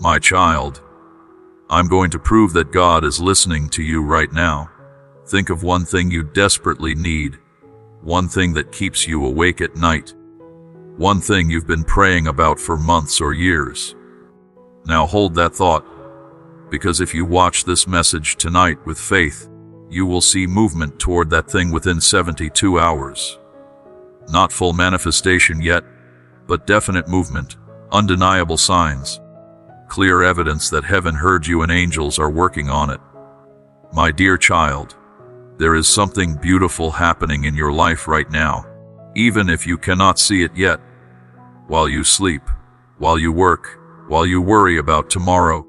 My child, I'm going to prove that God is listening to you right now. Think of one thing you desperately need, one thing that keeps you awake at night, one thing you've been praying about for months or years. Now hold that thought, because if you watch this message tonight with faith, you will see movement toward that thing within 72 hours. Not full manifestation yet, but definite movement, undeniable signs, clear evidence that heaven heard you and angels are working on it. My dear child, there is something beautiful happening in your life right now, even if you cannot see it yet. While you sleep, while you work, while you worry about tomorrow,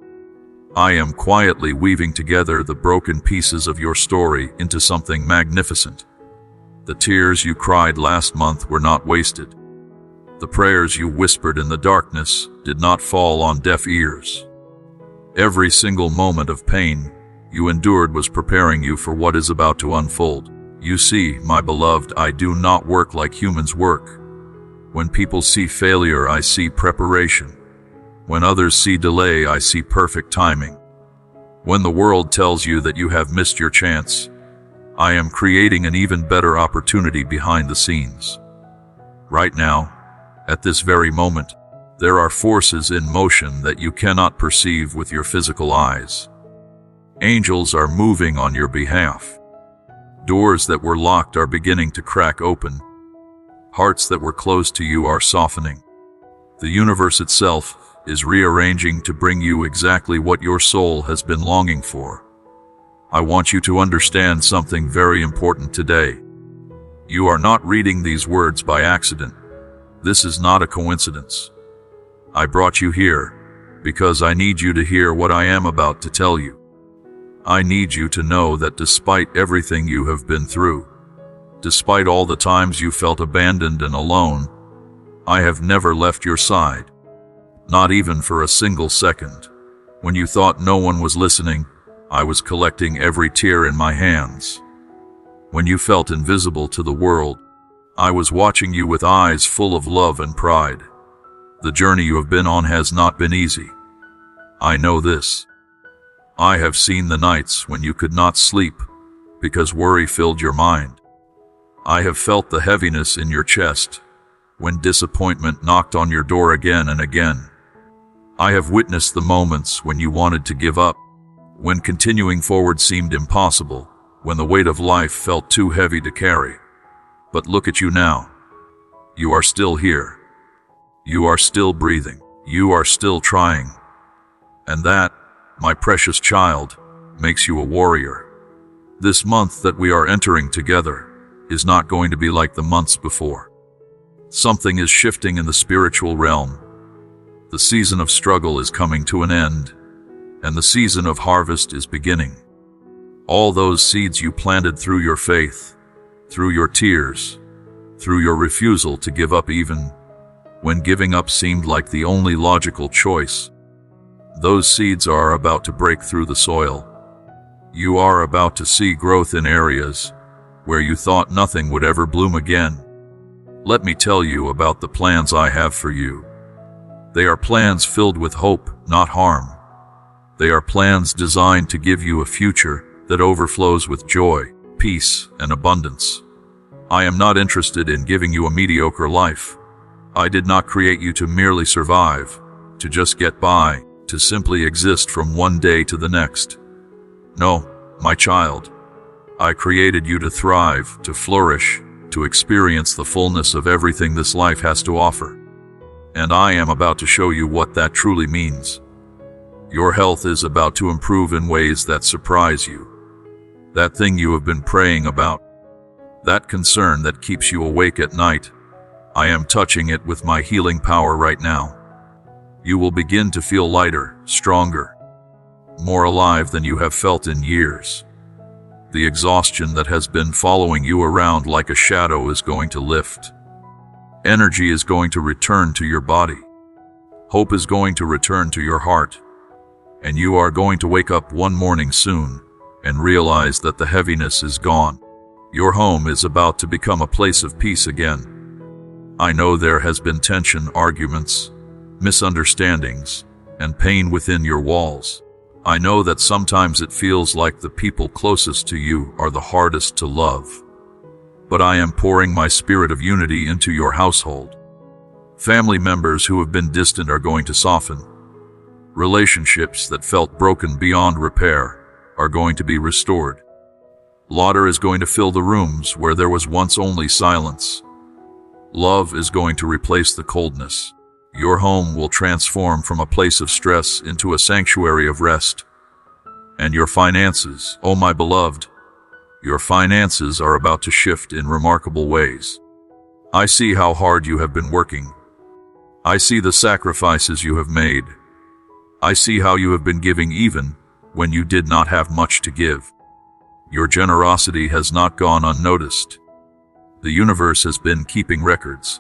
I am quietly weaving together the broken pieces of your story into something magnificent. The tears you cried last month were not wasted. The prayers you whispered in the darkness did not fall on deaf ears. Every single moment of pain you endured was preparing you for what is about to unfold. You see, my beloved, I do not work like humans work. When people see failure, I see preparation. When others see delay, I see perfect timing. When the world tells you that you have missed your chance, I am creating an even better opportunity behind the scenes. Right now, at this very moment, there are forces in motion that you cannot perceive with your physical eyes. Angels are moving on your behalf. Doors that were locked are beginning to crack open. Hearts that were closed to you are softening. The universe itself is rearranging to bring you exactly what your soul has been longing for. I want you to understand something very important today. You are not reading these words by accident. This is not a coincidence. I brought you here because I need you to hear what I am about to tell you. I need you to know that despite everything you have been through, despite all the times you felt abandoned and alone, I have never left your side. Not even for a single second. When you thought no one was listening, I was collecting every tear in my hands. When you felt invisible to the world, I was watching you with eyes full of love and pride. The journey you have been on has not been easy. I know this. I have seen the nights when you could not sleep because worry filled your mind. I have felt the heaviness in your chest when disappointment knocked on your door again and again. I have witnessed the moments when you wanted to give up, when continuing forward seemed impossible, when the weight of life felt too heavy to carry. But look at you now. You are still here. You are still breathing. You are still trying. And that, my precious child, makes you a warrior. This month that we are entering together is not going to be like the months before. Something is shifting in the spiritual realm. The season of struggle is coming to an end, and the season of harvest is beginning. All those seeds you planted through your faith, through your tears, through your refusal to give up even when giving up seemed like the only logical choice, those seeds are about to break through the soil. You are about to see growth in areas where you thought nothing would ever bloom again. Let me tell you about the plans I have for you. They are plans filled with hope, not harm. They are plans designed to give you a future that overflows with joy, peace, and abundance. I am not interested in giving you a mediocre life. I did not create you to merely survive, to just get by, to simply exist from one day to the next. No, my child. I created you to thrive, to flourish, to experience the fullness of everything this life has to offer. And I am about to show you what that truly means. Your health is about to improve in ways that surprise you. That thing you have been praying about, that concern that keeps you awake at night, I am touching it with my healing power right now. You will begin to feel lighter, stronger, more alive than you have felt in years. The exhaustion that has been following you around like a shadow is going to lift. Energy is going to return to your body. Hope is going to return to your heart. And you are going to wake up one morning soon and realize that the heaviness is gone. Your home is about to become a place of peace again. I know there has been tension, arguments, misunderstandings, and pain within your walls. I know that sometimes it feels like the people closest to you are the hardest to love. But I am pouring my spirit of unity into your household. Family members who have been distant are going to soften. Relationships that felt broken beyond repair are going to be restored. Laughter is going to fill the rooms where there was once only silence. Love is going to replace the coldness. Your home will transform from a place of stress into a sanctuary of rest. And your finances, oh my beloved, your finances are about to shift in remarkable ways. I see how hard you have been working. I see the sacrifices you have made. I see how you have been giving even when you did not have much to give. Your generosity has not gone unnoticed. The universe has been keeping records,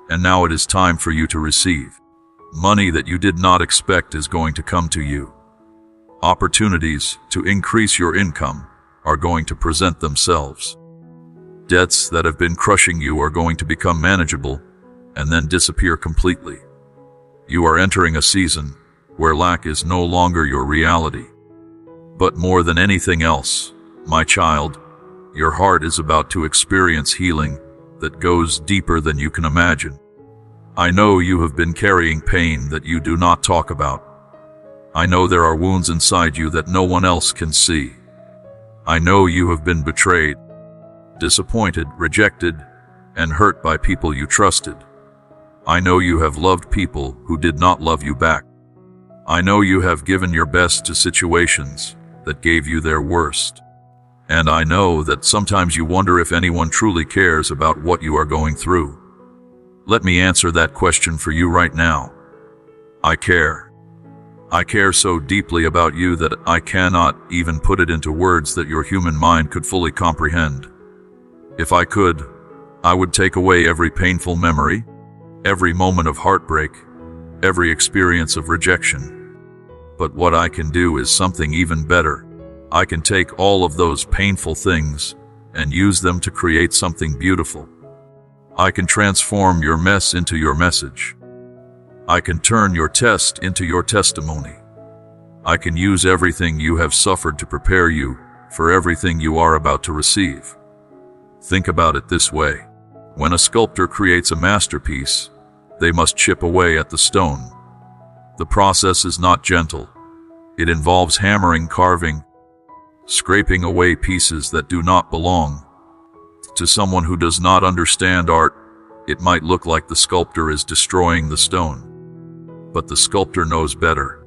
and now it is time for you to receive. Money that you did not expect is going to come to you. Opportunities to increase your income are going to present themselves. Debts that have been crushing you are going to become manageable and then disappear completely. You are entering a season where lack is no longer your reality. But more than anything else, my child, your heart is about to experience healing that goes deeper than you can imagine. I know you have been carrying pain that you do not talk about. I know there are wounds inside you that no one else can see. I know you have been betrayed, disappointed, rejected, and hurt by people you trusted. I know you have loved people who did not love you back. I know you have given your best to situations that gave you their worst. And I know that sometimes you wonder if anyone truly cares about what you are going through. Let me answer that question for you right now. I care. I care so deeply about you that I cannot even put it into words that your human mind could fully comprehend. If I could, I would take away every painful memory, every moment of heartbreak, every experience of rejection. But what I can do is something even better. I can take all of those painful things and use them to create something beautiful. I can transform your mess into your message. I can turn your test into your testimony. I can use everything you have suffered to prepare you for everything you are about to receive. Think about it this way. When a sculptor creates a masterpiece, they must chip away at the stone. The process is not gentle. It involves hammering, carving, scraping away pieces that do not belong. To someone who does not understand art, it might look like the sculptor is destroying the stone. But the sculptor knows better.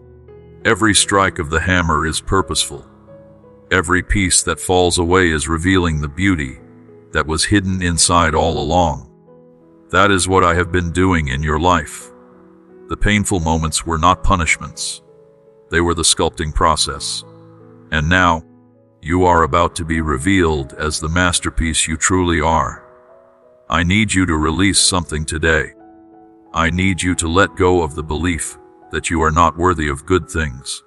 Every strike of the hammer is purposeful. Every piece that falls away is revealing the beauty that was hidden inside all along. That is what I have been doing in your life. The painful moments were not punishments. They were the sculpting process. And now, you are about to be revealed as the masterpiece you truly are. I need you to release something today. I need you to let go of the belief that you are not worthy of good things.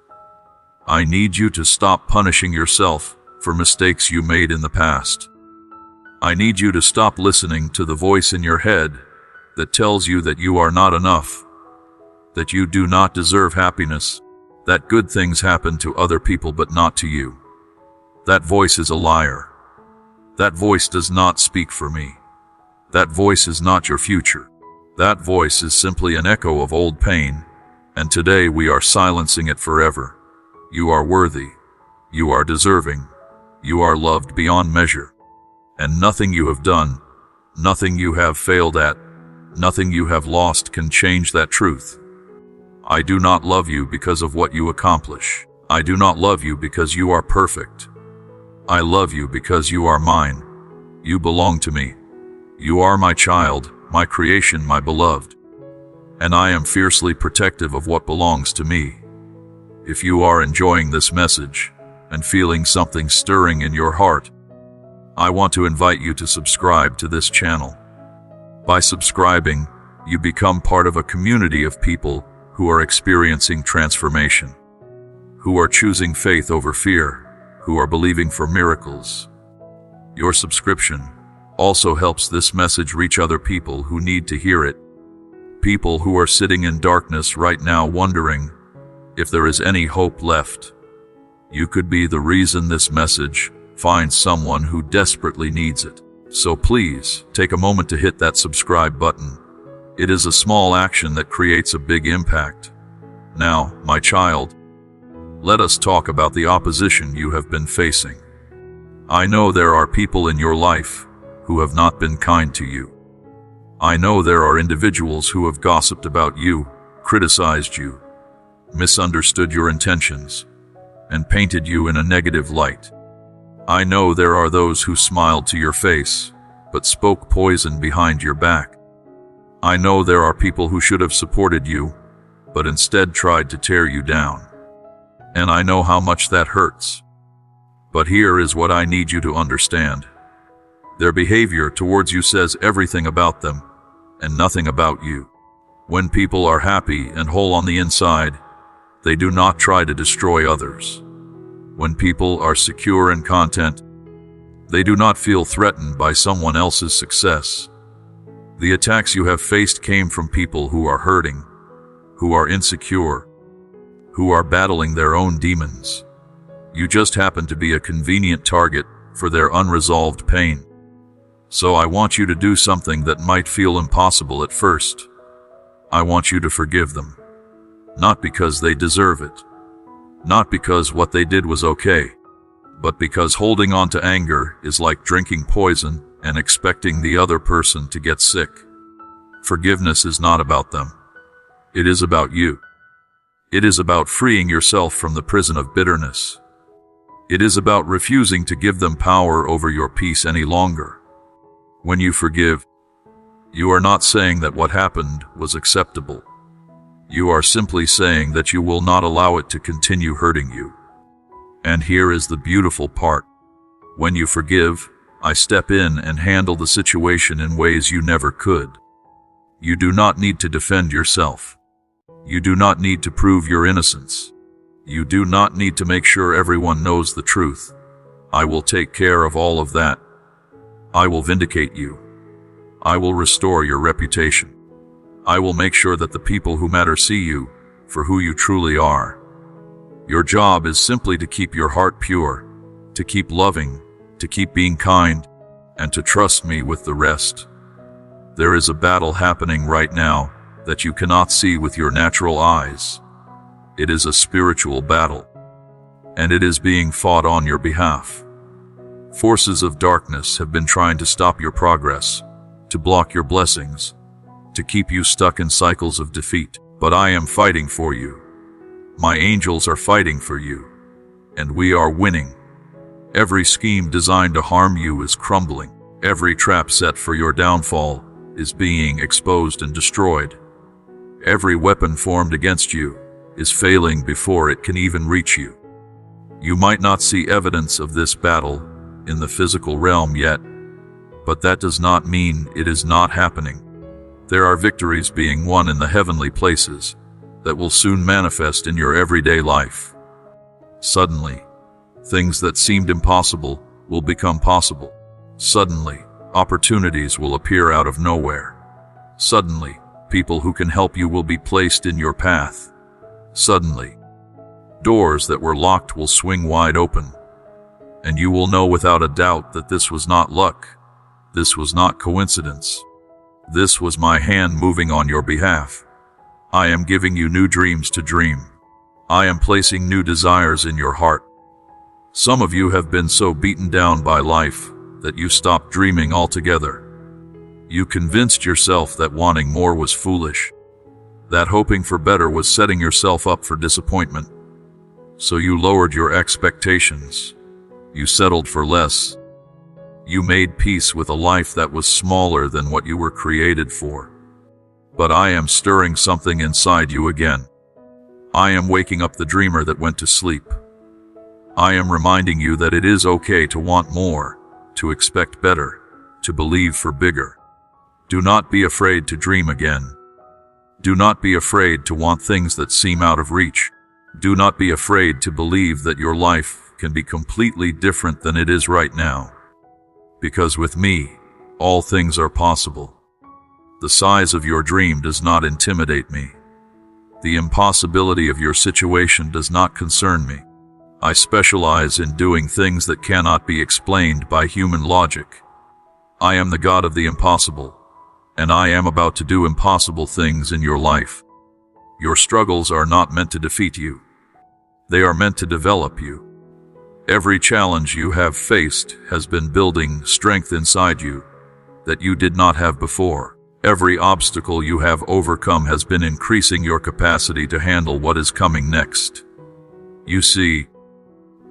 I need you to stop punishing yourself for mistakes you made in the past. I need you to stop listening to the voice in your head that tells you that you are not enough, that you do not deserve happiness, that good things happen to other people but not to you. That voice is a liar. That voice does not speak for me. That voice is not your future. That voice is simply an echo of old pain, and today we are silencing it forever. You are worthy. You are deserving. You are loved beyond measure. And nothing you have done, nothing you have failed at, nothing you have lost can change that truth. I do not love you because of what you accomplish. I do not love you because you are perfect. I love you because you are mine. You belong to me. You are my child, my creation, my beloved. And I am fiercely protective of what belongs to me. If you are enjoying this message and feeling something stirring in your heart, I want to invite you to subscribe to this channel. By subscribing, you become part of a community of people who are experiencing transformation, who are choosing faith over fear, who are believing for miracles. Your subscription also helps this message reach other people who need to hear it. People who are sitting in darkness right now wondering, If there is any hope left, you could be the reason this message finds someone who desperately needs it. So please, take a moment to hit that subscribe button. It is a small action that creates a big impact. Now, my child, let us talk about the opposition you have been facing. I know there are people in your life who have not been kind to you. I know there are individuals who have gossiped about you, criticized you, misunderstood your intentions, and painted you in a negative light. I know there are those who smiled to your face, but spoke poison behind your back. I know there are people who should have supported you, but instead tried to tear you down. And I know how much that hurts. But here is what I need you to understand. Their behavior towards you says everything about them, and nothing about you. When people are happy and whole on the inside, they do not try to destroy others. When people are secure and content, they do not feel threatened by someone else's success. The attacks you have faced came from people who are hurting, who are insecure, who are battling their own demons. You just happen to be a convenient target for their unresolved pain. So I want you to do something that might feel impossible at first. I want you to forgive them. Not because they deserve it. Not because what they did was okay. But because holding on to anger is like drinking poison and expecting the other person to get sick. Forgiveness is not about them. It is about you. It is about freeing yourself from the prison of bitterness. It is about refusing to give them power over your peace any longer. When you forgive, you are not saying that what happened was acceptable. You are simply saying that you will not allow it to continue hurting you. And here is the beautiful part. When you forgive, I step in and handle the situation in ways you never could. You do not need to defend yourself. You do not need to prove your innocence. You do not need to make sure everyone knows the truth. I will take care of all of that. I will vindicate you. I will restore your reputation. I will make sure that the people who matter see you for who you truly are. Your job is simply to keep your heart pure, to keep loving, to keep being kind, and to trust me with the rest. There is a battle happening right now that you cannot see with your natural eyes. It is a spiritual battle, and it is being fought on your behalf. Forces of darkness have been trying to stop your progress, to block your blessings, to keep you stuck in cycles of defeat. But I am fighting for you. My angels are fighting for you, and we are winning. Every scheme designed to harm you is crumbling. Every trap set for your downfall is being exposed and destroyed. Every weapon formed against you is failing before it can even reach you. You might not see evidence of this battle in the physical realm yet, but that does not mean it is not happening. There are victories being won in the heavenly places that will soon manifest in your everyday life. Suddenly, things that seemed impossible will become possible. Suddenly, opportunities will appear out of nowhere. Suddenly, people who can help you will be placed in your path. Suddenly, doors that were locked will swing wide open, and you will know without a doubt that this was not luck. This was not coincidence. This was my hand moving on your behalf. I am giving you new dreams to dream. I am placing new desires in your heart. Some of you have been so beaten down by life that you stopped dreaming altogether. You convinced yourself that wanting more was foolish, that hoping for better was setting yourself up for disappointment. So you lowered your expectations. You settled for less. You made peace with a life that was smaller than what you were created for. But I am stirring something inside you again. I am waking up the dreamer that went to sleep. I am reminding you that it is okay to want more, to expect better, to believe for bigger. Do not be afraid to dream again. Do not be afraid to want things that seem out of reach. Do not be afraid to believe that your life can be completely different than it is right now. Because with me, all things are possible. The size of your dream does not intimidate me. The impossibility of your situation does not concern me. I specialize in doing things that cannot be explained by human logic. I am the God of the impossible, and I am about to do impossible things in your life. Your struggles are not meant to defeat you. They are meant to develop you. Every challenge you have faced has been building strength inside you that you did not have before. Every obstacle you have overcome has been increasing your capacity to handle what is coming next. You see,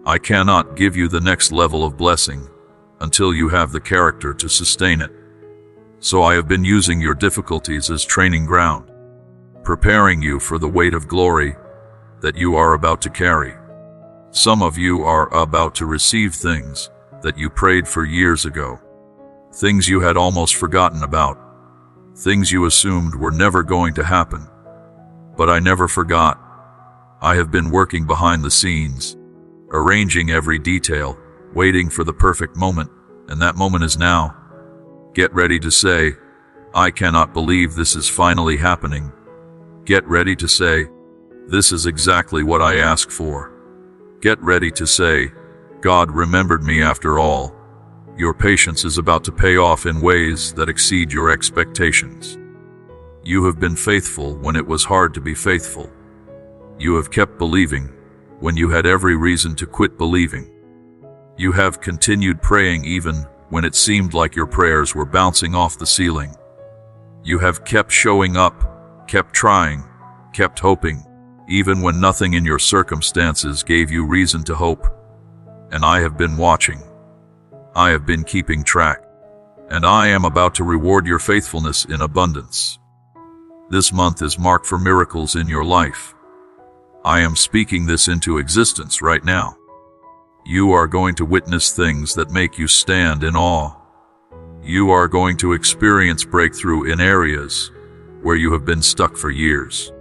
I cannot give you the next level of blessing until you have the character to sustain it. So I have been using your difficulties as training ground, preparing you for the weight of glory that you are about to carry. Some of you are about to receive things that you prayed for years ago, things you had almost forgotten about, things you assumed were never going to happen. But I never forgot. I have been working behind the scenes, arranging every detail, waiting for the perfect moment, and that moment is now. Get ready to say, I cannot believe this is finally happening. Get ready to say, this is exactly what I asked for. Get ready to say, God remembered me after all. Your patience is about to pay off in ways that exceed your expectations. You have been faithful when it was hard to be faithful. You have kept believing when you had every reason to quit believing. You have continued praying even when it seemed like your prayers were bouncing off the ceiling. You have kept showing up, kept trying, kept hoping, even when nothing in your circumstances gave you reason to hope. And I have been watching. I have been keeping track. And I am about to reward your faithfulness in abundance. This month is marked for miracles in your life. I am speaking this into existence right now. You are going to witness things that make you stand in awe. You are going to experience breakthrough in areas where you have been stuck for years.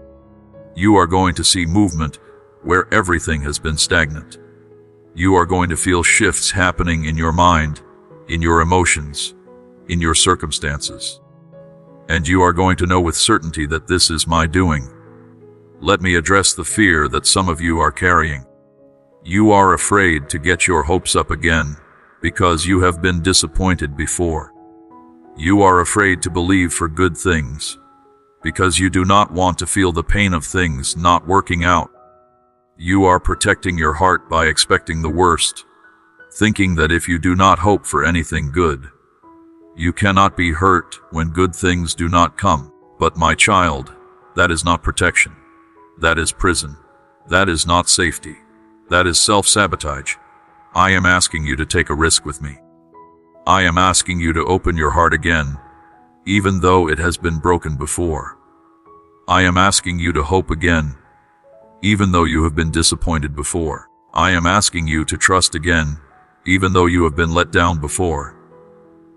You are going to see movement where everything has been stagnant. You are going to feel shifts happening in your mind, in your emotions, in your circumstances. And you are going to know with certainty that this is my doing. Let me address the fear that some of you are carrying. You are afraid to get your hopes up again because you have been disappointed before. You are afraid to believe for good things because you do not want to feel the pain of things not working out. You are protecting your heart by expecting the worst, thinking that if you do not hope for anything good, you cannot be hurt when good things do not come. But my child, that is not protection. That is prison. That is not safety. That is self-sabotage. I am asking you to take a risk with me. I am asking you to open your heart again, even though it has been broken before. I am asking you to hope again, even though you have been disappointed before. I am asking you to trust again, even though you have been let down before.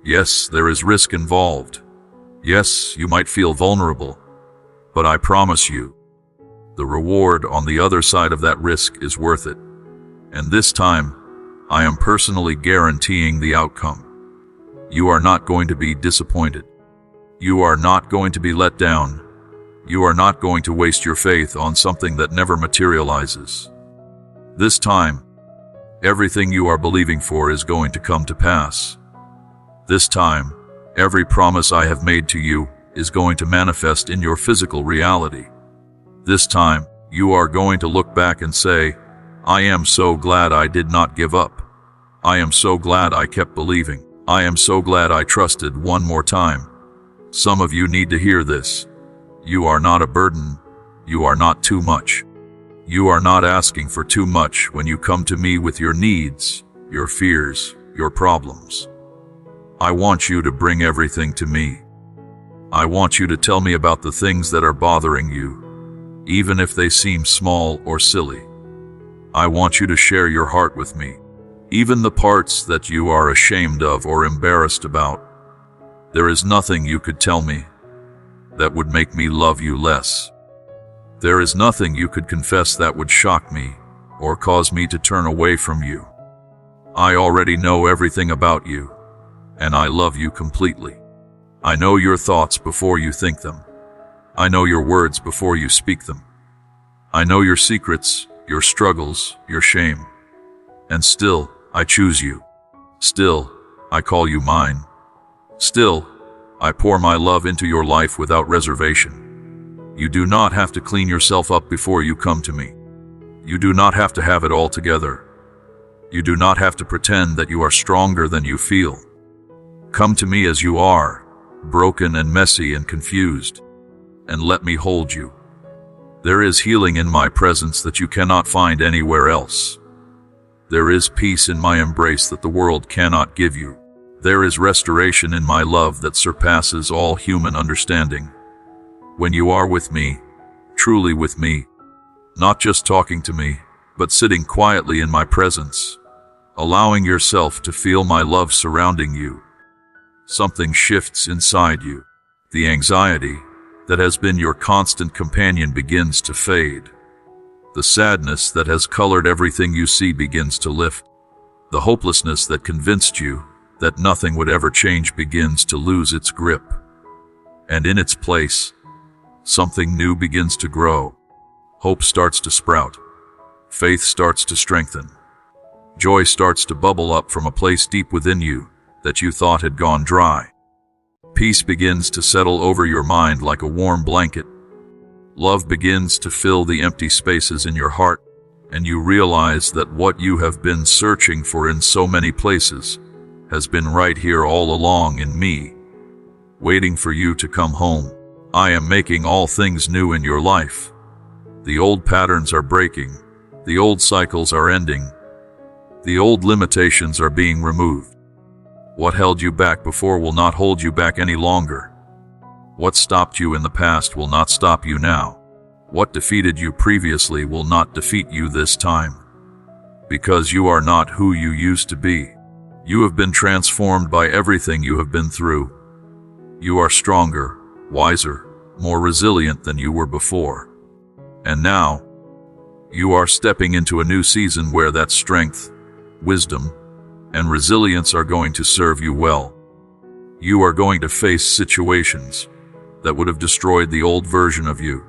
Yes, there is risk involved. Yes, you might feel vulnerable, but I promise you, the reward on the other side of that risk is worth it. And this time, I am personally guaranteeing the outcome. You are not going to be disappointed. You are not going to be let down. You are not going to waste your faith on something that never materializes. This time, everything you are believing for is going to come to pass. This time, every promise I have made to you is going to manifest in your physical reality. This time, you are going to look back and say, I am so glad I did not give up. I am so glad I kept believing. I am so glad I trusted one more time. Some of you need to hear this. You are not a burden. You are not too much. You are not asking for too much when you come to me with your needs, your fears, your problems. I want you to bring everything to me. I want you to tell me about the things that are bothering you, even if they seem small or silly. I want you to share your heart with me, even the parts that you are ashamed of or embarrassed about. There is nothing you could tell me that would make me love you less. There is nothing you could confess that would shock me or cause me to turn away from you. I already know everything about you, and I love you completely. I know your thoughts before you think them. I know your words before you speak them. I know your secrets, your struggles, your shame. And still, I choose you. Still, I call you mine. Still, I pour my love into your life without reservation. You do not have to clean yourself up before you come to me. You do not have to have it all together. You do not have to pretend that you are stronger than you feel. Come to me as you are, broken and messy and confused, and let me hold you. There is healing in my presence that you cannot find anywhere else. There is peace in my embrace that the world cannot give you. There is restoration in my love that surpasses all human understanding. When you are with me, truly with me, not just talking to me, but sitting quietly in my presence, allowing yourself to feel my love surrounding you, something shifts inside you. The anxiety that has been your constant companion begins to fade. The sadness that has colored everything you see begins to lift. The hopelessness that convinced you that nothing would ever change begins to lose its grip. And in its place, something new begins to grow. Hope starts to sprout. Faith starts to strengthen. Joy starts to bubble up from a place deep within you that you thought had gone dry. Peace begins to settle over your mind like a warm blanket. Love begins to fill the empty spaces in your heart, and you realize that what you have been searching for in so many places has been right here all along in me, waiting for you to come home. I am making all things new in your life. The old patterns are breaking. The old cycles are ending. The old limitations are being removed. What held you back before will not hold you back any longer. What stopped you in the past will not stop you now. What defeated you previously will not defeat you this time. Because you are not who you used to be. You have been transformed by everything you have been through. You are stronger, wiser, more resilient than you were before. And now, you are stepping into a new season where that strength, wisdom, and resilience are going to serve you well. You are going to face situations that would have destroyed the old version of you.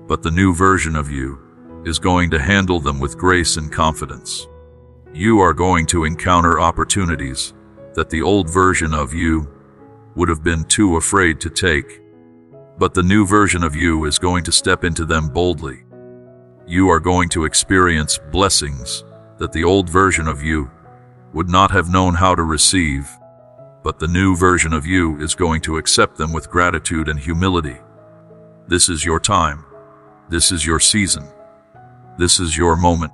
But the new version of you is going to handle them with grace and confidence. You are going to encounter opportunities that the old version of you would have been too afraid to take. But the new version of you is going to step into them boldly. You are going to experience blessings that the old version of you would not have known how to receive. But the new version of you is going to accept them with gratitude and humility. This is your time. This is your season. This is your moment.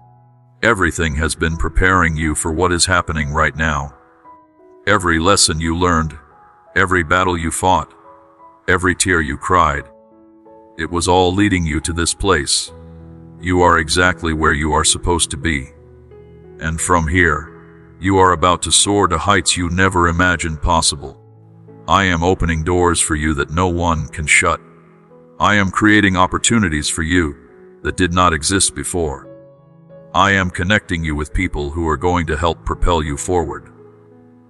Everything has been preparing you for what is happening right now. Every lesson you learned, every battle you fought, every tear you cried, it was all leading you to this place. You are exactly where you are supposed to be. And from here, you are about to soar to heights you never imagined possible. I am opening doors for you that no one can shut. I am creating opportunities for you that did not exist before. I am connecting you with people who are going to help propel you forward.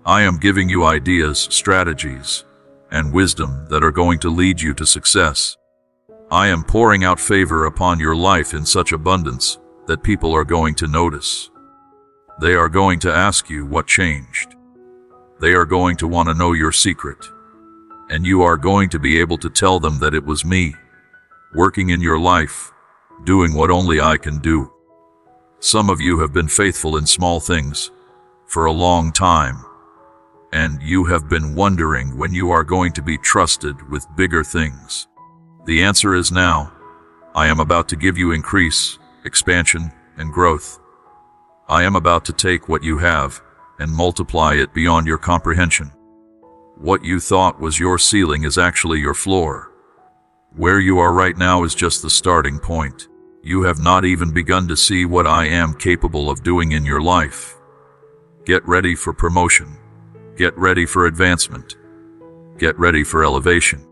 I am giving you ideas, strategies, and wisdom that are going to lead you to success. I am pouring out favor upon your life in such abundance that people are going to notice. They are going to ask you what changed. They are going to want to know your secret. And you are going to be able to tell them that it was me, working in your life, doing what only I can do. Some of you have been faithful in small things for a long time, and you have been wondering when you are going to be trusted with bigger things. The answer is now. I am about to give you increase, expansion, and growth. I am about to take what you have and multiply it beyond your comprehension. What you thought was your ceiling is actually your floor. Where you are right now is just the starting point. You have not even begun to see what I am capable of doing in your life. Get ready for promotion. Get ready for advancement. Get ready for elevation.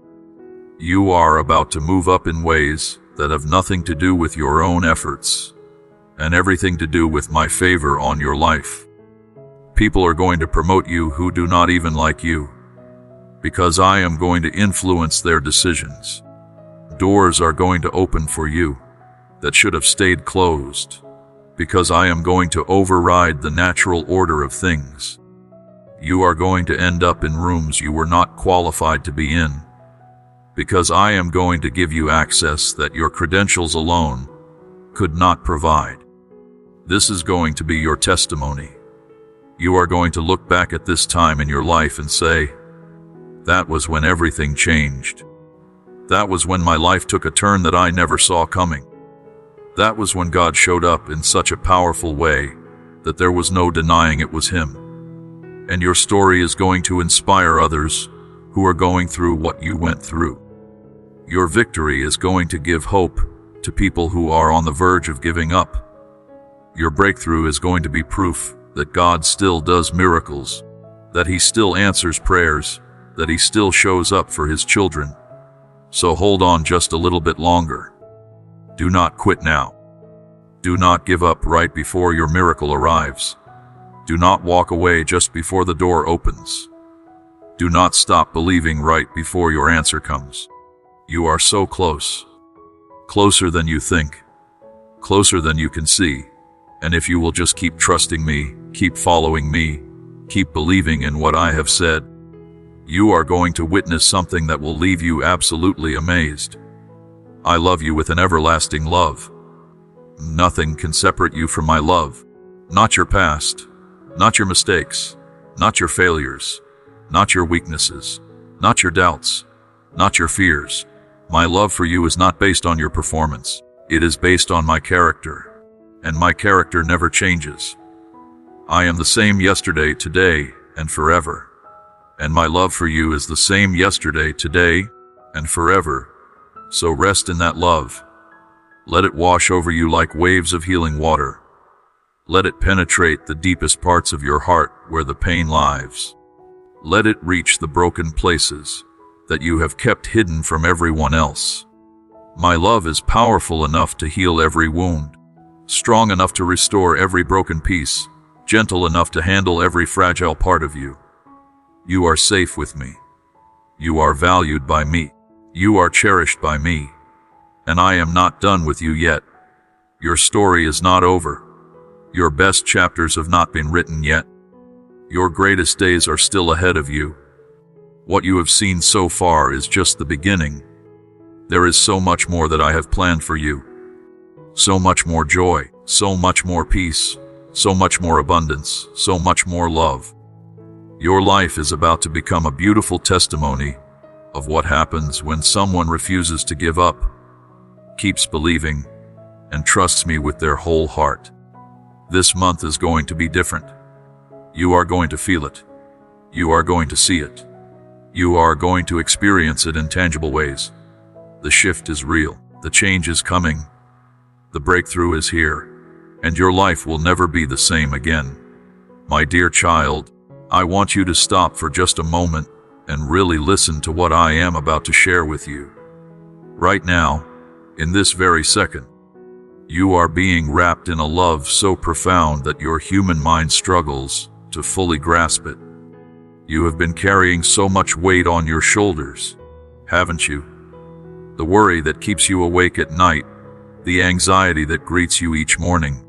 You are about to move up in ways that have nothing to do with your own efforts, and everything to do with my favor on your life. People are going to promote you who do not even like you, because I am going to influence their decisions. Doors are going to open for you that should have stayed closed, because I am going to override the natural order of things. You are going to end up in rooms you were not qualified to be in, because I am going to give you access that your credentials alone could not provide. This is going to be your testimony. You are going to look back at this time in your life and say, that was when everything changed. That was when my life took a turn that I never saw coming. That was when God showed up in such a powerful way that there was no denying it was Him. And your story is going to inspire others who are going through what you went through. Your victory is going to give hope to people who are on the verge of giving up. Your breakthrough is going to be proof that God still does miracles, that He still answers prayers, that He still shows up for His children. So hold on just a little bit longer. Do not quit now. Do not give up right before your miracle arrives. Do not walk away just before the door opens. Do not stop believing right before your answer comes. You are so close. Closer than you think. Closer than you can see. And if you will just keep trusting me, keep following me, keep believing in what I have said, you are going to witness something that will leave you absolutely amazed. I love you with an everlasting love. Nothing can separate you from my love. Not your past, not your mistakes, not your failures, not your weaknesses, not your doubts, not your fears. My love for you is not based on your performance. It is based on my character, and my character never changes. I am the same yesterday, today, and forever. And my love for you is the same yesterday, today, and forever. So rest in that love. Let it wash over you like waves of healing water. Let it penetrate the deepest parts of your heart where the pain lies. Let it reach the broken places that you have kept hidden from everyone else. My love is powerful enough to heal every wound, strong enough to restore every broken piece, gentle enough to handle every fragile part of you. You are safe with me. You are valued by me. You are cherished by me. And I am not done with you yet. Your story is not over. Your best chapters have not been written yet. Your greatest days are still ahead of you. What you have seen so far is just the beginning. There is so much more that I have planned for you. So much more joy, so much more peace, so much more abundance, so much more love. Your life is about to become a beautiful testimony of what happens when someone refuses to give up, keeps believing, and trusts me with their whole heart. This month is going to be different. You are going to feel it. You are going to see it. You are going to experience it in tangible ways. The shift is real. The change is coming. The breakthrough is here, and your life will never be the same again. My dear child, I want you to stop for just a moment and really listen to what I am about to share with you. Right now, in this very second, you are being wrapped in a love so profound that your human mind struggles to fully grasp it. You have been carrying so much weight on your shoulders, haven't you? The worry that keeps you awake at night, the anxiety that greets you each morning,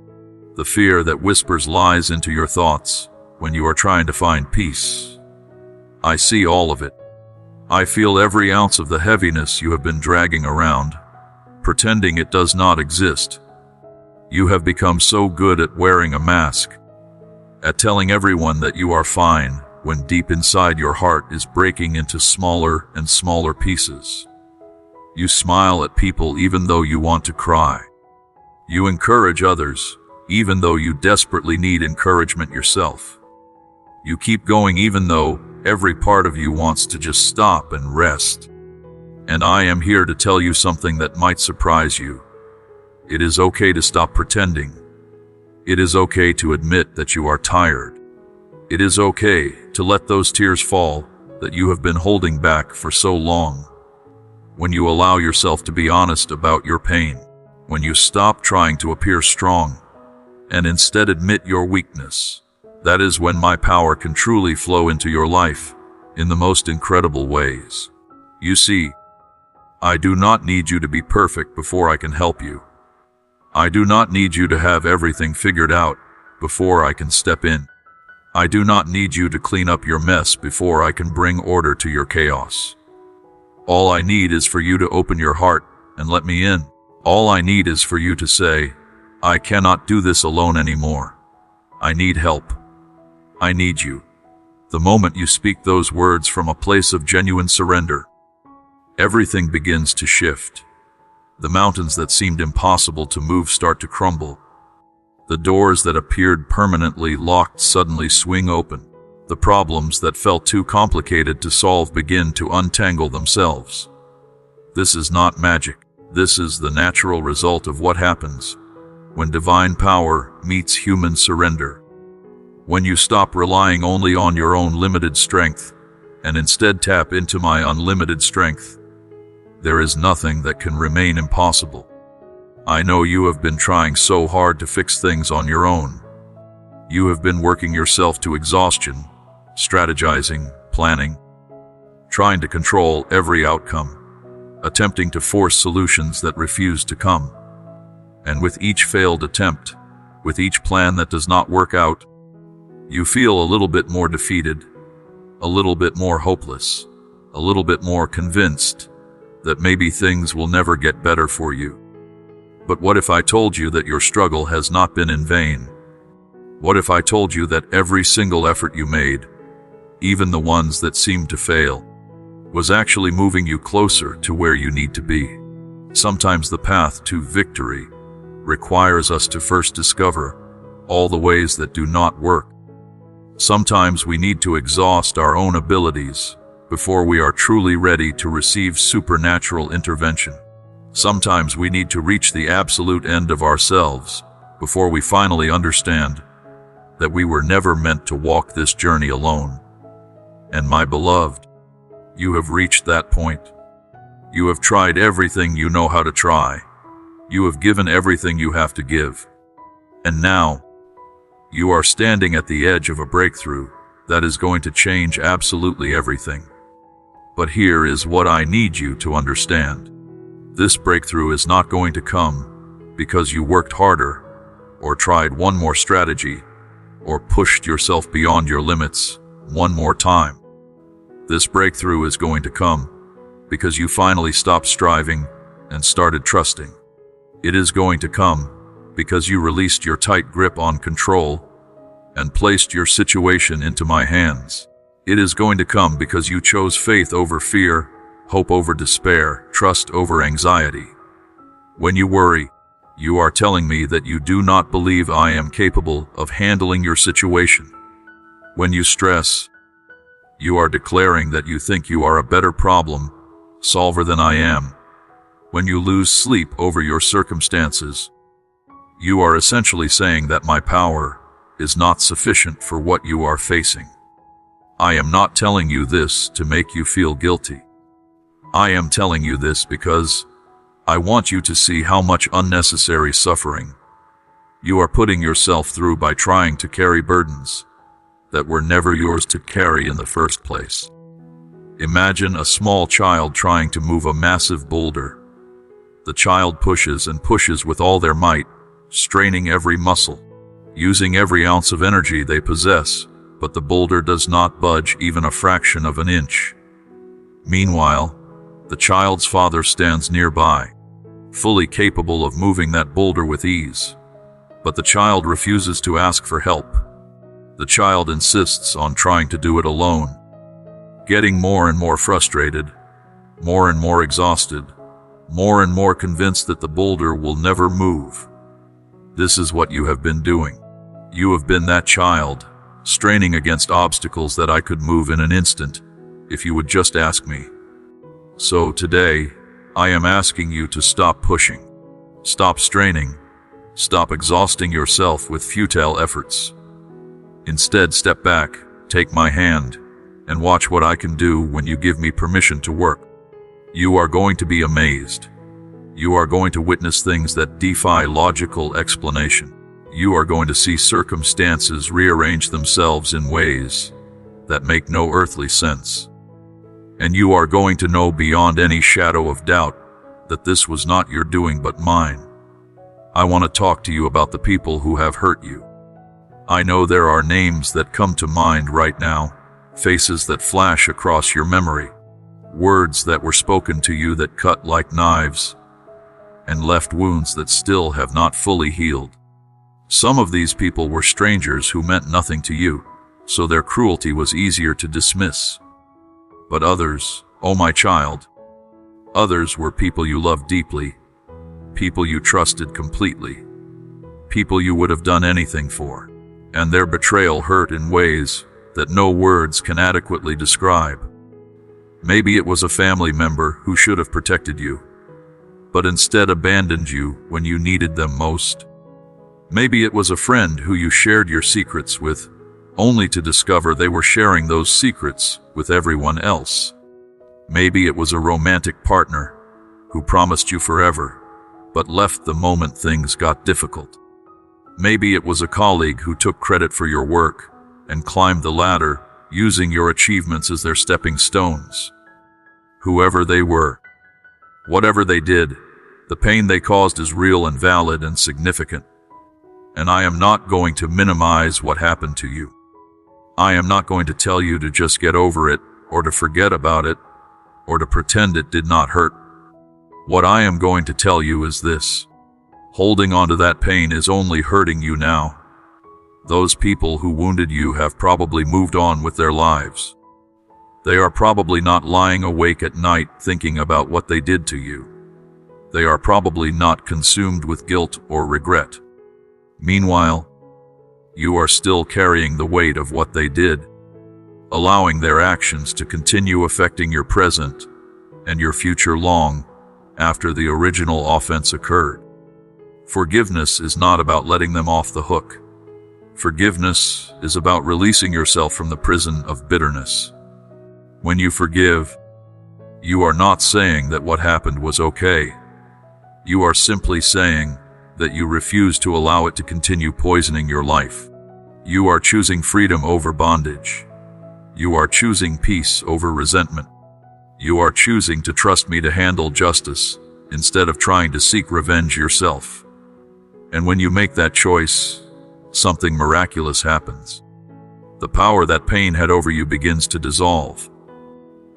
the fear that whispers lies into your thoughts when you are trying to find peace. I see all of it. I feel every ounce of the heaviness you have been dragging around, pretending it does not exist. You have become so good at wearing a mask, at telling everyone that you are fine, when deep inside your heart is breaking into smaller and smaller pieces. You smile at people even though you want to cry. You encourage others, even though you desperately need encouragement yourself. You keep going even though every part of you wants to just stop and rest. And I am here to tell you something that might surprise you. It is okay to stop pretending. It is okay to admit that you are tired. It is okay to let those tears fall that you have been holding back for so long. When you allow yourself to be honest about your pain, when you stop trying to appear strong, and instead admit your weakness, that is when my power can truly flow into your life in the most incredible ways. You see, I do not need you to be perfect before I can help you. I do not need you to have everything figured out before I can step in. I do not need you to clean up your mess before I can bring order to your chaos. All I need is for you to open your heart and let me in. All I need is for you to say, I cannot do this alone anymore. I need help. I need you. The moment you speak those words from a place of genuine surrender, everything begins to shift. The mountains that seemed impossible to move start to crumble. The doors that appeared permanently locked suddenly swing open. The problems that felt too complicated to solve begin to untangle themselves. This is not magic. This is the natural result of what happens when divine power meets human surrender. When you stop relying only on your own limited strength and instead tap into my unlimited strength, there is nothing that can remain impossible. I know you have been trying so hard to fix things on your own. You have been working yourself to exhaustion, strategizing, planning, trying to control every outcome, attempting to force solutions that refuse to come. And with each failed attempt, with each plan that does not work out, you feel a little bit more defeated, a little bit more hopeless, a little bit more convinced that maybe things will never get better for you. But what if I told you that your struggle has not been in vain? What if I told you that every single effort you made, even the ones that seemed to fail, was actually moving you closer to where you need to be? Sometimes the path to victory requires us to first discover all the ways that do not work. Sometimes we need to exhaust our own abilities before we are truly ready to receive supernatural intervention. Sometimes we need to reach the absolute end of ourselves before we finally understand that we were never meant to walk this journey alone. And my beloved, you have reached that point. You have tried everything you know how to try. You have given everything you have to give. And now, you are standing at the edge of a breakthrough that is going to change absolutely everything. But here is what I need you to understand. This breakthrough is not going to come because you worked harder, or tried one more strategy, or pushed yourself beyond your limits one more time. This breakthrough is going to come because you finally stopped striving and started trusting. It is going to come because you released your tight grip on control and placed your situation into my hands. It is going to come because you chose faith over fear, hope over despair, trust over anxiety. When you worry, you are telling me that you do not believe I am capable of handling your situation. When you stress, you are declaring that you think you are a better problem solver than I am. When you lose sleep over your circumstances, you are essentially saying that my power is not sufficient for what you are facing. I am not telling you this to make you feel guilty. I am telling you this because I want you to see how much unnecessary suffering you are putting yourself through by trying to carry burdens that were never yours to carry in the first place. Imagine a small child trying to move a massive boulder. The child pushes and pushes with all their might, straining every muscle, using every ounce of energy they possess, but the boulder does not budge even a fraction of an inch. Meanwhile, the child's father stands nearby, fully capable of moving that boulder with ease. But the child refuses to ask for help. The child insists on trying to do it alone, getting more and more frustrated, more and more exhausted, more and more convinced that the boulder will never move. This is what you have been doing. You have been that child, straining against obstacles that I could move in an instant, if you would just ask me. So today, I am asking you to stop pushing, stop straining, stop exhausting yourself with futile efforts. Instead, step back, take my hand, and watch what I can do when you give me permission to work. You are going to be amazed. You are going to witness things that defy logical explanation. You are going to see circumstances rearrange themselves in ways that make no earthly sense. And you are going to know beyond any shadow of doubt that this was not your doing but mine. I want to talk to you about the people who have hurt you. I know there are names that come to mind right now, faces that flash across your memory, words that were spoken to you that cut like knives, and left wounds that still have not fully healed. Some of these people were strangers who meant nothing to you, so their cruelty was easier to dismiss. But others, oh my child, others were people you loved deeply, people you trusted completely, people you would have done anything for, and their betrayal hurt in ways that no words can adequately describe. Maybe it was a family member who should have protected you, but instead abandoned you when you needed them most. Maybe it was a friend who you shared your secrets with, only to discover they were sharing those secrets with everyone else. Maybe it was a romantic partner who promised you forever, but left the moment things got difficult. Maybe it was a colleague who took credit for your work and climbed the ladder, using your achievements as their stepping stones. Whoever they were, whatever they did, the pain they caused is real and valid and significant. And I am not going to minimize what happened to you. I am not going to tell you to just get over it, or to forget about it, or to pretend it did not hurt. What I am going to tell you is this: holding on to that pain is only hurting you now. Those people who wounded you have probably moved on with their lives. They are probably not lying awake at night thinking about what they did to you. They are probably not consumed with guilt or regret. Meanwhile, you are still carrying the weight of what they did, allowing their actions to continue affecting your present and your future long after the original offense occurred. Forgiveness is not about letting them off the hook. Forgiveness is about releasing yourself from the prison of bitterness. When you forgive, you are not saying that what happened was okay. You are simply saying that you refuse to allow it to continue poisoning your life. You are choosing freedom over bondage. You are choosing peace over resentment. You are choosing to trust me to handle justice instead of trying to seek revenge yourself. And when you make that choice, something miraculous happens. The power that pain had over you begins to dissolve.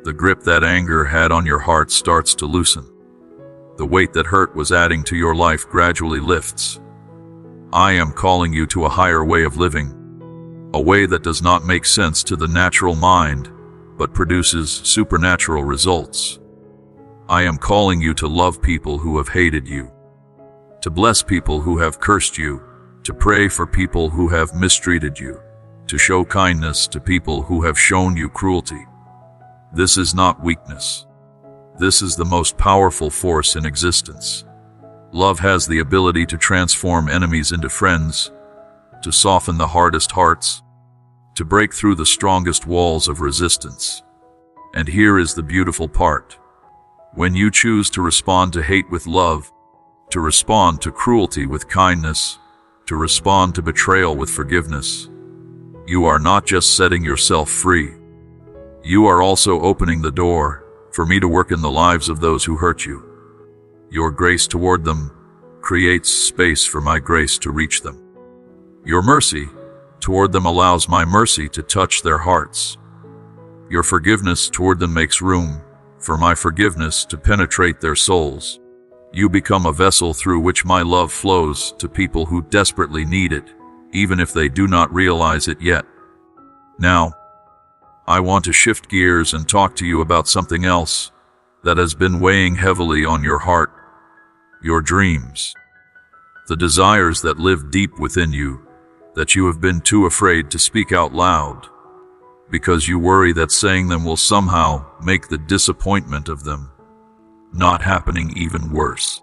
The grip that anger had on your heart starts to loosen. The weight that hurt was adding to your life gradually lifts. I am calling you to a higher way of living, a way that does not make sense to the natural mind, but produces supernatural results. I am calling you to love people who have hated you, to bless people who have cursed you, to pray for people who have mistreated you, to show kindness to people who have shown you cruelty. This is not weakness. This is the most powerful force in existence. Love has the ability to transform enemies into friends, to soften the hardest hearts, to break through the strongest walls of resistance. And here is the beautiful part. When you choose to respond to hate with love, to respond to cruelty with kindness, to respond to betrayal with forgiveness, you are not just setting yourself free. You are also opening the door for me to work in the lives of those who hurt you. Your grace toward them creates space for my grace to reach them. Your mercy toward them allows my mercy to touch their hearts. Your forgiveness toward them makes room for my forgiveness to penetrate their souls. You become a vessel through which my love flows to people who desperately need it, even if they do not realize it yet. Now, I want to shift gears and talk to you about something else that has been weighing heavily on your heart: your dreams. The desires that live deep within you, that you have been too afraid to speak out loud, because you worry that saying them will somehow make the disappointment of them not happening even worse.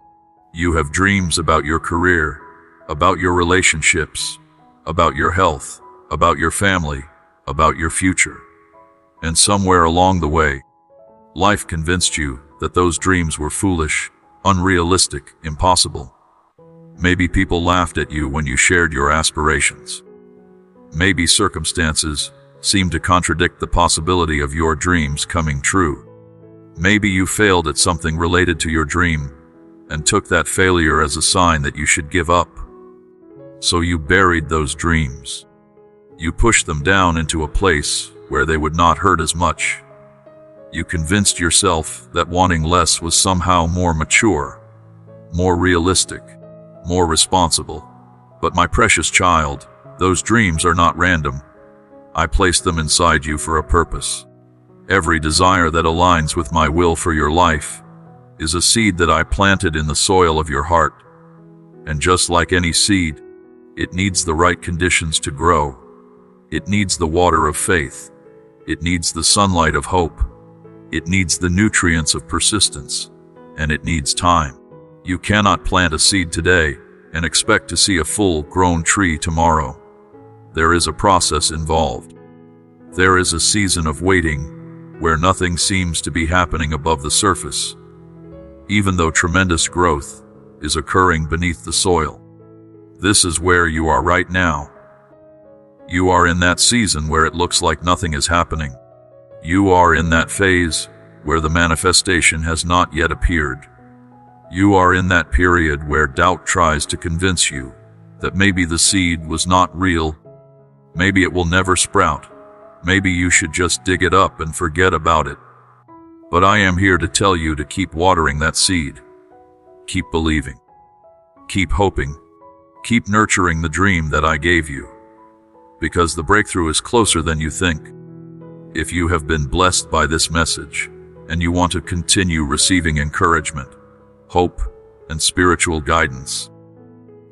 You have dreams about your career, about your relationships, about your health, about your family, about your future. And somewhere along the way, life convinced you that those dreams were foolish, unrealistic, impossible. Maybe people laughed at you when you shared your aspirations. Maybe circumstances seemed to contradict the possibility of your dreams coming true. Maybe you failed at something related to your dream, and took that failure as a sign that you should give up. So you buried those dreams. You pushed them down into a place where they would not hurt as much. You convinced yourself that wanting less was somehow more mature, more realistic, more responsible. But my precious child, those dreams are not random. I placed them inside you for a purpose. Every desire that aligns with my will for your life is a seed that I planted in the soil of your heart. And just like any seed, it needs the right conditions to grow. It needs the water of faith. It needs the sunlight of hope. It needs the nutrients of persistence. And it needs time. You cannot plant a seed today and expect to see a full-grown tree tomorrow. There is a process involved. There is a season of waiting where nothing seems to be happening above the surface, even though tremendous growth is occurring beneath the soil. This is where you are right now. You are in that season where it looks like nothing is happening. You are in that phase where the manifestation has not yet appeared. You are in that period where doubt tries to convince you that maybe the seed was not real. Maybe it will never sprout. Maybe you should just dig it up and forget about it. But I am here to tell you to keep watering that seed. Keep believing. Keep hoping. Keep nurturing the dream that I gave you. Because the breakthrough is closer than you think. If you have been blessed by this message, and you want to continue receiving encouragement, hope, and spiritual guidance,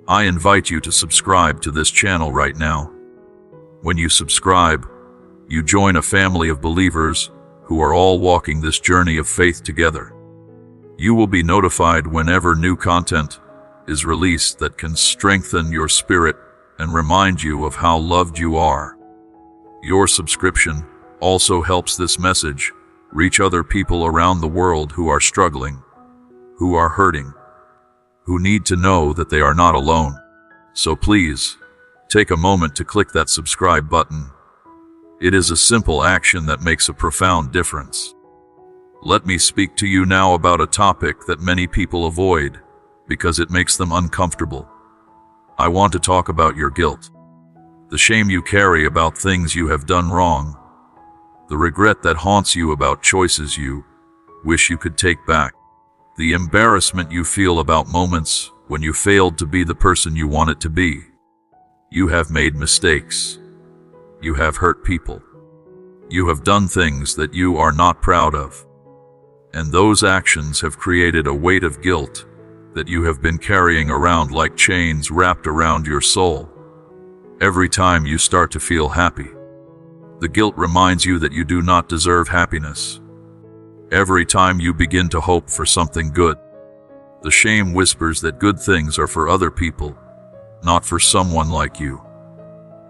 I invite you to subscribe to this channel right now. When you subscribe, you join a family of believers who are all walking this journey of faith together. You will be notified whenever new content is released that can strengthen your spirit and remind you of how loved you are. Your subscription also helps this message reach other people around the world who are struggling, who are hurting, who need to know that they are not alone. So please, take a moment to click that subscribe button. It is a simple action that makes a profound difference. Let me speak to you now about a topic that many people avoid because it makes them uncomfortable. I want to talk about your guilt. The shame you carry about things you have done wrong. The regret that haunts you about choices you wish you could take back. The embarrassment you feel about moments when you failed to be the person you wanted to be. You have made mistakes. You have hurt people. You have done things that you are not proud of. And those actions have created a weight of guilt that you have been carrying around like chains wrapped around your soul. Every time you start to feel happy, the guilt reminds you that you do not deserve happiness. Every time you begin to hope for something good, the shame whispers that good things are for other people, not for someone like you.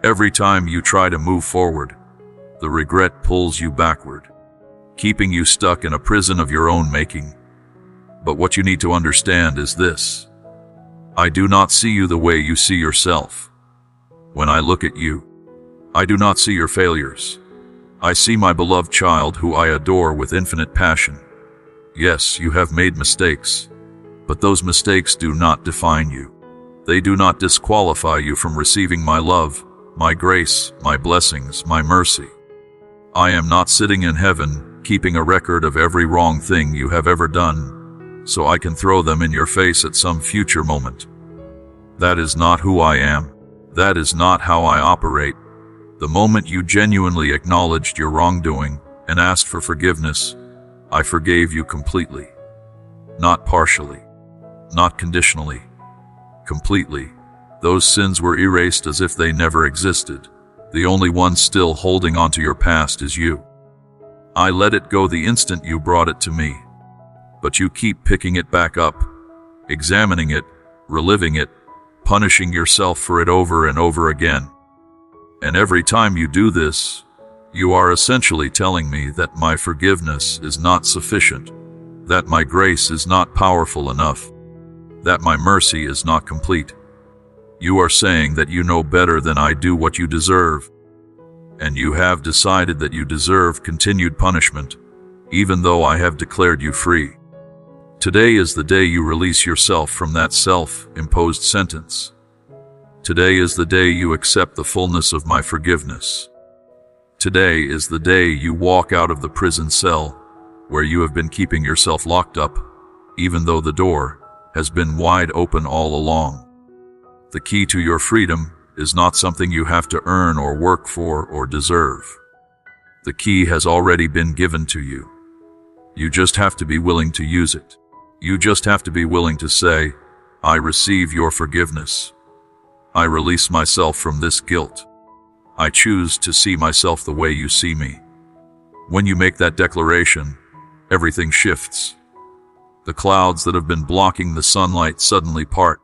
Every time you try to move forward, the regret pulls you backward, keeping you stuck in a prison of your own making. But what you need to understand is this: I do not see you the way you see yourself. When I look at you, I do not see your failures. I see my beloved child who I adore with infinite passion. Yes, you have made mistakes, but those mistakes do not define you. They do not disqualify you from receiving my love, my grace, my blessings, my mercy. I am not sitting in heaven, keeping a record of every wrong thing you have ever done, so I can throw them in your face at some future moment. That is not who I am. That is not how I operate. The moment you genuinely acknowledged your wrongdoing and asked for forgiveness, I forgave you completely. Not partially. Not conditionally. Completely. Those sins were erased as if they never existed. The only one still holding onto your past is you. I let it go the instant you brought it to me. But you keep picking it back up, examining it, reliving it, punishing yourself for it over and over again. And every time you do this, you are essentially telling me that my forgiveness is not sufficient, that my grace is not powerful enough, that my mercy is not complete. You are saying that you know better than I do what you deserve, and you have decided that you deserve continued punishment, even though I have declared you free. Today is the day you release yourself from that self-imposed sentence. Today is the day you accept the fullness of my forgiveness. Today is the day you walk out of the prison cell where you have been keeping yourself locked up, even though the door has been wide open all along. The key to your freedom is not something you have to earn or work for or deserve. The key has already been given to you. You just have to be willing to use it. You just have to be willing to say, I receive your forgiveness. I release myself from this guilt. I choose to see myself the way you see me. When you make that declaration, everything shifts. The clouds that have been blocking the sunlight suddenly part.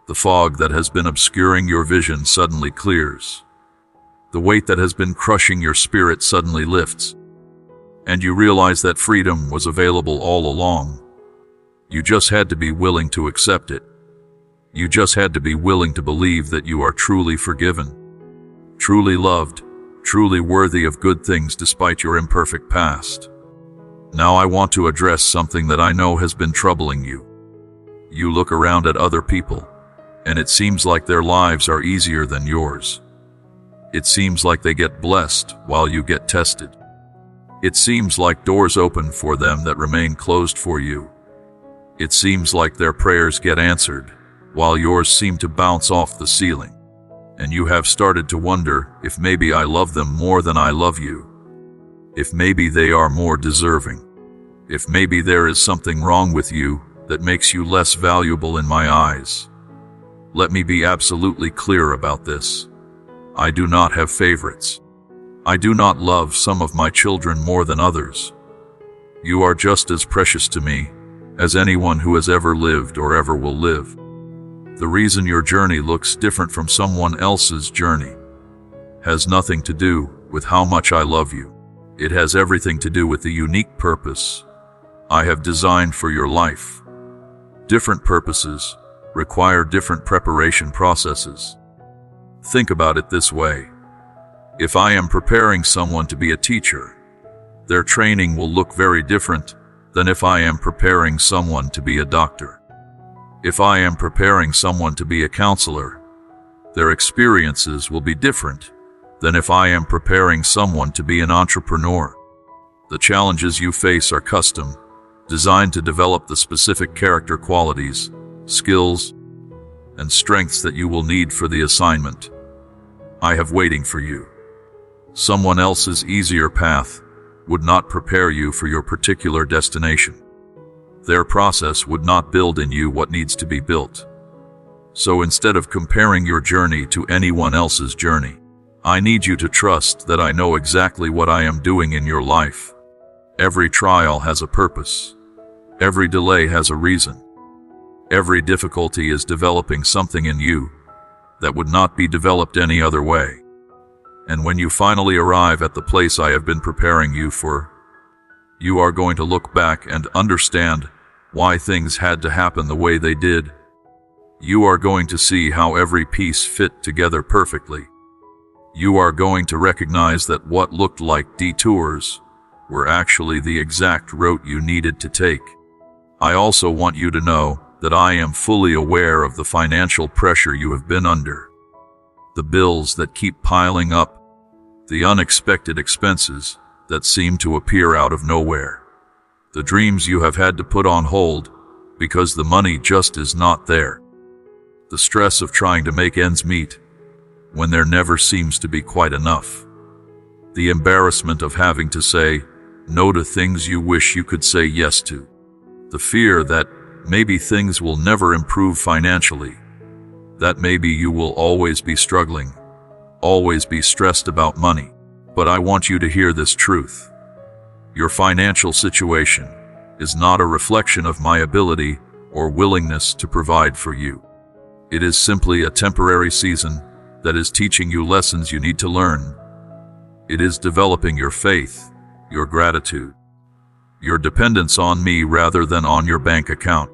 The fog that has been obscuring your vision suddenly clears. The weight that has been crushing your spirit suddenly lifts. And you realize that freedom was available all along. You just had to be willing to accept it. You just had to be willing to believe that you are truly forgiven, truly loved, truly worthy of good things despite your imperfect past. Now I want to address something that I know has been troubling you. You look around at other people, and it seems like their lives are easier than yours. It seems like they get blessed while you get tested. It seems like doors open for them that remain closed for you. It seems like their prayers get answered, while yours seem to bounce off the ceiling. And you have started to wonder if maybe I love them more than I love you. If maybe they are more deserving. If maybe there is something wrong with you that makes you less valuable in my eyes. Let me be absolutely clear about this. I do not have favorites. I do not love some of my children more than others. You are just as precious to me as anyone who has ever lived or ever will live. The reason your journey looks different from someone else's journey has nothing to do with how much I love you. It has everything to do with the unique purpose I have designed for your life. Different purposes require different preparation processes. Think about it this way. If I am preparing someone to be a teacher, their training will look very different than if I am preparing someone to be a doctor. If I am preparing someone to be a counselor, their experiences will be different than if I am preparing someone to be an entrepreneur. The challenges you face are custom, designed to develop the specific character qualities, skills, and strengths that you will need for the assignment I have waiting for you. Someone else's easier path would not prepare you for your particular destination. Their process would not build in you what needs to be built. So instead of comparing your journey to anyone else's journey, I need you to trust that I know exactly what I am doing in your life. Every trial has a purpose. Every delay has a reason. Every difficulty is developing something in you that would not be developed any other way. And when you finally arrive at the place I have been preparing you for, you are going to look back and understand why things had to happen the way they did. You are going to see how every piece fit together perfectly. You are going to recognize that what looked like detours were actually the exact route you needed to take. I also want you to know that I am fully aware of the financial pressure you have been under. The bills that keep piling up, the unexpected expenses that seem to appear out of nowhere, the dreams you have had to put on hold because the money just is not there, the stress of trying to make ends meet when there never seems to be quite enough, the embarrassment of having to say no to things you wish you could say yes to, the fear that maybe things will never improve financially, that maybe you will always be struggling, always be stressed about money. But I want you to hear this truth. Your financial situation is not a reflection of my ability or willingness to provide for you. It is simply a temporary season that is teaching you lessons you need to learn. It is developing your faith, your gratitude, your dependence on me rather than on your bank account.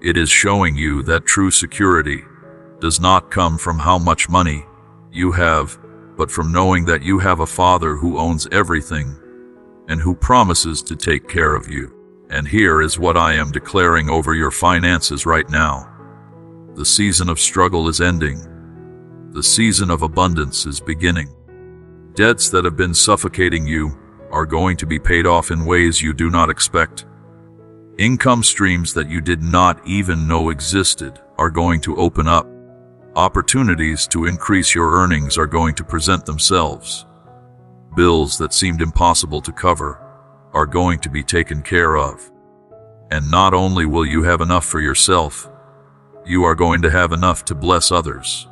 It is showing you that true security does not come from how much money you have, but from knowing that you have a Father who owns everything and who promises to take care of you. And here is what I am declaring over your finances right now. The season of struggle is ending. The season of abundance is beginning. Debts that have been suffocating you are going to be paid off in ways you do not expect. Income streams that you did not even know existed are going to open up. Opportunities to increase your earnings are going to present themselves. Bills that seemed impossible to cover are going to be taken care of. And not only will you have enough for yourself, you are going to have enough to bless others.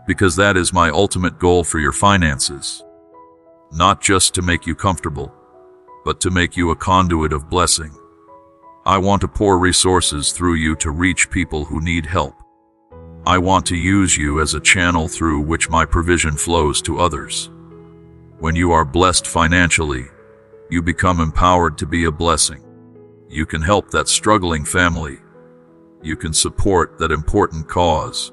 Because that is my ultimate goal for your finances. Not just to make you comfortable, but to make you a conduit of blessing. I want to pour resources through you to reach people who need help. I want to use you as a channel through which my provision flows to others. When you are blessed financially, you become empowered to be a blessing. You can help that struggling family. You can support that important cause.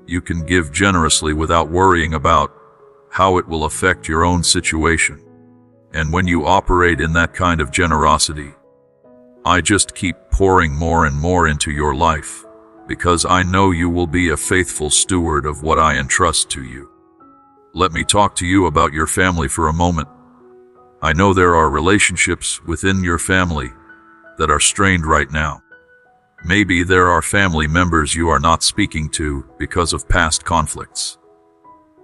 You can give generously without worrying about how it will affect your own situation. And when you operate in that kind of generosity, I just keep pouring more and more into your life, because I know you will be a faithful steward of what I entrust to you. Let me talk to you about your family for a moment. I know there are relationships within your family that are strained right now. Maybe there are family members you are not speaking to because of past conflicts.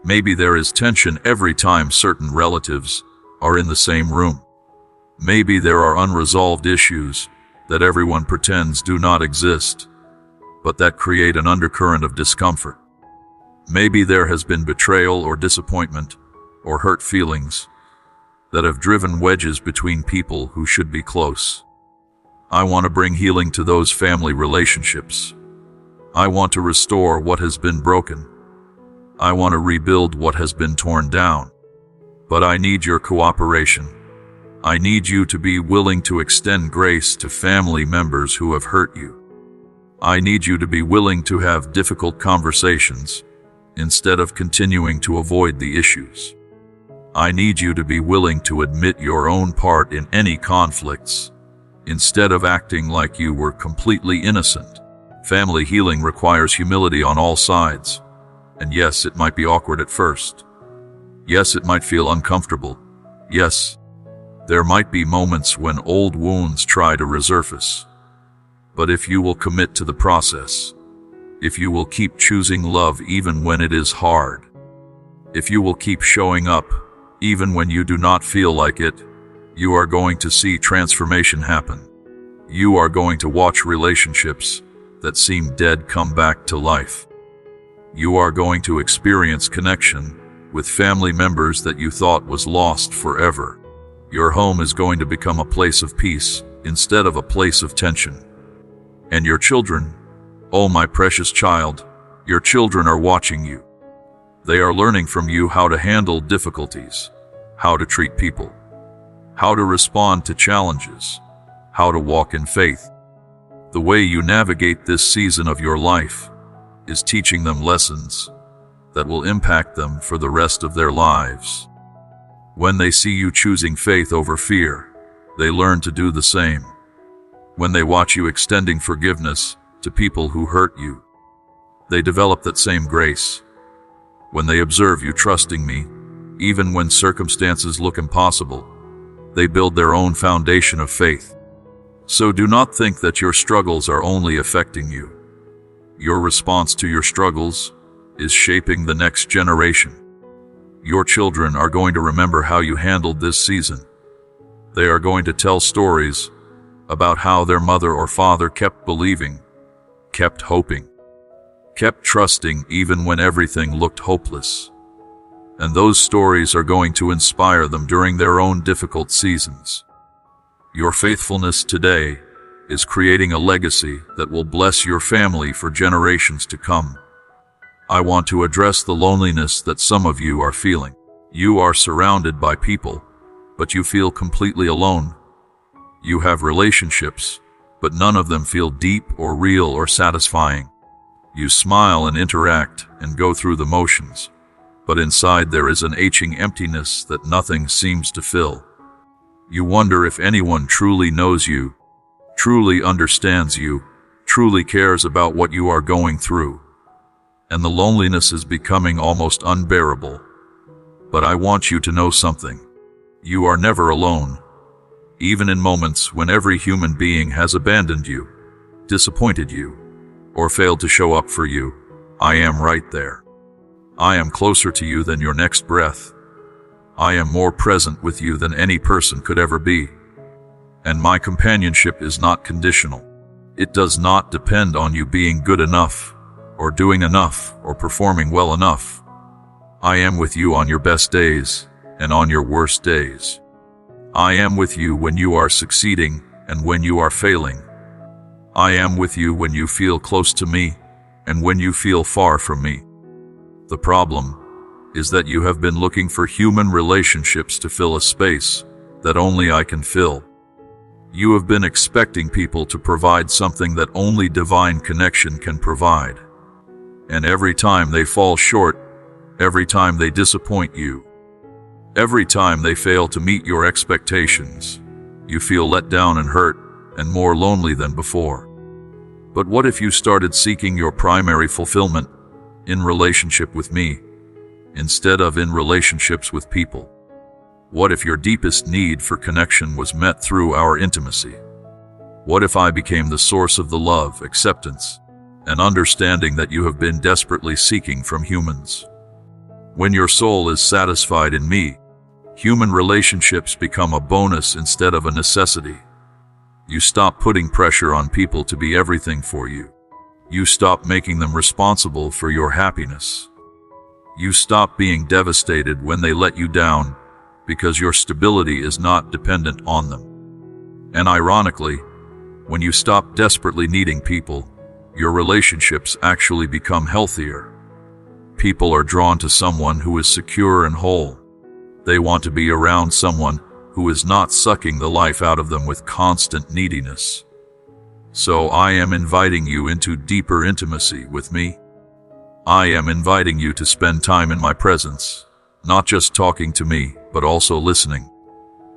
Maybe there is tension every time certain relatives are in the same room. Maybe there are unresolved issues that everyone pretends do not exist, but that create an undercurrent of discomfort. Maybe there has been betrayal or disappointment or hurt feelings that have driven wedges between people who should be close. I want to bring healing to those family relationships. I want to restore what has been broken. I want to rebuild what has been torn down. But I need your cooperation. I need you to be willing to extend grace to family members who have hurt you. I need you to be willing to have difficult conversations instead of continuing to avoid the issues. I need you to be willing to admit your own part in any conflicts instead of acting like you were completely innocent. Family healing requires humility on all sides. And yes, it might be awkward at first. Yes, it might feel uncomfortable. Yes, there might be moments when old wounds try to resurface. But if you will commit to the process, if you will keep choosing love even when it is hard, if you will keep showing up even when you do not feel like it, you are going to see transformation happen. You are going to watch relationships that seem dead come back to life. You are going to experience connection with family members that you thought was lost forever. Your home is going to become a place of peace instead of a place of tension. And your children, oh my precious child, your children are watching you. They are learning from you how to handle difficulties, how to treat people, how to respond to challenges, how to walk in faith. The way you navigate this season of your life is teaching them lessons that will impact them for the rest of their lives. When they see you choosing faith over fear, they learn to do the same. When they watch you extending forgiveness to people who hurt you, they develop that same grace. When they observe you trusting me, even when circumstances look impossible, they build their own foundation of faith. So do not think that your struggles are only affecting you. Your response to your struggles is shaping the next generation. Your children are going to remember how you handled this season. They are going to tell stories about how their mother or father kept believing, kept hoping, kept trusting even when everything looked hopeless. And those stories are going to inspire them during their own difficult seasons. Your faithfulness today is creating a legacy that will bless your family for generations to come. I want to address the loneliness that some of you are feeling. You are surrounded by people, but you feel completely alone. You have relationships, but none of them feel deep or real or satisfying. You smile and interact and go through the motions, but inside there is an aching emptiness that nothing seems to fill. You wonder if anyone truly knows you, truly understands you, truly cares about what you are going through. And the loneliness is becoming almost unbearable. But I want you to know something. You are never alone. Even in moments when every human being has abandoned you, disappointed you, or failed to show up for you, I am right there. I am closer to you than your next breath. I am more present with you than any person could ever be. And my companionship is not conditional. It does not depend on you being good enough, or doing enough, or performing well enough. I am with you on your best days, and on your worst days. I am with you when you are succeeding, and when you are failing. I am with you when you feel close to me, and when you feel far from me. The problem is that you have been looking for human relationships to fill a space that only I can fill. You have been expecting people to provide something that only divine connection can provide. And every time they fall short, every time they disappoint you, every time they fail to meet your expectations, you feel let down and hurt and more lonely than before. But what if you started seeking your primary fulfillment in relationship with me, instead of in relationships with people? What if your deepest need for connection was met through our intimacy? What if I became the source of the love, acceptance, and understanding that you have been desperately seeking from humans? When your soul is satisfied in me, human relationships become a bonus instead of a necessity. You stop putting pressure on people to be everything for you. You stop making them responsible for your happiness. You stop being devastated when they let you down, because your stability is not dependent on them. And ironically, when you stop desperately needing people, your relationships actually become healthier. People are drawn to someone who is secure and whole. They want to be around someone who is not sucking the life out of them with constant neediness. So I am inviting you into deeper intimacy with me. I am inviting you to spend time in my presence, not just talking to me, but also listening.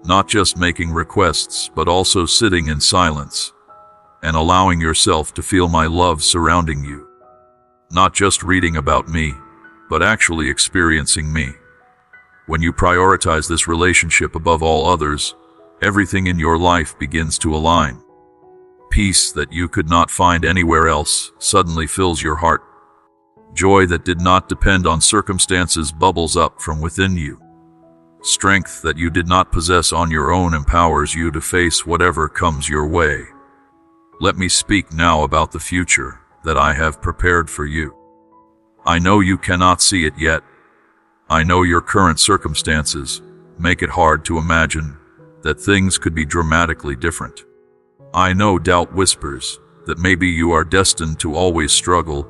Not just making requests, but also sitting in silence and allowing yourself to feel my love surrounding you. Not just reading about me, but actually experiencing me. When you prioritize this relationship above all others, everything in your life begins to align. Peace that you could not find anywhere else suddenly fills your heart. Joy that did not depend on circumstances bubbles up from within you. Strength that you did not possess on your own empowers you to face whatever comes your way. Let me speak now about the future that I have prepared for you. I know you cannot see it yet. I know your current circumstances make it hard to imagine that things could be dramatically different. I know doubt whispers that maybe you are destined to always struggle,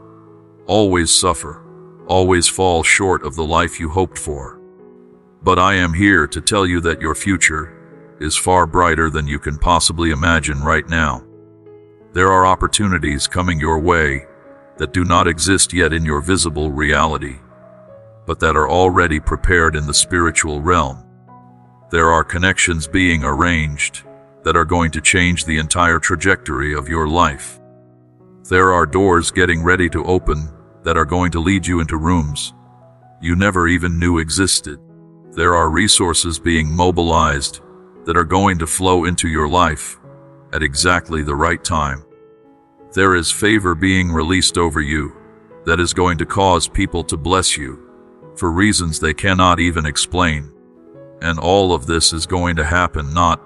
always suffer, always fall short of the life you hoped for. But I am here to tell you that your future is far brighter than you can possibly imagine right now. There are opportunities coming your way that do not exist yet in your visible reality, but that are already prepared in the spiritual realm. There are connections being arranged that are going to change the entire trajectory of your life. There are doors getting ready to open that are going to lead you into rooms you never even knew existed. There are resources being mobilized that are going to flow into your life at exactly the right time. There is favor being released over you that is going to cause people to bless you for reasons they cannot even explain. And all of this is going to happen not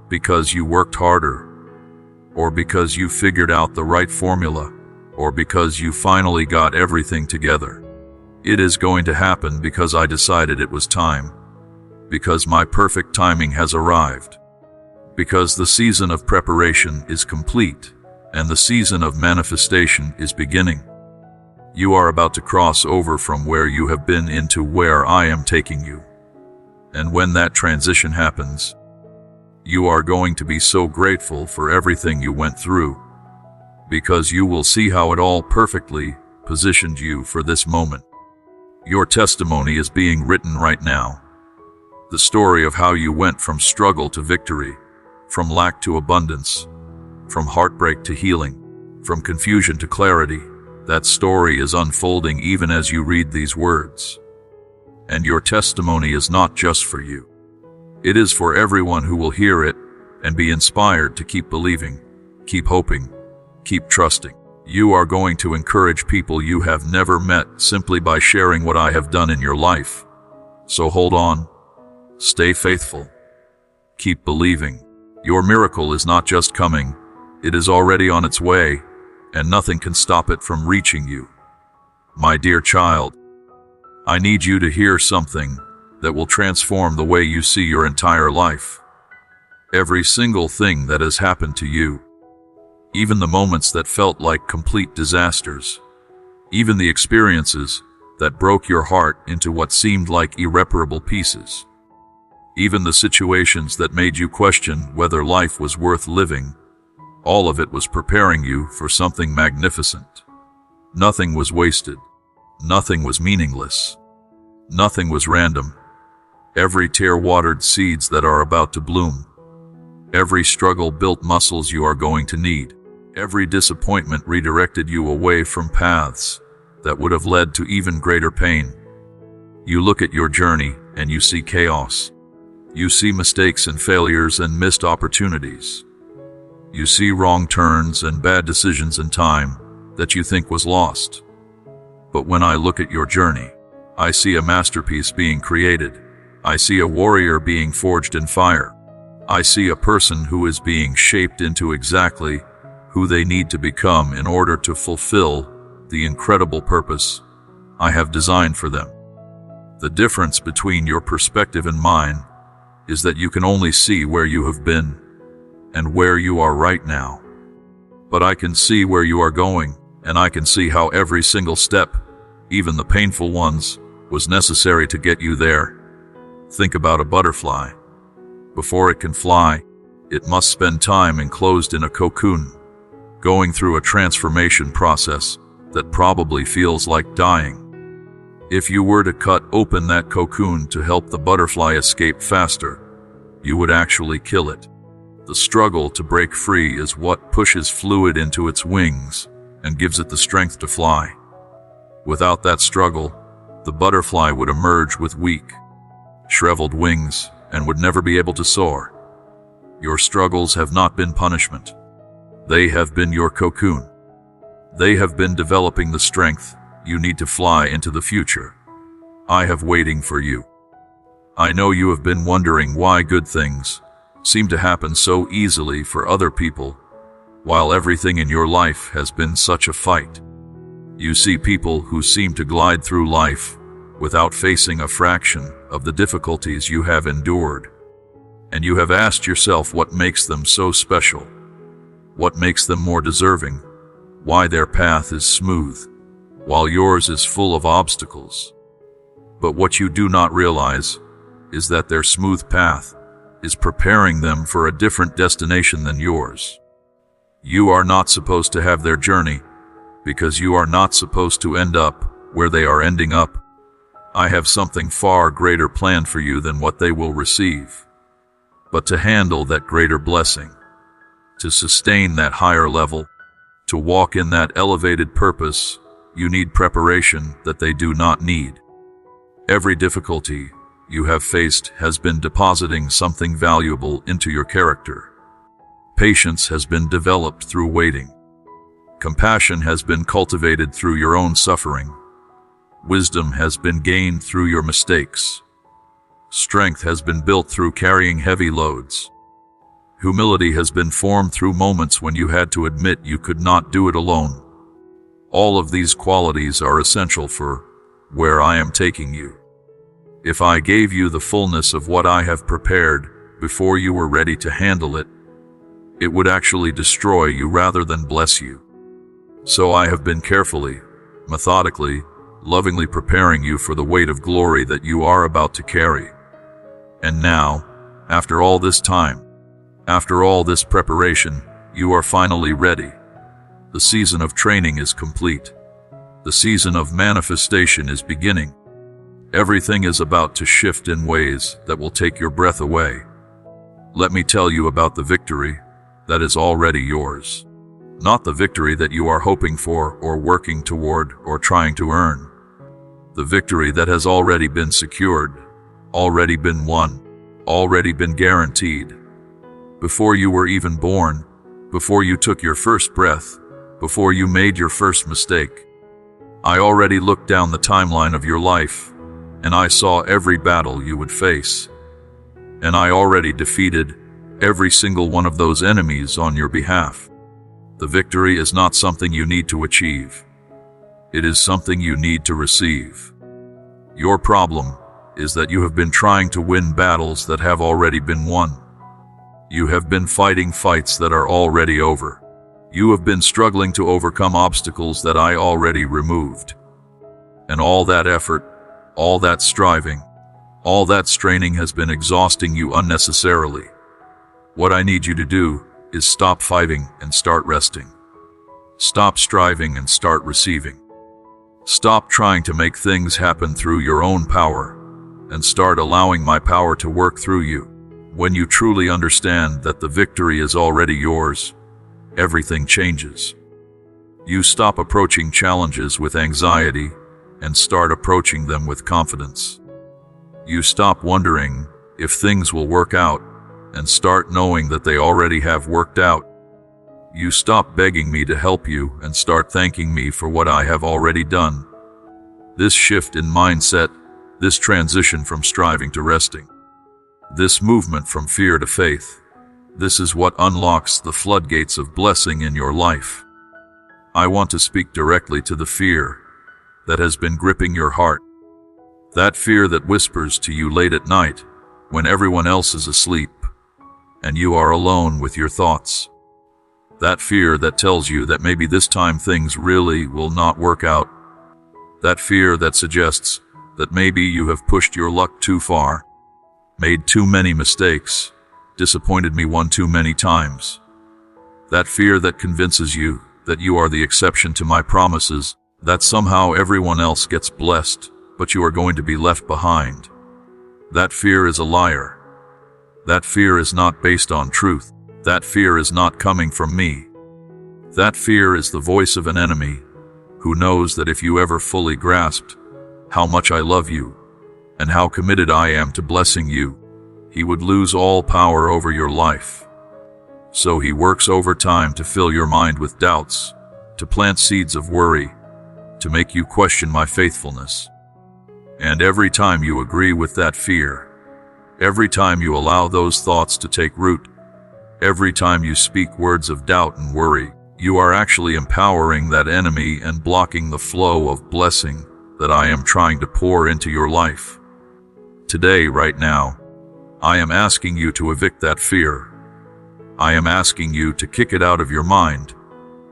because you worked harder, or because you figured out the right formula, or because you finally got everything together. It is going to happen because I decided it was time, because my perfect timing has arrived, because the season of preparation is complete, and the season of manifestation is beginning. You are about to cross over from where you have been into where I am taking you. And when that transition happens, you are going to be so grateful for everything you went through, because you will see how it all perfectly positioned you for this moment. Your testimony is being written right now. The story of how you went from struggle to victory, from lack to abundance, from heartbreak to healing, from confusion to clarity. That story is unfolding even as you read these words. And your testimony is not just for you. It is for everyone who will hear it and be inspired to keep believing, keep hoping, keep trusting. You are going to encourage people you have never met simply by sharing what I have done in your life. So hold on, stay faithful, keep believing. Your miracle is not just coming, it is already on its way, and nothing can stop it from reaching you. My dear child, I need you to hear something that will transform the way you see your entire life. Every single thing that has happened to you, even the moments that felt like complete disasters, even the experiences that broke your heart into what seemed like irreparable pieces, even the situations that made you question whether life was worth living, all of it was preparing you for something magnificent. Nothing was wasted. Nothing was meaningless. Nothing was random. Every tear watered seeds that are about to bloom. Every struggle built muscles you are going to need. Every disappointment redirected you away from paths that would have led to even greater pain. You look at your journey and you see chaos. You see mistakes and failures and missed opportunities. You see wrong turns and bad decisions in time that you think was lost. But when I look at your journey, I see a masterpiece being created. I see a warrior being forged in fire. I see a person who is being shaped into exactly who they need to become in order to fulfill the incredible purpose I have designed for them. The difference between your perspective and mine is that you can only see where you have been and where you are right now. But I can see where you are going, and I can see how every single step, even the painful ones, was necessary to get you there. Think about a butterfly. Before it can fly, it must spend time enclosed in a cocoon, going through a transformation process that probably feels like dying. If you were to cut open that cocoon to help the butterfly escape faster, you would actually kill it. The struggle to break free is what pushes fluid into its wings and gives it the strength to fly. Without that struggle, the butterfly would emerge with weak, shriveled wings and would never be able to soar. Your struggles have not been punishment. They have been your cocoon. They have been developing the strength you need to fly into the future. I have waiting for you. I know you have been wondering why good things seem to happen so easily for other people, while everything in your life has been such a fight. You see people who seem to glide through life without facing a fraction of the difficulties you have endured. And you have asked yourself what makes them so special, what makes them more deserving, why their path is smooth, while yours is full of obstacles. But what you do not realize is that their smooth path is preparing them for a different destination than yours. You are not supposed to have their journey, because you are not supposed to end up where they are ending up. I have something far greater planned for you than what they will receive. But to handle that greater blessing, to sustain that higher level, to walk in that elevated purpose, you need preparation that they do not need. Every difficulty you have faced has been depositing something valuable into your character. Patience has been developed through waiting. Compassion has been cultivated through your own suffering. Wisdom has been gained through your mistakes. Strength has been built through carrying heavy loads. Humility has been formed through moments when you had to admit you could not do it alone. All of these qualities are essential for where I am taking you. If I gave you the fullness of what I have prepared before you were ready to handle it, it would actually destroy you rather than bless you. So I have been carefully, methodically, lovingly preparing you for the weight of glory that you are about to carry. And now, after all this time, after all this preparation, you are finally ready. The season of training is complete. The season of manifestation is beginning. Everything is about to shift in ways that will take your breath away. Let me tell you about the victory that is already yours. Not the victory that you are hoping for or working toward or trying to earn. The victory that has already been secured, already been won, already been guaranteed. Before you were even born, before you took your first breath, before you made your first mistake. I already looked down the timeline of your life, and I saw every battle you would face. And I already defeated every single one of those enemies on your behalf. The victory is not something you need to achieve. It is something you need to receive. Your problem is that you have been trying to win battles that have already been won. You have been fighting fights that are already over. You have been struggling to overcome obstacles that I already removed. And all that effort, all that striving, all that straining has been exhausting you unnecessarily. What I need you to do is stop fighting and start resting. Stop striving and start receiving. Stop trying to make things happen through your own power and start allowing my power to work through you. When you truly understand that the victory is already yours, everything changes. You stop approaching challenges with anxiety and start approaching them with confidence. You stop wondering if things will work out and start knowing that they already have worked out. You stop begging me to help you and start thanking me for what I have already done. This shift in mindset, this transition from striving to resting, this movement from fear to faith, this is what unlocks the floodgates of blessing in your life. I want to speak directly to the fear that has been gripping your heart. That fear that whispers to you late at night when everyone else is asleep and you are alone with your thoughts. That fear that tells you that maybe this time things really will not work out. That fear that suggests that maybe you have pushed your luck too far, made too many mistakes, disappointed me one too many times. That fear that convinces you that you are the exception to my promises, that somehow everyone else gets blessed, but you are going to be left behind. That fear is a liar. That fear is not based on truth. That fear is not coming from me. That fear is the voice of an enemy who knows that if you ever fully grasped how much I love you and how committed I am to blessing you, he would lose all power over your life. So he works overtime to fill your mind with doubts, to plant seeds of worry, to make you question my faithfulness. And every time you agree with that fear, every time you allow those thoughts to take root, every time you speak words of doubt and worry, you are actually empowering that enemy and blocking the flow of blessing that I am trying to pour into your life. Today, right now, I am asking you to evict that fear. I am asking you to kick it out of your mind,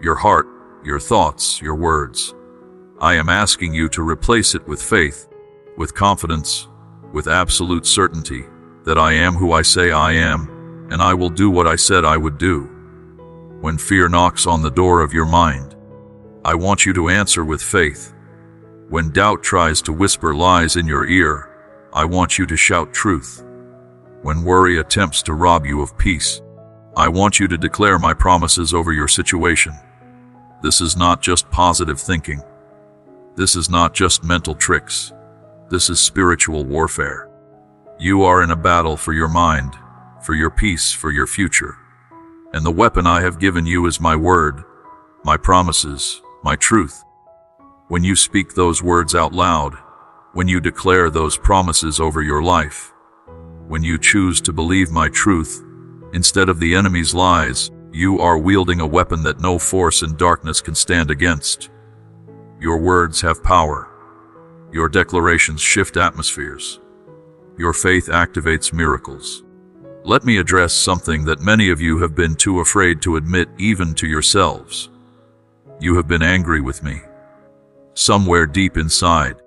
your heart, your thoughts, your words. I am asking you to replace it with faith, with confidence, with absolute certainty that I am who I say I am, and I will do what I said I would do. When fear knocks on the door of your mind, I want you to answer with faith. When doubt tries to whisper lies in your ear, I want you to shout truth. When worry attempts to rob you of peace, I want you to declare my promises over your situation. This is not just positive thinking. This is not just mental tricks. This is spiritual warfare. You are in a battle for your mind, for your peace, for your future. And the weapon I have given you is my word, my promises, my truth. When you speak those words out loud, when you declare those promises over your life, when you choose to believe my truth instead of the enemy's lies, you are wielding a weapon that no force in darkness can stand against. Your words have power. Your declarations shift atmospheres. Your faith activates miracles. Let me address something that many of you have been too afraid to admit even to yourselves. You have been angry with me. Somewhere deep inside,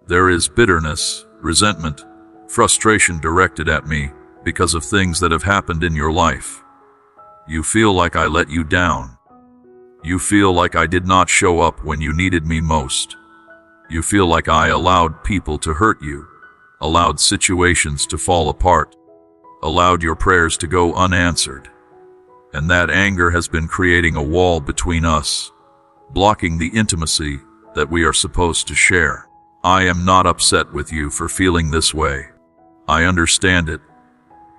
there is bitterness, resentment, frustration directed at me because of things that have happened in your life. You feel like I let you down. You feel like I did not show up when you needed me most. You feel like I allowed people to hurt you, allowed situations to fall apart, allowed your prayers to go unanswered. And that anger has been creating a wall between us, blocking the intimacy that we are supposed to share. I am not upset with you for feeling this way. I understand it.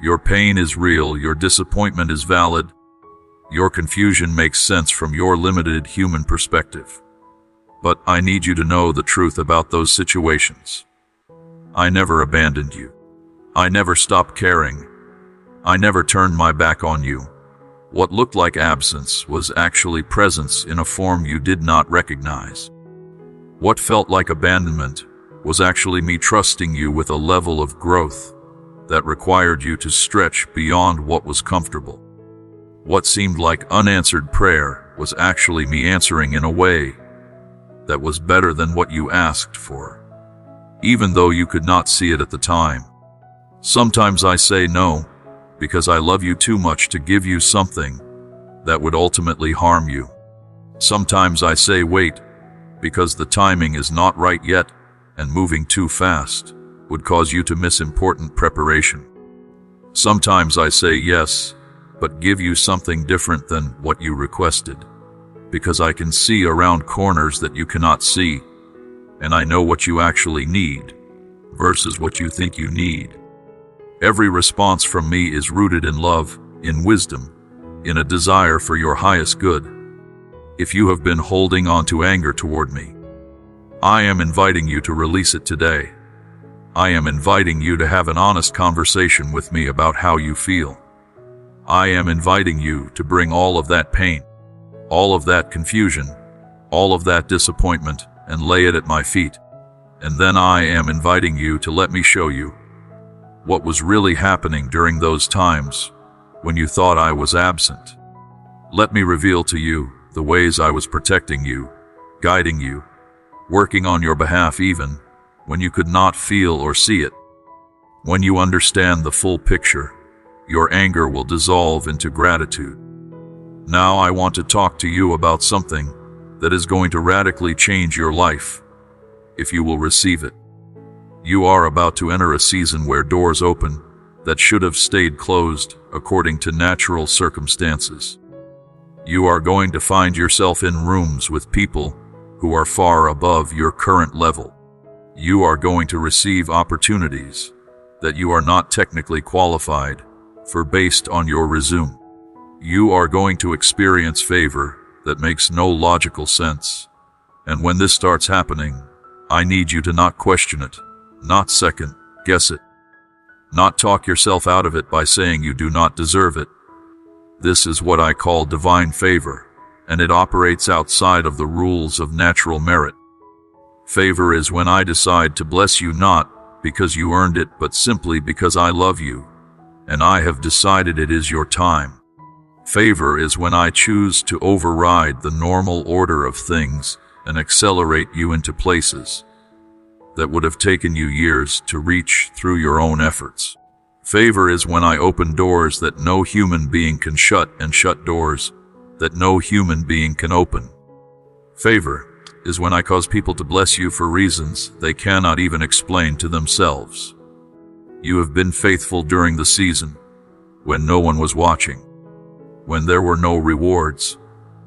Your pain is real, your disappointment is valid. Your confusion makes sense from your limited human perspective. But I need you to know the truth about those situations. I never abandoned you. I never stopped caring. I never turned my back on you. What looked like absence was actually presence in a form you did not recognize. What felt like abandonment was actually me trusting you with a level of growth that required you to stretch beyond what was comfortable. What seemed like unanswered prayer was actually me answering in a way that was better than what you asked for, even though you could not see it at the time. Sometimes I say no, because I love you too much to give you something that would ultimately harm you. Sometimes I say wait, because the timing is not right yet, and moving too fast would cause you to miss important preparation. Sometimes I say yes, but give you something different than what you requested, because I can see around corners that you cannot see, and I know what you actually need versus what you think you need. Every response from me is rooted in love, in wisdom, in a desire for your highest good. If you have been holding on to anger toward me, I am inviting you to release it today. I am inviting you to have an honest conversation with me about how you feel. I am inviting you to bring all of that pain, all of that confusion, all of that disappointment, and lay it at my feet. And then I am inviting you to let me show you what was really happening during those times when you thought I was absent. Let me reveal to you the ways I was protecting you, guiding you, working on your behalf even when you could not feel or see it. When you understand the full picture, your anger will dissolve into gratitude. Now I want to talk to you about something that is going to radically change your life, if you will receive it. You are about to enter a season where doors open that should have stayed closed according to natural circumstances. You are going to find yourself in rooms with people who are far above your current level. You are going to receive opportunities that you are not technically qualified for based on your resume. You are going to experience favor that makes no logical sense. And when this starts happening, I need you to not question it, not second guess it, not talk yourself out of it by saying you do not deserve it. This is what I call divine favor, and it operates outside of the rules of natural merit. Favor is when I decide to bless you not because you earned it, but simply because I love you, and I have decided it is your time. Favor is when I choose to override the normal order of things and accelerate you into places that would have taken you years to reach through your own efforts. Favor is when I open doors that no human being can shut and shut doors that no human being can open. Favor is when I cause people to bless you for reasons they cannot even explain to themselves. You have been faithful during the season, when no one was watching, when there were no rewards,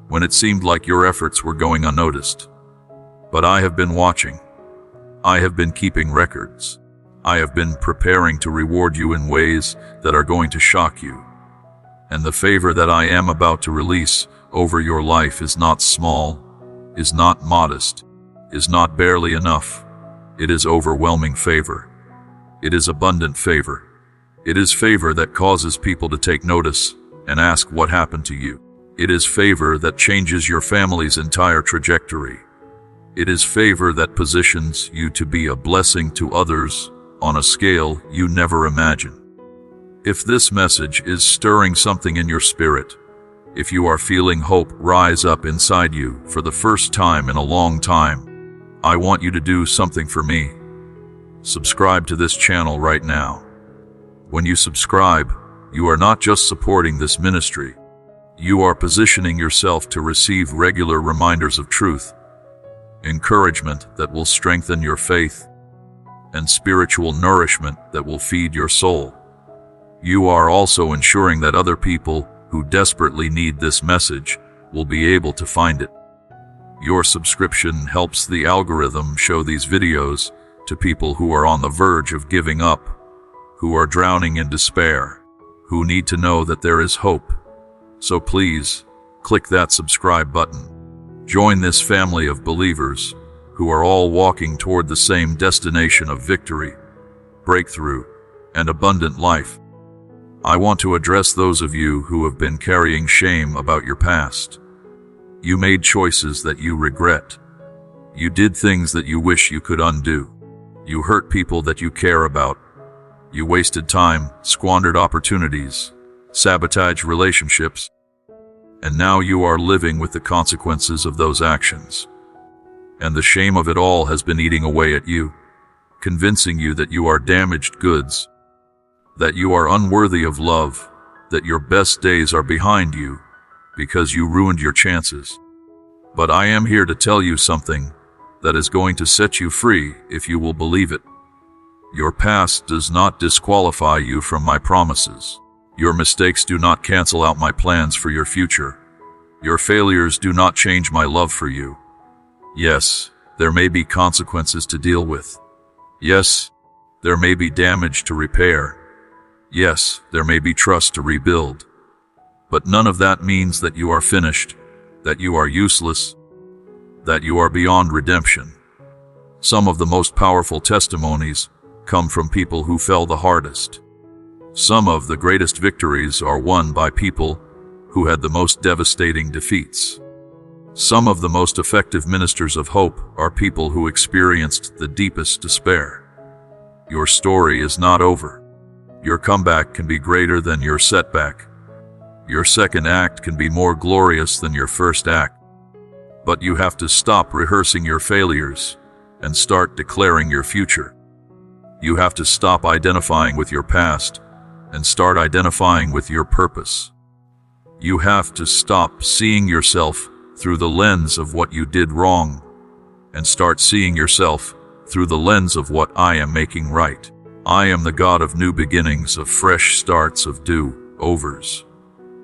when it seemed like your efforts were going unnoticed. But I have been watching. I have been keeping records. I have been preparing to reward you in ways that are going to shock you. And the favor that I am about to release over your life is not small, is not modest, is not barely enough. It is overwhelming favor. It is abundant favor. It is favor that causes people to take notice and ask what happened to you. It is favor that changes your family's entire trajectory. It is favor that positions you to be a blessing to others on a scale you never imagined. If this message is stirring something in your spirit, if you are feeling hope rise up inside you for the first time in a long time, I want you to do something for me. Subscribe to this channel right now. When you subscribe, you are not just supporting this ministry. You are positioning yourself to receive regular reminders of truth, encouragement that will strengthen your faith, and spiritual nourishment that will feed your soul. You are also ensuring that other people who desperately need this message will be able to find it. Your subscription helps the algorithm show these videos to people who are on the verge of giving up, who are drowning in despair, who need to know that there is hope. So please, click that subscribe button. Join this family of believers who are all walking toward the same destination of victory, breakthrough, and abundant life. I want to address those of you who have been carrying shame about your past. You made choices that you regret. You did things that you wish you could undo. You hurt people that you care about. You wasted time, squandered opportunities, sabotaged relationships, and now you are living with the consequences of those actions. And the shame of it all has been eating away at you, convincing you that you are damaged goods, that you are unworthy of love, that your best days are behind you because you ruined your chances. But I am here to tell you something that is going to set you free if you will believe it. Your past does not disqualify you from my promises. Your mistakes do not cancel out my plans for your future. Your failures do not change my love for you. Yes, there may be consequences to deal with. Yes, there may be damage to repair. Yes, there may be trust to rebuild. But none of that means that you are finished, that you are useless, that you are beyond redemption. Some of the most powerful testimonies come from people who fell the hardest. Some of the greatest victories are won by people who had the most devastating defeats. Some of the most effective ministers of hope are people who experienced the deepest despair. Your story is not over. Your comeback can be greater than your setback. Your second act can be more glorious than your first act. But you have to stop rehearsing your failures and start declaring your future. You have to stop identifying with your past and start identifying with your purpose. You have to stop seeing yourself through the lens of what you did wrong and start seeing yourself through the lens of what I am making right. I am the God of new beginnings, of fresh starts, of do-overs.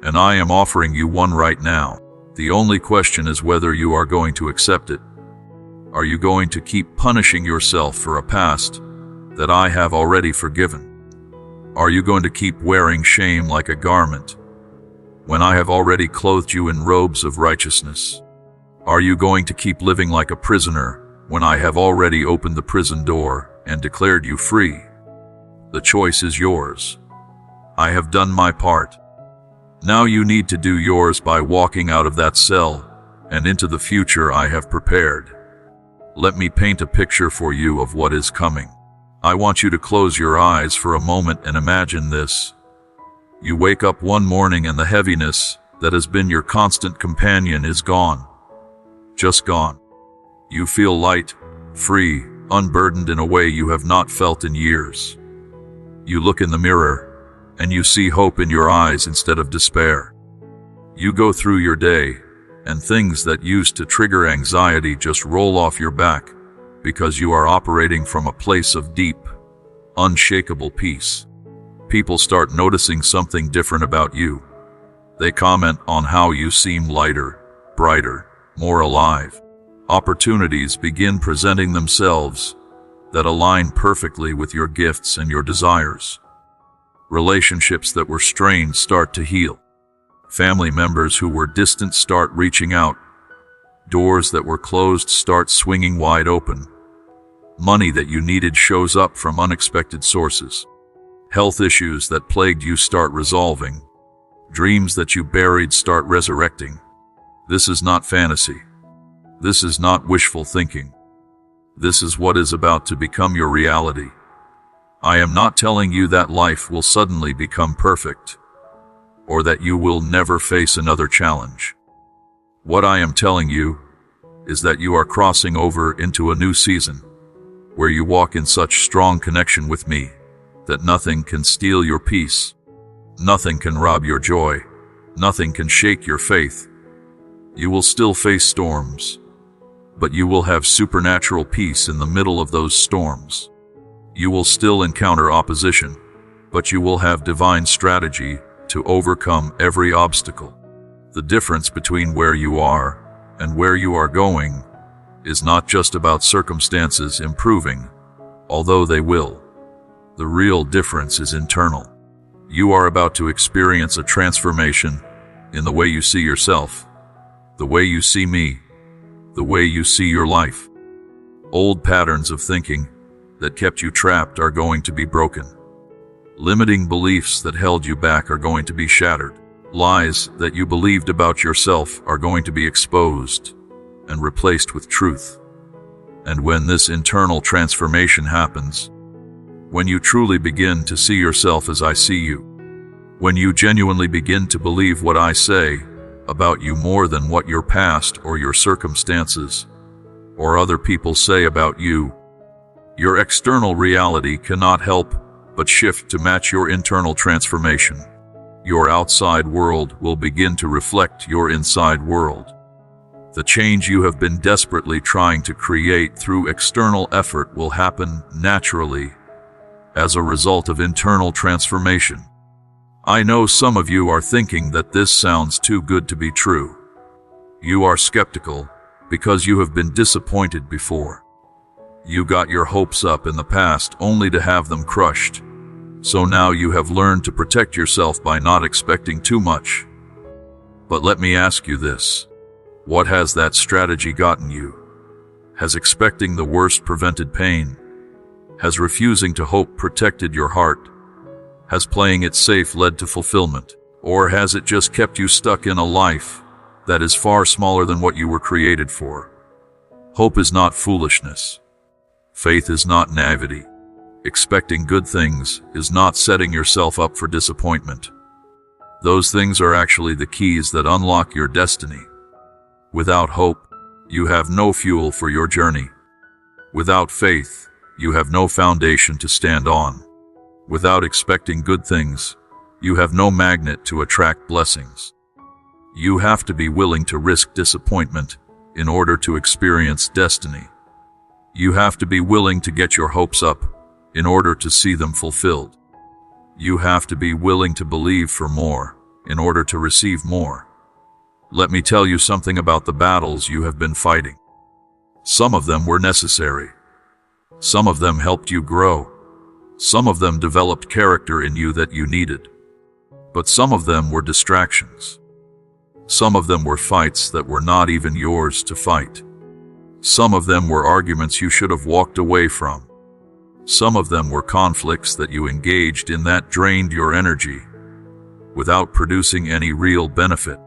And I am offering you one right now. The only question is whether you are going to accept it. Are you going to keep punishing yourself for a past that I have already forgiven? Are you going to keep wearing shame like a garment when I have already clothed you in robes of righteousness? Are you going to keep living like a prisoner when I have already opened the prison door and declared you free? The choice is yours. I have done my part. Now you need to do yours by walking out of that cell and into the future I have prepared. Let me paint a picture for you of what is coming. I want you to close your eyes for a moment and imagine this. You wake up one morning and the heaviness that has been your constant companion is gone. Just gone. You feel light, free, unburdened in a way you have not felt in years. You look in the mirror and you see hope in your eyes instead of despair. You go through your day and things that used to trigger anxiety just roll off your back because you are operating from a place of deep, unshakable peace. People start noticing something different about you. They comment on how you seem lighter, brighter, more alive. Opportunities begin presenting themselves that align perfectly with your gifts and your desires. Relationships that were strained start to heal. Family members who were distant start reaching out. Doors that were closed start swinging wide open. Money that you needed shows up from unexpected sources. Health issues that plagued you start resolving. Dreams that you buried start resurrecting. This is not fantasy. This is not wishful thinking. This is what is about to become your reality. I am not telling you that life will suddenly become perfect, or that you will never face another challenge. What I am telling you is that you are crossing over into a new season, where you walk in such strong connection with me that nothing can steal your peace, nothing can rob your joy, nothing can shake your faith. You will still face storms, But you will have supernatural peace in the middle of those storms. You will still encounter opposition, but you will have divine strategy to overcome every obstacle. The difference between where you are and where you are going is not just about circumstances improving, although they will. The real difference is internal. You are about to experience a transformation in the way you see yourself, the way you see me, the way you see your life. Old patterns of thinking that kept you trapped are going to be broken. Limiting beliefs that held you back are going to be shattered. Lies that you believed about yourself are going to be exposed and replaced with truth. And when this internal transformation happens, when you truly begin to see yourself as I see you, when you genuinely begin to believe what I say about you more than what your past or your circumstances or other people say about you, your external reality cannot help but shift to match your internal transformation. Your outside world will begin to reflect your inside world. The change you have been desperately trying to create through external effort will happen naturally as a result of internal transformation. I know some of you are thinking that this sounds too good to be true. You are skeptical because you have been disappointed before. You got your hopes up in the past only to have them crushed. So now you have learned to protect yourself by not expecting too much. But let me ask you this. What has that strategy gotten you? Has expecting the worst prevented pain? Has refusing to hope protected your heart? Has playing it safe led to fulfillment? Or has it just kept you stuck in a life that is far smaller than what you were created for? Hope is not foolishness. Faith is not naivety. Expecting good things is not setting yourself up for disappointment. Those things are actually the keys that unlock your destiny. Without hope, you have no fuel for your journey. Without faith, you have no foundation to stand on. Without expecting good things, you have no magnet to attract blessings. You have to be willing to risk disappointment in order to experience destiny. You have to be willing to get your hopes up in order to see them fulfilled. You have to be willing to believe for more in order to receive more. Let me tell you something about the battles you have been fighting. Some of them were necessary. Some of them helped you grow. Some of them developed character in you that you needed. But some of them were distractions. Some of them were fights that were not even yours to fight. Some of them were arguments you should have walked away from. Some of them were conflicts that you engaged in that drained your energy without producing any real benefit.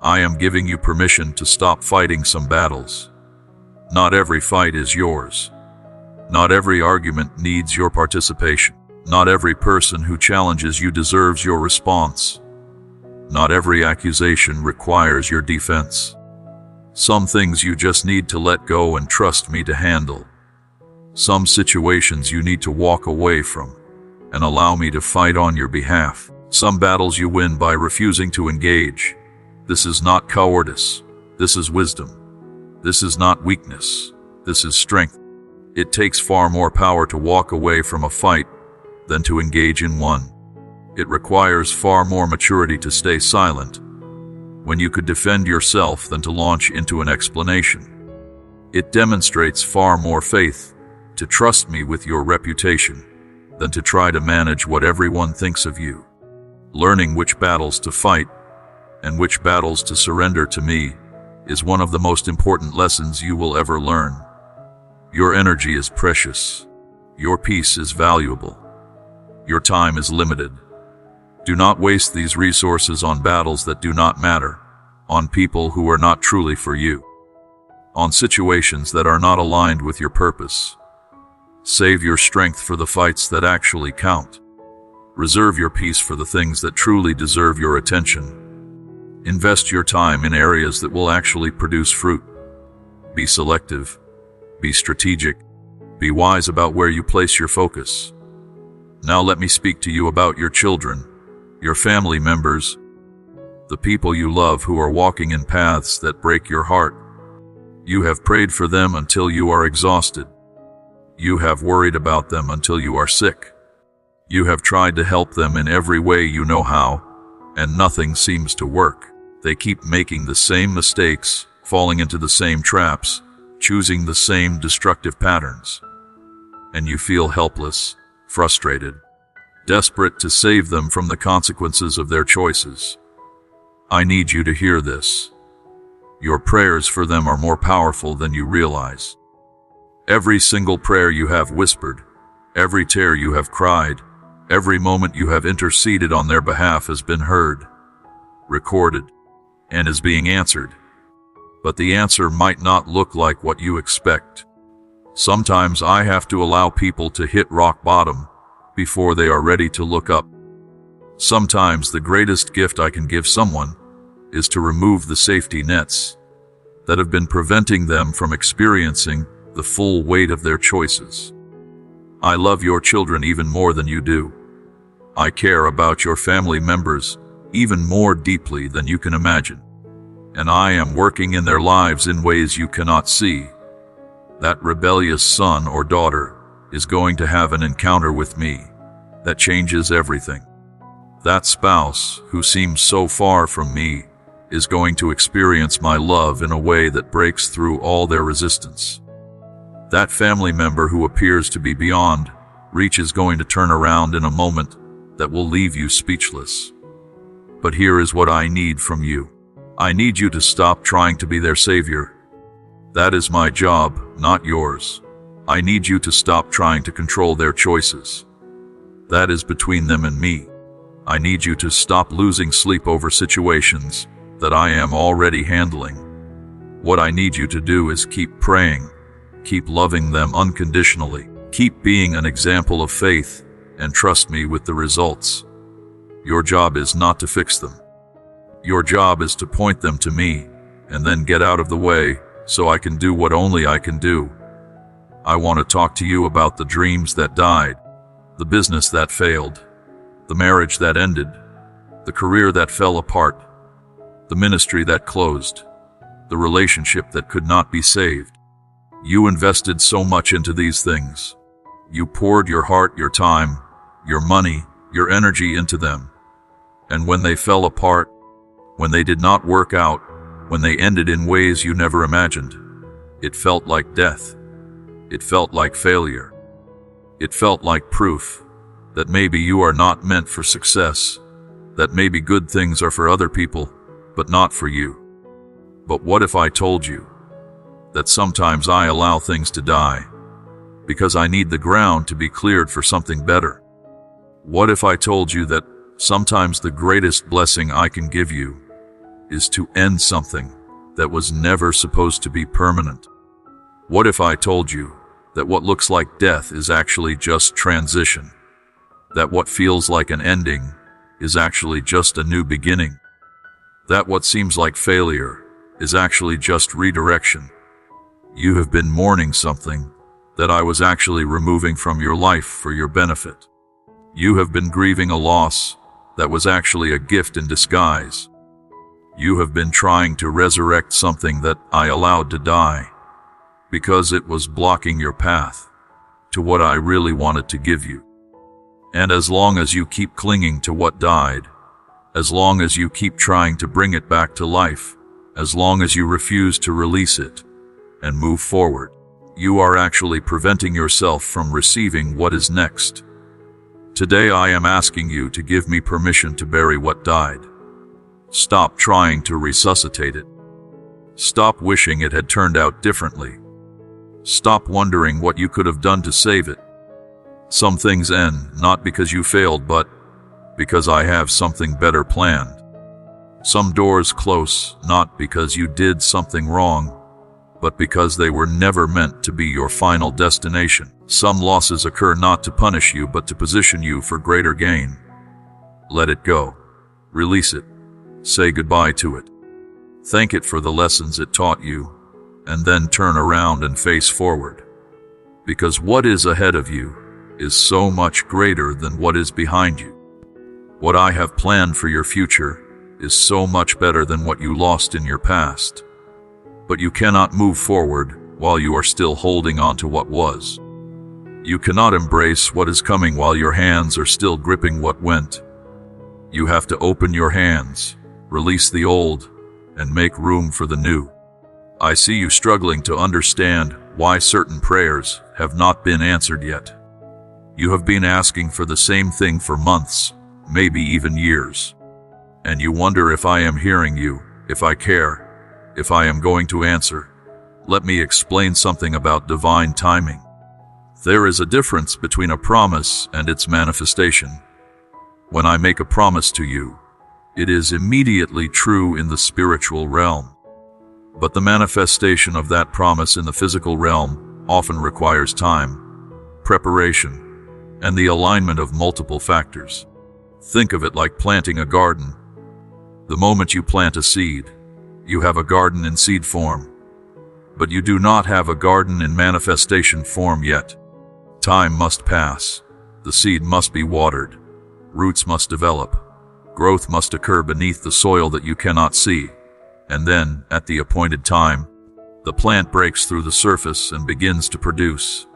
I am giving you permission to stop fighting some battles. Not every fight is yours. Not every argument needs your participation. Not every person who challenges you deserves your response. Not every accusation requires your defense. Some things you just need to let go and trust me to handle. Some situations you need to walk away from and allow me to fight on your behalf. Some battles you win by refusing to engage. This is not cowardice. This is wisdom. This is not weakness. This is strength. It takes far more power to walk away from a fight than to engage in one. It requires far more maturity to stay silent when you could defend yourself than to launch into an explanation. It demonstrates far more faith to trust me with your reputation than to try to manage what everyone thinks of you. Learning which battles to fight and which battles to surrender to me is one of the most important lessons you will ever learn. Your energy is precious. Your peace is valuable. Your time is limited. Do not waste these resources on battles that do not matter, on people who are not truly for you, on situations that are not aligned with your purpose. Save your strength for the fights that actually count. Reserve your peace for the things that truly deserve your attention. Invest your time in areas that will actually produce fruit. Be selective. Be strategic. Be wise about where you place your focus. Now let me speak to you about your children, your family members, the people you love who are walking in paths that break your heart. You have prayed for them until you are exhausted. You have worried about them until you are sick. You have tried to help them in every way you know how, and nothing seems to work. They keep making the same mistakes, falling into the same traps, choosing the same destructive patterns. And you feel helpless, frustrated, desperate to save them from the consequences of their choices. I need you to hear this. Your prayers for them are more powerful than you realize. Every single prayer you have whispered, every tear you have cried, every moment you have interceded on their behalf has been heard, recorded, and is being answered. But the answer might not look like what you expect. Sometimes I have to allow people to hit rock bottom before they are ready to look up. Sometimes the greatest gift I can give someone is to remove the safety nets that have been preventing them from experiencing the full weight of their choices. I love your children even more than you do. I care about your family members even more deeply than you can imagine. And I am working in their lives in ways you cannot see. That rebellious son or daughter is going to have an encounter with me that changes everything. That spouse who seems so far from me is going to experience my love in a way that breaks through all their resistance. That family member who appears to be beyond reach is going to turn around in a moment that will leave you speechless. But here is what I need from you. I need you to stop trying to be their savior. That is my job, not yours. I need you to stop trying to control their choices. That is between them and me. I need you to stop losing sleep over situations that I am already handling. What I need you to do is keep praying, keep loving them unconditionally, keep being an example of faith, and trust me with the results. Your job is not to fix them. Your job is to point them to me, and then get out of the way so I can do what only I can do. I want to talk to you about the dreams that died, the business that failed, the marriage that ended, the career that fell apart, the ministry that closed, the relationship that could not be saved. You invested so much into these things. You poured your heart, your time, your money, your energy into them. And when they fell apart, when they did not work out, when they ended in ways you never imagined, it felt like death. It felt like failure. It felt like proof that maybe you are not meant for success, that maybe good things are for other people, but not for you. But what if I told you that sometimes I allow things to die because I need the ground to be cleared for something better? What if I told you that sometimes the greatest blessing I can give you is to end something that was never supposed to be permanent? What if I told you that what looks like death is actually just transition? That what feels like an ending is actually just a new beginning? That what seems like failure is actually just redirection? You have been mourning something that I was actually removing from your life for your benefit. You have been grieving a loss that was actually a gift in disguise. You have been trying to resurrect something that I allowed to die because it was blocking your path to what I really wanted to give you. And as long as you keep clinging to what died, as long as you keep trying to bring it back to life, as long as you refuse to release it and move forward, you are actually preventing yourself from receiving what is next. Today I am asking you to give me permission to bury what died. Stop trying to resuscitate it. Stop wishing it had turned out differently. Stop wondering what you could have done to save it. Some things end not because you failed, but because I have something better planned. Some doors close not because you did something wrong, but because they were never meant to be your final destination. Some losses occur not to punish you, but to position you for greater gain. Let it go. Release it. Say goodbye to it. Thank it for the lessons it taught you, and then turn around and face forward. Because what is ahead of you is so much greater than what is behind you. What I have planned for your future is so much better than what you lost in your past. But you cannot move forward while you are still holding on to what was. You cannot embrace what is coming while your hands are still gripping what went. You have to open your hands, release the old, and make room for the new. I see you struggling to understand why certain prayers have not been answered yet. You have been asking for the same thing for months, maybe even years. And you wonder if I am hearing you, if I care, if I am going to answer. Let me explain something about divine timing. There is a difference between a promise and its manifestation. When I make a promise to you, it is immediately true in the spiritual realm. But the manifestation of that promise in the physical realm often requires time, preparation, and the alignment of multiple factors. Think of it like planting a garden. The moment you plant a seed, you have a garden in seed form. But you do not have a garden in manifestation form yet. Time must pass. The seed must be watered. Roots must develop. Growth must occur beneath the soil that you cannot see. And then, at the appointed time, the plant breaks through the surface and begins to produce.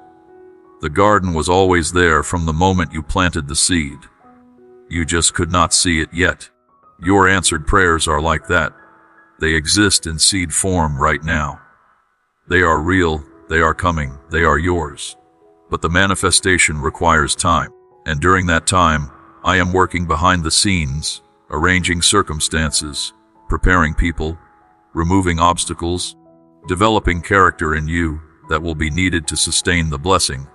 The garden was always there from the moment you planted the seed. You just could not see it yet. Your answered prayers are like that. They exist in seed form right now. They are real, they are coming, they are yours. But the manifestation requires time. And during that time, I am working behind the scenes, arranging circumstances, preparing people, removing obstacles, developing character in you that will be needed to sustain the blessing.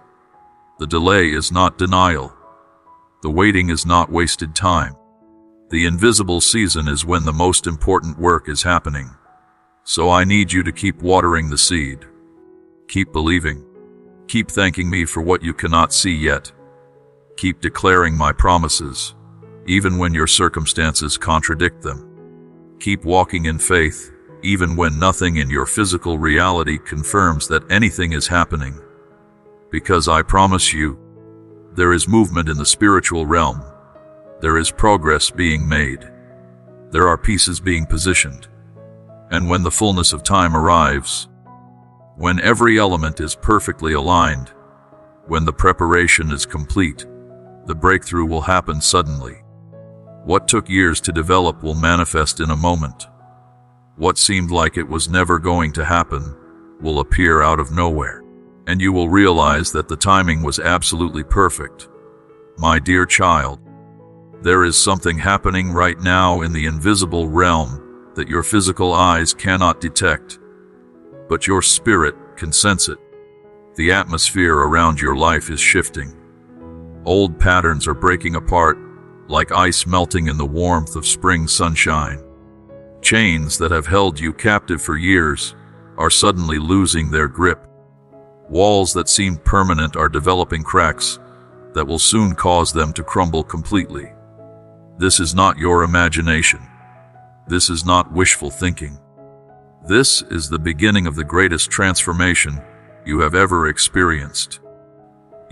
The delay is not denial. The waiting is not wasted time. The invisible season is when the most important work is happening. So I need you to keep watering the seed. Keep believing. Keep thanking me for what you cannot see yet. Keep declaring my promises, even when your circumstances contradict them. Keep walking in faith, even when nothing in your physical reality confirms that anything is happening. Because I promise you, there is movement in the spiritual realm. There is progress being made. There are pieces being positioned. And when the fullness of time arrives, when every element is perfectly aligned, when the preparation is complete, the breakthrough will happen suddenly. What took years to develop will manifest in a moment. What seemed like it was never going to happen will appear out of nowhere, and you will realize that the timing was absolutely perfect. My dear child, there is something happening right now in the invisible realm that your physical eyes cannot detect, but your spirit can sense it. The atmosphere around your life is shifting. Old patterns are breaking apart, like ice melting in the warmth of spring sunshine. Chains that have held you captive for years are suddenly losing their grip. Walls that seemed permanent are developing cracks that will soon cause them to crumble completely. This is not your imagination. This is not wishful thinking. This is the beginning of the greatest transformation you have ever experienced.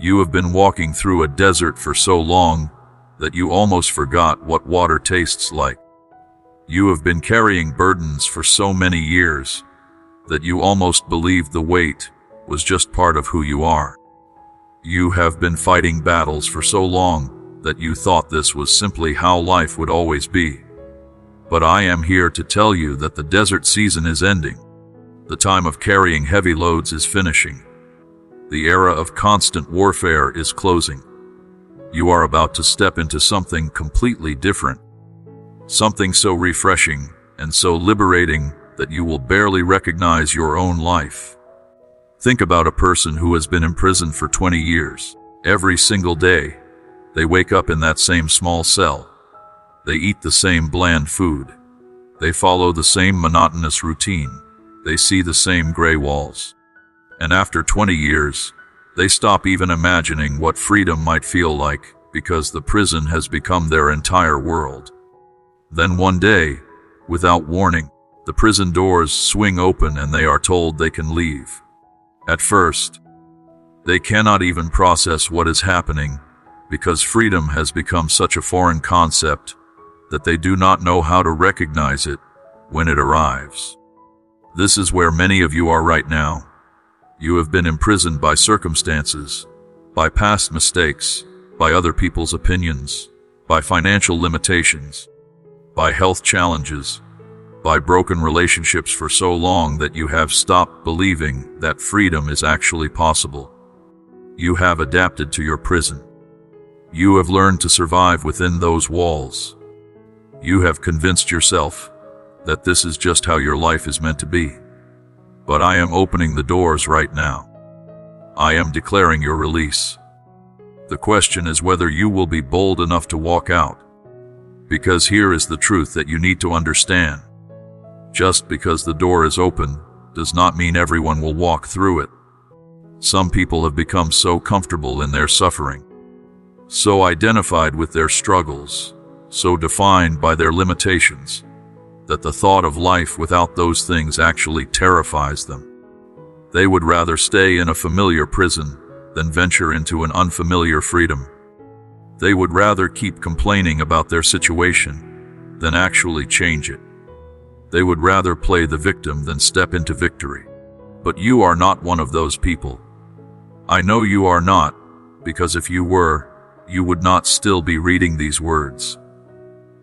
You have been walking through a desert for so long that you almost forgot what water tastes like. You have been carrying burdens for so many years that you almost believed the weight was just part of who you are. You have been fighting battles for so long that you thought this was simply how life would always be. But I am here to tell you that the desert season is ending. The time of carrying heavy loads is finishing. The era of constant warfare is closing. You are about to step into something completely different. Something so refreshing and so liberating that you will barely recognize your own life. Think about a person who has been imprisoned for 20 years. Every single day, they wake up in that same small cell. They eat the same bland food. They follow the same monotonous routine. They see the same gray walls. And after 20 years, they stop even imagining what freedom might feel like because the prison has become their entire world. Then one day, without warning, the prison doors swing open and they are told they can leave. At first, they cannot even process what is happening because freedom has become such a foreign concept that they do not know how to recognize it when it arrives. This is where many of you are right now. You have been imprisoned by circumstances, by past mistakes, by other people's opinions, by financial limitations, by health challenges, by broken relationships for so long that you have stopped believing that freedom is actually possible. You have adapted to your prison. You have learned to survive within those walls. You have convinced yourself that this is just how your life is meant to be. But I am opening the doors right now. I am declaring your release. The question is whether you will be bold enough to walk out. Because here is the truth that you need to understand. Just because the door is open does not mean everyone will walk through it. Some people have become so comfortable in their suffering, so identified with their struggles, so defined by their limitations, that the thought of life without those things actually terrifies them. They would rather stay in a familiar prison than venture into an unfamiliar freedom. They would rather keep complaining about their situation than actually change it. They would rather play the victim than step into victory. But you are not one of those people. I know you are not, because if you were, you would not still be reading these words.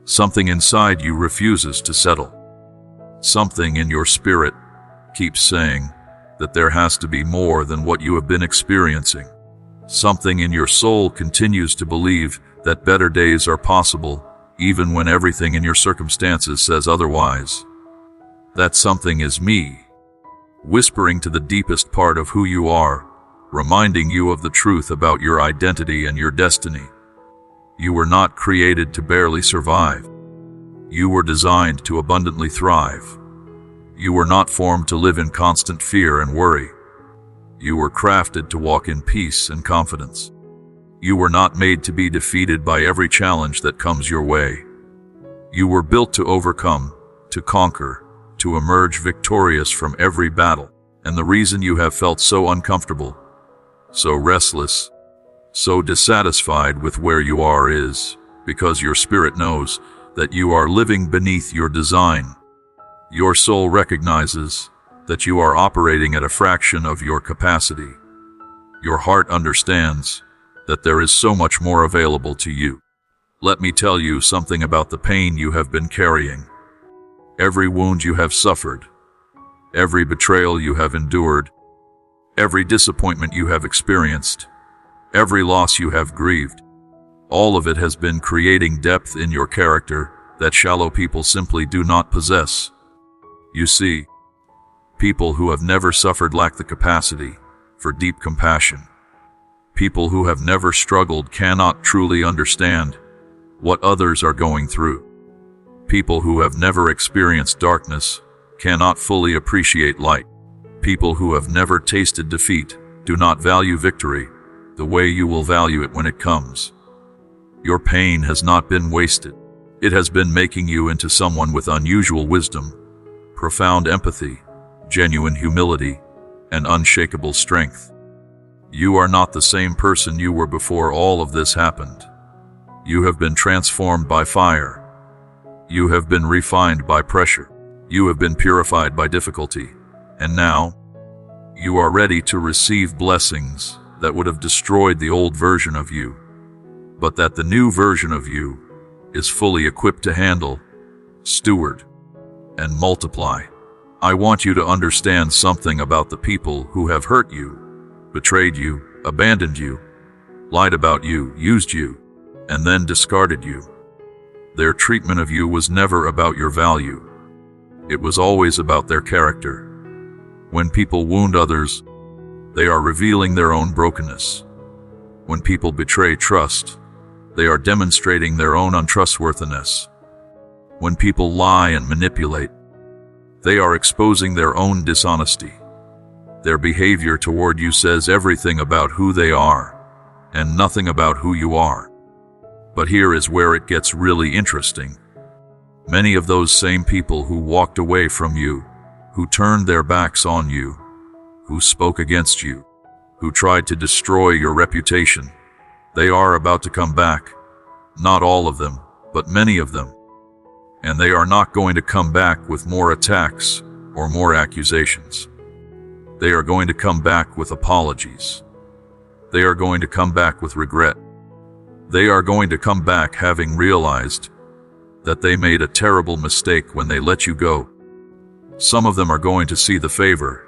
Something inside you refuses to settle. Something in your spirit keeps saying that there has to be more than what you have been experiencing. Something in your soul continues to believe that better days are possible, even when everything in your circumstances says otherwise. That something is me, whispering to the deepest part of who you are, reminding you of the truth about your identity and your destiny. You were not created to barely survive. You were designed to abundantly thrive. You were not formed to live in constant fear and worry. You were crafted to walk in peace and confidence. You were not made to be defeated by every challenge that comes your way. You were built to overcome, to conquer, to emerge victorious from every battle. And the reason you have felt so uncomfortable, so restless, so dissatisfied with where you are is because your spirit knows that you are living beneath your design. Your soul recognizes that you are operating at a fraction of your capacity. Your heart understands that there is so much more available to you. Let me tell you something about the pain you have been carrying. Every wound you have suffered, every betrayal you have endured, every disappointment you have experienced, every loss you have grieved, all of it has been creating depth in your character that shallow people simply do not possess. You see, people who have never suffered lack the capacity for deep compassion. People who have never struggled cannot truly understand what others are going through. People who have never experienced darkness cannot fully appreciate light. People who have never tasted defeat do not value victory the way you will value it when it comes. Your pain has not been wasted. It has been making you into someone with unusual wisdom, profound empathy, genuine humility, and unshakable strength. You are not the same person you were before all of this happened. You have been transformed by fire. You have been refined by pressure. You have been purified by difficulty. And now, you are ready to receive blessings that would have destroyed the old version of you, but that the new version of you is fully equipped to handle, steward, and multiply. I want you to understand something about the people who have hurt you, betrayed you, abandoned you, lied about you, used you, and then discarded you. Their treatment of you was never about your value. It was always about their character. When people wound others, they are revealing their own brokenness. When people betray trust, they are demonstrating their own untrustworthiness. When people lie and manipulate, they are exposing their own dishonesty. Their behavior toward you says everything about who they are, and nothing about who you are. But here is where it gets really interesting. Many of those same people who walked away from you, who turned their backs on you, who spoke against you, who tried to destroy your reputation, they are about to come back. Not all of them, but many of them. And they are not going to come back with more attacks, or more accusations. They are going to come back with apologies. They are going to come back with regret. They are going to come back having realized that they made a terrible mistake when they let you go. Some of them are going to see the favor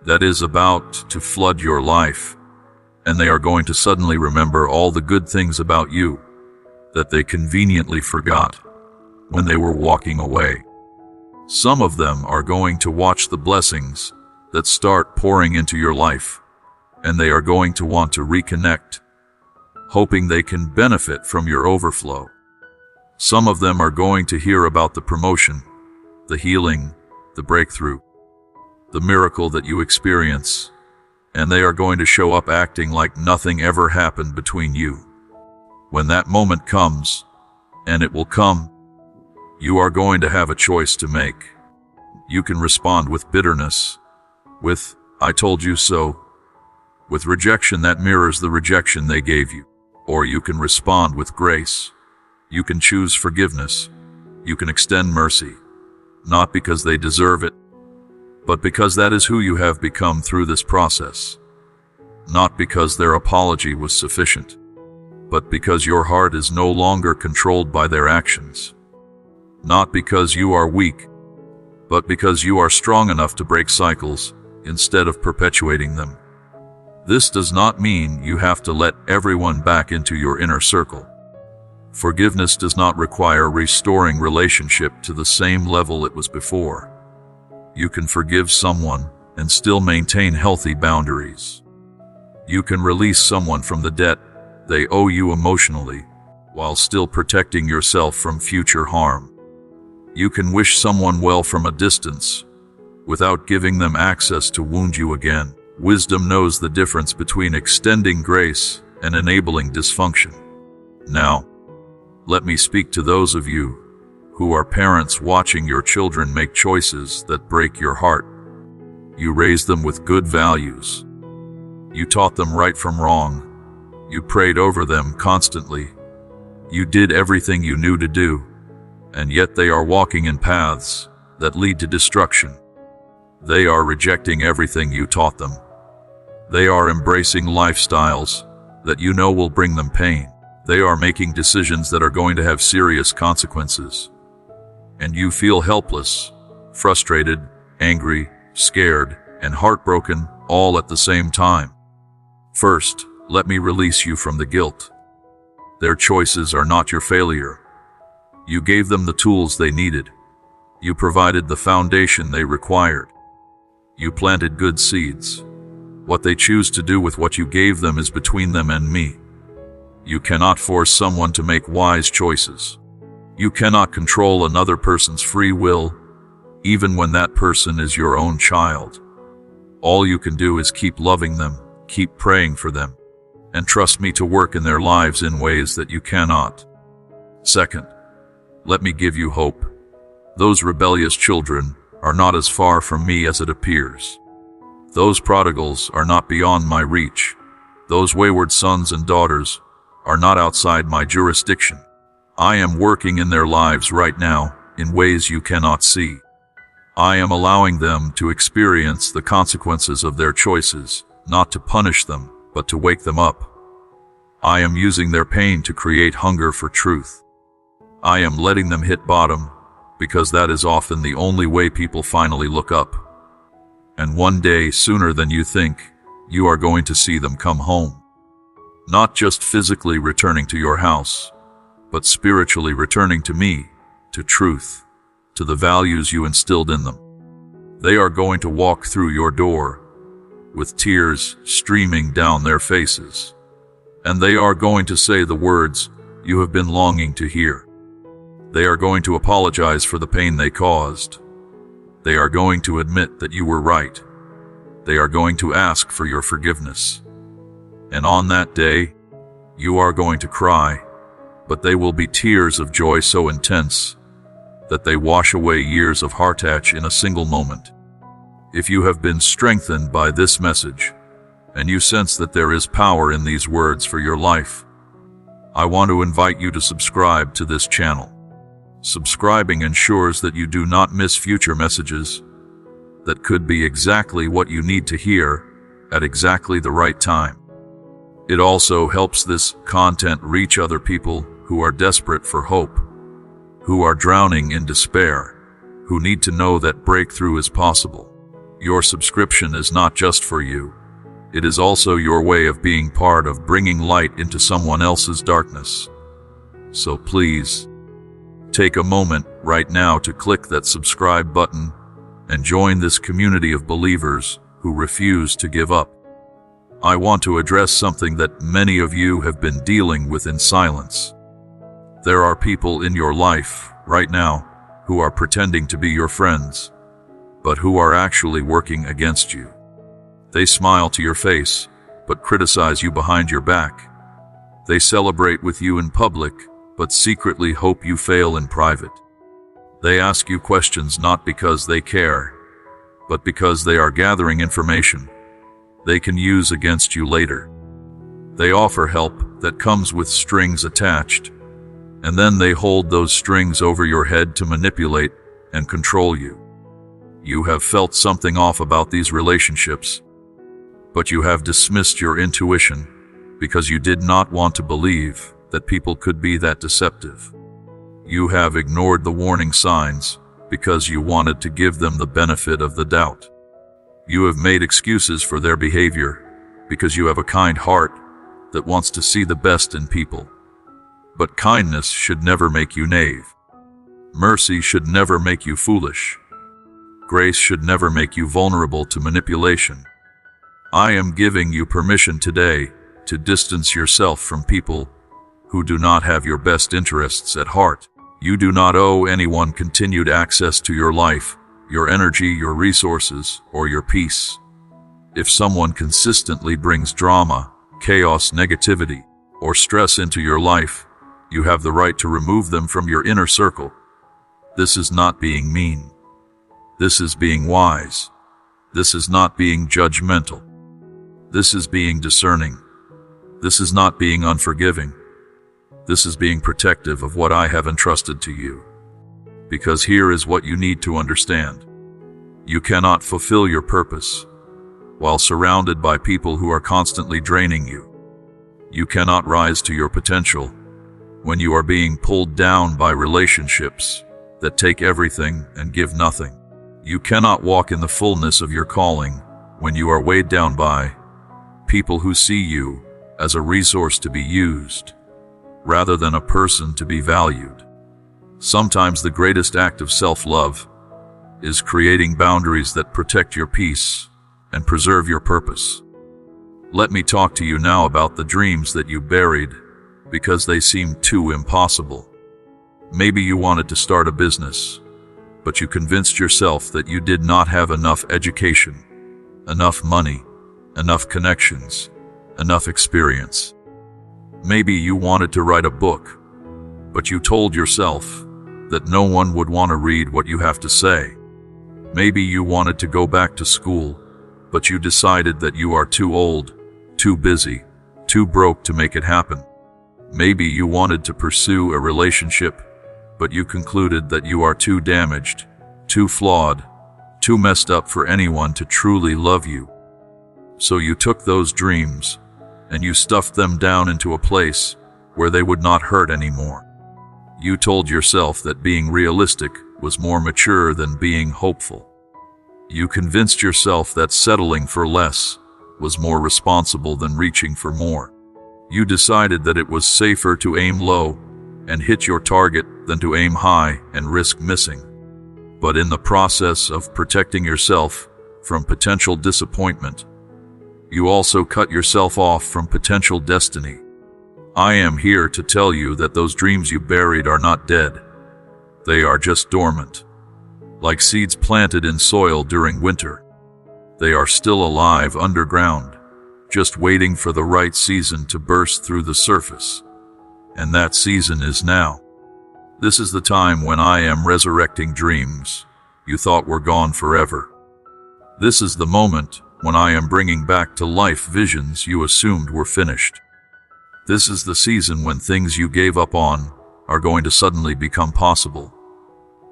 that is about to flood your life, and they are going to suddenly remember all the good things about you that they conveniently forgot when they were walking away. Some of them are going to watch the blessings that start pouring into your life, and they are going to want to reconnect, hoping they can benefit from your overflow. Some of them are going to hear about the promotion, the healing, the breakthrough, the miracle that you experience, and they are going to show up acting like nothing ever happened between you. When that moment comes, and it will come, you are going to have a choice to make. You can respond with bitterness, with, "I told you so," with rejection that mirrors the rejection they gave you. Or you can respond with grace. You can choose forgiveness. You can extend mercy, not because they deserve it, but because that is who you have become through this process. Not because their apology was sufficient, but because your heart is no longer controlled by their actions. Not because you are weak, but because you are strong enough to break cycles instead of perpetuating them. This does not mean you have to let everyone back into your inner circle. Forgiveness does not require restoring relationship to the same level it was before. You can forgive someone and still maintain healthy boundaries. You can release someone from the debt they owe you emotionally, while still protecting yourself from future harm. You can wish someone well from a distance, without giving them access to wound you again. Wisdom knows the difference between extending grace and enabling dysfunction. Now, let me speak to those of you who are parents watching your children make choices that break your heart. You raised them with good values. You taught them right from wrong. You prayed over them constantly. You did everything you knew to do, and yet they are walking in paths that lead to destruction. They are rejecting everything you taught them. They are embracing lifestyles that you know will bring them pain. They are making decisions that are going to have serious consequences. And you feel helpless, frustrated, angry, scared, and heartbroken all at the same time. First, let me release you from the guilt. Their choices are not your failure. You gave them the tools they needed. You provided the foundation they required. You planted good seeds. What they choose to do with what you gave them is between them and me. You cannot force someone to make wise choices. You cannot control another person's free will, even when that person is your own child. All you can do is keep loving them, keep praying for them, and trust me to work in their lives in ways that you cannot. Second, let me give you hope. Those rebellious children are not as far from me as it appears. Those prodigals are not beyond my reach. Those wayward sons and daughters are not outside my jurisdiction. I am working in their lives right now in ways you cannot see. I am allowing them to experience the consequences of their choices, not to punish them, but to wake them up. I am using their pain to create hunger for truth. I am letting them hit bottom, because that is often the only way people finally look up. And one day, sooner than you think, you are going to see them come home. Not just physically returning to your house, but spiritually returning to me, to truth, to the values you instilled in them. They are going to walk through your door with tears streaming down their faces, and they are going to say the words you have been longing to hear. They are going to apologize for the pain they caused. They are going to admit that you were right. They are going to ask for your forgiveness. And on that day, you are going to cry, but they will be tears of joy so intense that they wash away years of heartache in a single moment. If you have been strengthened by this message, and you sense that there is power in these words for your life, I want to invite you to subscribe to this channel. Subscribing ensures that you do not miss future messages, that could be exactly what you need to hear at exactly the right time. It also helps this content reach other people who are desperate for hope, who are drowning in despair, who need to know that breakthrough is possible. Your subscription is not just for you. It is also your way of being part of bringing light into someone else's darkness. So please, take a moment right now to click that subscribe button and join this community of believers who refuse to give up. I want to address something that many of you have been dealing with in silence. There are people in your life right now who are pretending to be your friends, but who are actually working against you. They smile to your face, but criticize you behind your back. They celebrate with you in public, but secretly hope you fail in private. They ask you questions not because they care, but because they are gathering information they can use against you later. They offer help that comes with strings attached, and then they hold those strings over your head to manipulate and control you. You have felt something off about these relationships, but you have dismissed your intuition because you did not want to believe that people could be that deceptive. You have ignored the warning signs because you wanted to give them the benefit of the doubt. You have made excuses for their behavior because you have a kind heart that wants to see the best in people. But kindness should never make you knave. Mercy should never make you foolish. Grace should never make you vulnerable to manipulation. I am giving you permission today to distance yourself from people who do not have your best interests at heart. You do not owe anyone continued access to your life, your energy, your resources, or your peace. If someone consistently brings drama, chaos, negativity, or stress into your life, you have the right to remove them from your inner circle. This is not being mean. This is being wise. This is not being judgmental. This is being discerning. This is not being unforgiving. This is being protective of what I have entrusted to you. Because here is what you need to understand. You cannot fulfill your purpose while surrounded by people who are constantly draining you. You cannot rise to your potential when you are being pulled down by relationships that take everything and give nothing. You cannot walk in the fullness of your calling when you are weighed down by people who see you as a resource to be used rather than a person to be valued. Sometimes the greatest act of self-love is creating boundaries that protect your peace and preserve your purpose. Let me talk to you now about the dreams that you buried because they seemed too impossible. Maybe you wanted to start a business, but you convinced yourself that you did not have enough education, enough money, enough connections, enough experience. Maybe you wanted to write a book, but you told yourself that no one would want to read what you have to say. Maybe you wanted to go back to school, but you decided that you are too old, too busy, too broke to make it happen. Maybe you wanted to pursue a relationship, but you concluded that you are too damaged, too flawed, too messed up for anyone to truly love you. So you took those dreams and you stuffed them down into a place where they would not hurt anymore. You told yourself that being realistic was more mature than being hopeful. You convinced yourself that settling for less was more responsible than reaching for more. You decided that it was safer to aim low and hit your target than to aim high and risk missing. But in the process of protecting yourself from potential disappointment, you also cut yourself off from potential destiny. I am here to tell you that those dreams you buried are not dead. They are just dormant, like seeds planted in soil during winter. They are still alive underground, just waiting for the right season to burst through the surface. And that season is now. This is the time when I am resurrecting dreams you thought were gone forever. This is the moment when I am bringing back to life visions you assumed were finished. This is the season when things you gave up on are going to suddenly become possible.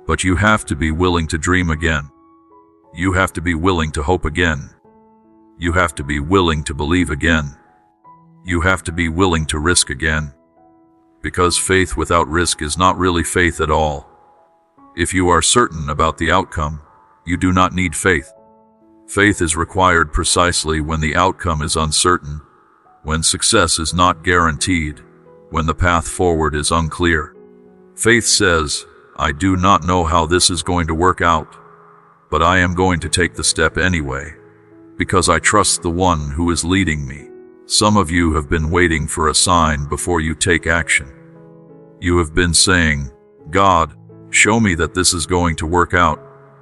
But you have to be willing to dream again. You have to be willing to hope again. You have to be willing to believe again. You have to be willing to risk again. Because faith without risk is not really faith at all. If you are certain about the outcome, you do not need faith. Faith is required precisely when the outcome is uncertain, when success is not guaranteed, when the path forward is unclear. Faith says, I do not know how this is going to work out, but I am going to take the step anyway, because I trust the one who is leading me. Some of you have been waiting for a sign before you take action. You have been saying, God, show me that this is going to work out,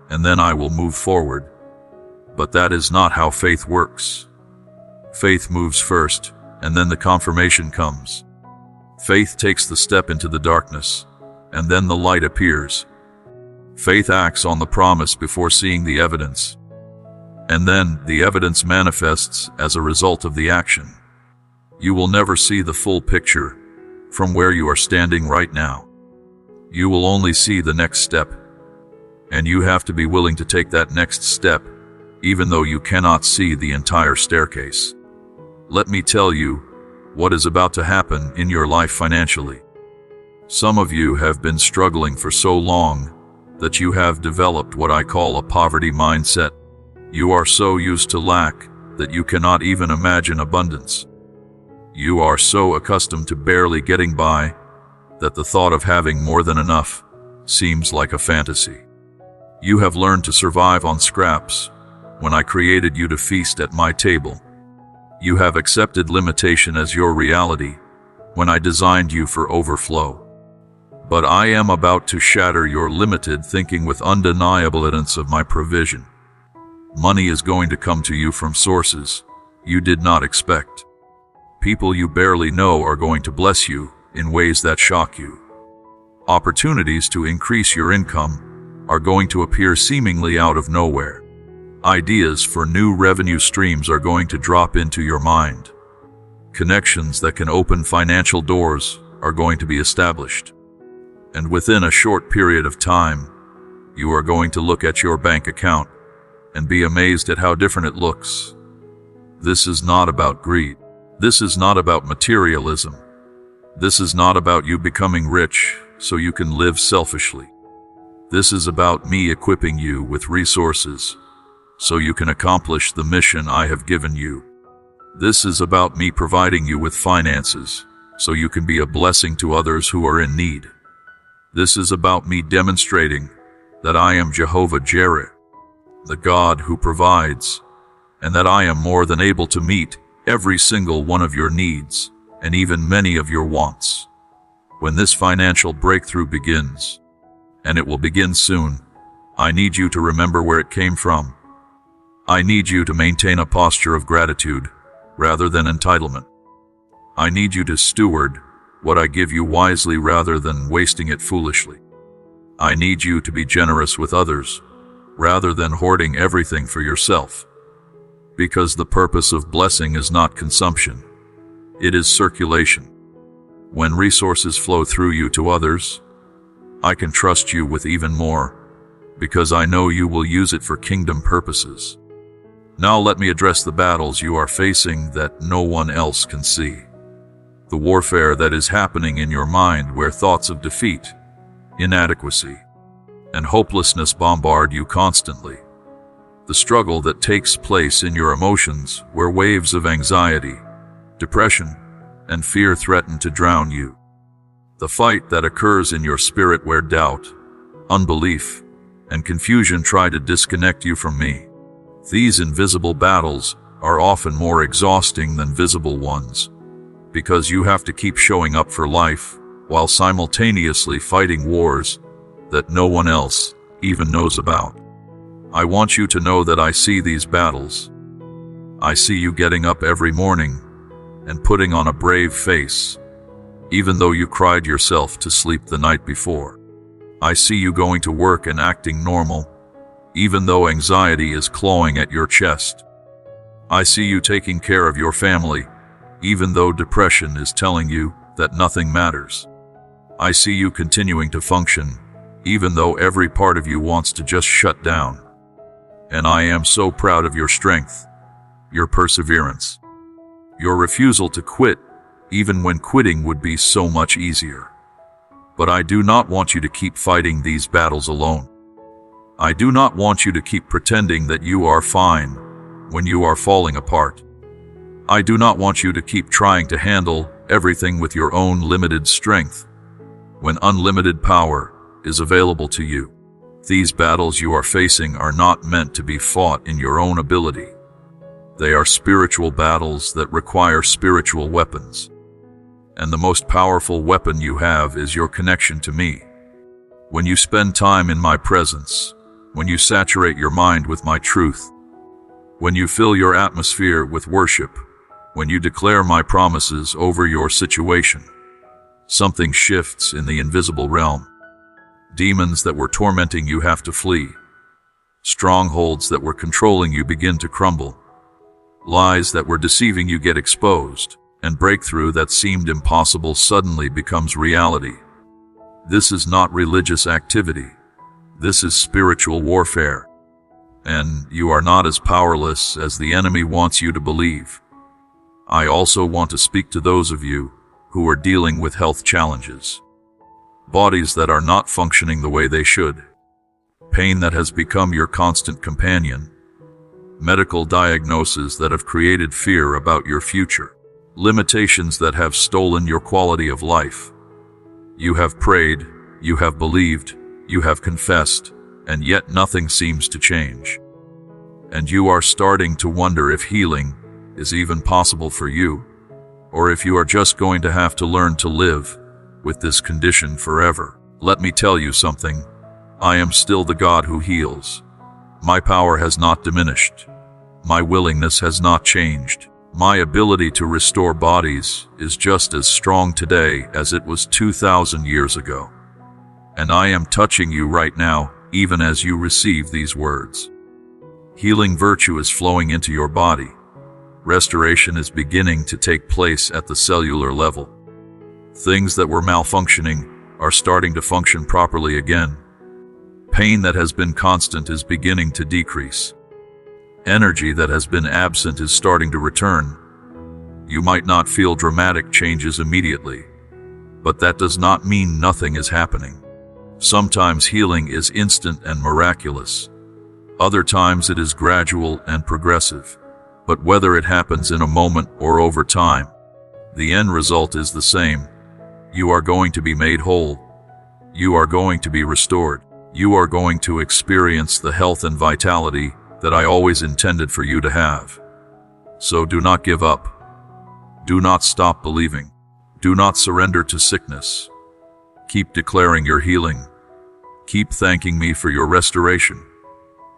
and then I will move forward. But that is not how faith works. Faith moves first, and then the confirmation comes. Faith takes the step into the darkness, and then the light appears. Faith acts on the promise before seeing the evidence, and then the evidence manifests as a result of the action. You will never see the full picture from where you are standing right now. You will only see the next step, and you have to be willing to take that next step, even though you cannot see the entire staircase. Let me tell you what is about to happen in your life financially. Some of you have been struggling for so long that you have developed what I call a poverty mindset. You are so used to lack that you cannot even imagine abundance. You are so accustomed to barely getting by that the thought of having more than enough seems like a fantasy. You have learned to survive on scraps when I created you to feast at my table. You have accepted limitation as your reality when I designed you for overflow. But I am about to shatter your limited thinking with undeniable evidence of my provision. Money is going to come to you from sources you did not expect. People you barely know are going to bless you in ways that shock you. Opportunities to increase your income are going to appear seemingly out of nowhere. Ideas for new revenue streams are going to drop into your mind. Connections that can open financial doors are going to be established. And within a short period of time, you are going to look at your bank account and be amazed at how different it looks. This is not about greed. This is not about materialism. This is not about you becoming rich so you can live selfishly. This is about me equipping you with resources so you can accomplish the mission I have given you. This is about me providing you with finances so you can be a blessing to others who are in need. This is about me demonstrating that I am Jehovah Jireh, the God who provides, and that I am more than able to meet every single one of your needs and even many of your wants. When this financial breakthrough begins, and it will begin soon, I need you to remember where it came from. I need you to maintain a posture of gratitude rather than entitlement. I need you to steward what I give you wisely rather than wasting it foolishly. I need you to be generous with others rather than hoarding everything for yourself. Because the purpose of blessing is not consumption, it is circulation. When resources flow through you to others, I can trust you with even more, because I know you will use it for kingdom purposes. Now let me address the battles you are facing that no one else can see. The warfare that is happening in your mind where thoughts of defeat, inadequacy, and hopelessness bombard you constantly. The struggle that takes place in your emotions where waves of anxiety, depression, and fear threaten to drown you. The fight that occurs in your spirit where doubt, unbelief, and confusion try to disconnect you from me. These invisible battles are often more exhausting than visible ones, because you have to keep showing up for life while simultaneously fighting wars that no one else even knows about. I want you to know that I see these battles. I see you getting up every morning and putting on a brave face, even though you cried yourself to sleep the night before. I see you going to work and acting normal, even though anxiety is clawing at your chest. I see you taking care of your family, even though depression is telling you that nothing matters. I see you continuing to function, even though every part of you wants to just shut down. And I am so proud of your strength, your perseverance, your refusal to quit, even when quitting would be so much easier. But I do not want you to keep fighting these battles alone. I do not want you to keep pretending that you are fine when you are falling apart. I do not want you to keep trying to handle everything with your own limited strength when unlimited power is available to you. These battles you are facing are not meant to be fought in your own ability. They are spiritual battles that require spiritual weapons. And the most powerful weapon you have is your connection to me. When you spend time in my presence, when you saturate your mind with my truth, when you fill your atmosphere with worship, when you declare my promises over your situation, something shifts in the invisible realm. Demons that were tormenting you have to flee. Strongholds that were controlling you begin to crumble. Lies that were deceiving you get exposed, and breakthrough that seemed impossible suddenly becomes reality. This is not religious activity. This is spiritual warfare. And you are not as powerless as the enemy wants you to believe. I also want to speak to those of you who are dealing with health challenges. Bodies that are not functioning the way they should. Pain that has become your constant companion. Medical diagnoses that have created fear about your future. Limitations that have stolen your quality of life. You have prayed, you have believed, you have confessed, and yet nothing seems to change. And you are starting to wonder if healing is even possible for you, or if you are just going to have to learn to live with this condition forever. Let me tell you something. I am still the God who heals. My power has not diminished. My willingness has not changed. My ability to restore bodies is just as strong today as it was 2,000 years ago. And I am touching you right now, even as you receive these words. Healing virtue is flowing into your body. Restoration is beginning to take place at the cellular level. Things that were malfunctioning are starting to function properly again. Pain that has been constant is beginning to decrease. Energy that has been absent is starting to return. You might not feel dramatic changes immediately, but that does not mean nothing is happening. Sometimes healing is instant and miraculous. Other times it is gradual and progressive. But whether it happens in a moment or over time, the end result is the same. You are going to be made whole. You are going to be restored. You are going to experience the health and vitality that I always intended for you to have. So do not give up. Do not stop believing. Do not surrender to sickness. Keep declaring your healing. Keep thanking me for your restoration.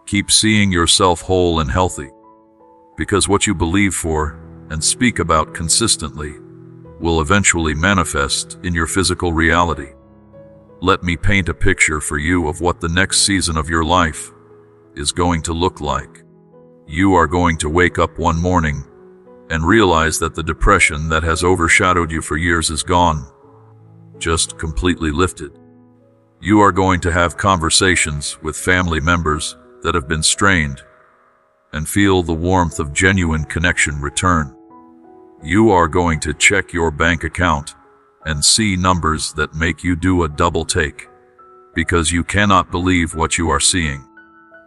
Keep seeing yourself whole and healthy. Because what you believe for and speak about consistently will eventually manifest in your physical reality. Let me paint a picture for you of what the next season of your life is going to look like. You are going to wake up one morning and realize that the depression that has overshadowed you for years is gone, just completely lifted. You are going to have conversations with family members that have been strained and feel the warmth of genuine connection return. You are going to check your bank account and see numbers that make you do a double take because you cannot believe what you are seeing.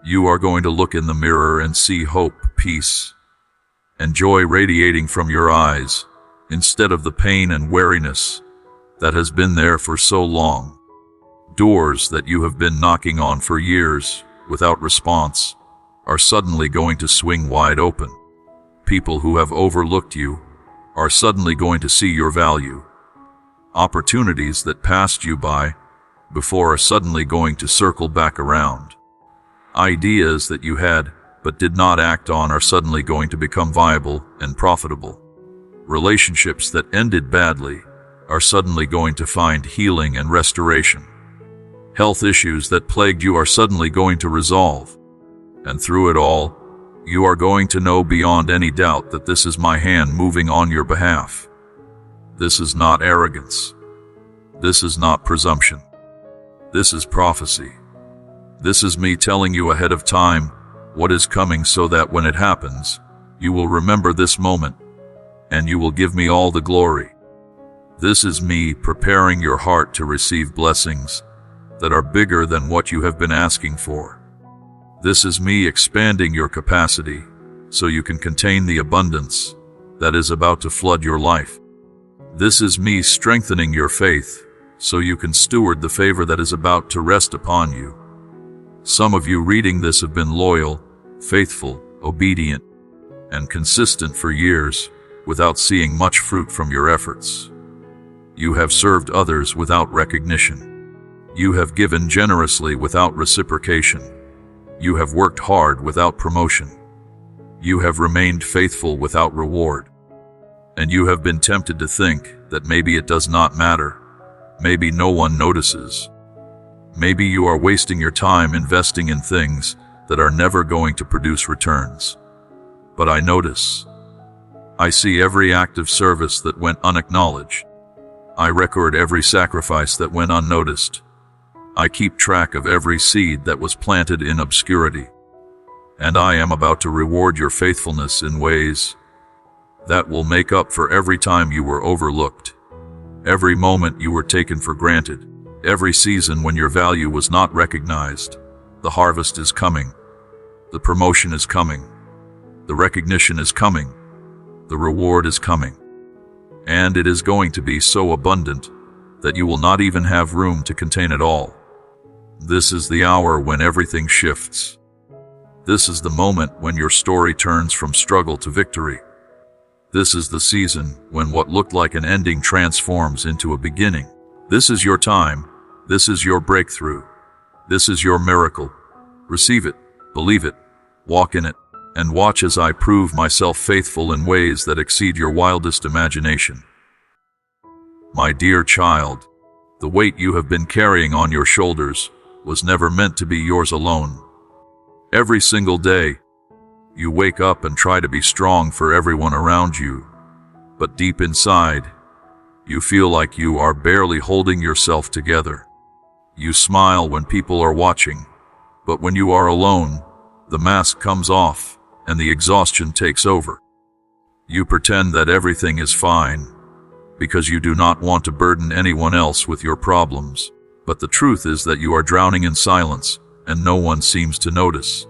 You are going to look in the mirror and see hope, peace, and joy radiating from your eyes instead of the pain and weariness that has been there for so long. Doors that you have been knocking on for years without response are suddenly going to swing wide open. People who have overlooked you are suddenly going to see your value. Opportunities that passed you by before are suddenly going to circle back around. Ideas that you had but did not act on are suddenly going to become viable and profitable. Relationships that ended badly are suddenly going to find healing and restoration. Health issues that plagued you are suddenly going to resolve. And through it all, you are going to know beyond any doubt that this is my hand moving on your behalf. This is not arrogance. This is not presumption. This is prophecy. This is me telling you ahead of time what is coming, so that when it happens, you will remember this moment, and you will give me all the glory. This is me preparing your heart to receive blessings that are bigger than what you have been asking for. This is me expanding your capacity so you can contain the abundance that is about to flood your life. This is me strengthening your faith so you can steward the favor that is about to rest upon you. Some of you reading this have been loyal, faithful, obedient, and consistent for years without seeing much fruit from your efforts. You have served others without recognition. You have given generously without reciprocation. You have worked hard without promotion. You have remained faithful without reward. And you have been tempted to think that maybe it does not matter. Maybe no one notices. Maybe you are wasting your time investing in things that are never going to produce returns. But I notice. I see every act of service that went unacknowledged. I record every sacrifice that went unnoticed. I keep track of every seed that was planted in obscurity. And I am about to reward your faithfulness in ways that will make up for every time you were overlooked, every moment you were taken for granted, every season when your value was not recognized. The harvest is coming. The promotion is coming. The recognition is coming. The reward is coming. And it is going to be so abundant that you will not even have room to contain it all. This is the hour when everything shifts. This is the moment when your story turns from struggle to victory. This is the season when what looked like an ending transforms into a beginning. This is your time. This is your breakthrough. This is your miracle. Receive it, believe it, walk in it, and watch as I prove myself faithful in ways that exceed your wildest imagination. My dear child, the weight you have been carrying on your shoulders was never meant to be yours alone. Every single day, you wake up and try to be strong for everyone around you, but deep inside, you feel like you are barely holding yourself together. You smile when people are watching, but when you are alone, the mask comes off and the exhaustion takes over. You pretend that everything is fine because you do not want to burden anyone else with your problems, but the truth is that you are drowning in silence and no one seems to notice.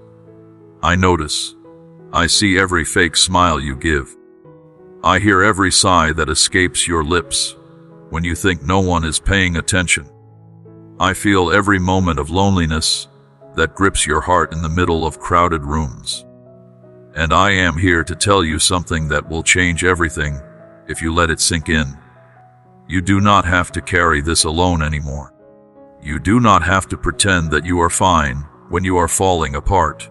I notice. I see every fake smile you give. I hear every sigh that escapes your lips when you think no one is paying attention. I feel every moment of loneliness that grips your heart in the middle of crowded rooms. And I am here to tell you something that will change everything if you let it sink in. You do not have to carry this alone anymore. You do not have to pretend that you are fine when you are falling apart.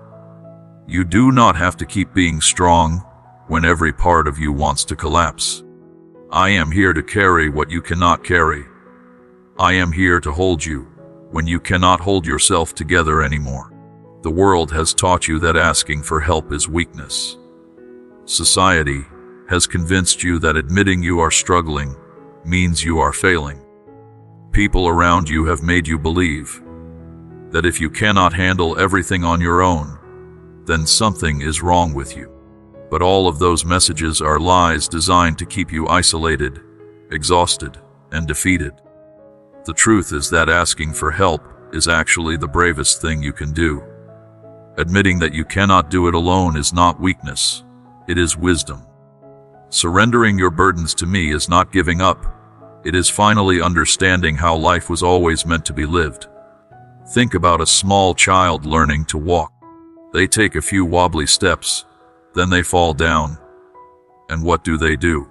You do not have to keep being strong when every part of you wants to collapse. I am here to carry what you cannot carry. I am here to hold you when you cannot hold yourself together anymore. The world has taught you that asking for help is weakness. Society has convinced you that admitting you are struggling means you are failing. People around you have made you believe that if you cannot handle everything on your own, then something is wrong with you. But all of those messages are lies designed to keep you isolated, exhausted, and defeated. The truth is that asking for help is actually the bravest thing you can do. Admitting that you cannot do it alone is not weakness, it is wisdom. Surrendering your burdens to me is not giving up, it is finally understanding how life was always meant to be lived. Think about a small child learning to walk. They take a few wobbly steps, then they fall down. And what do?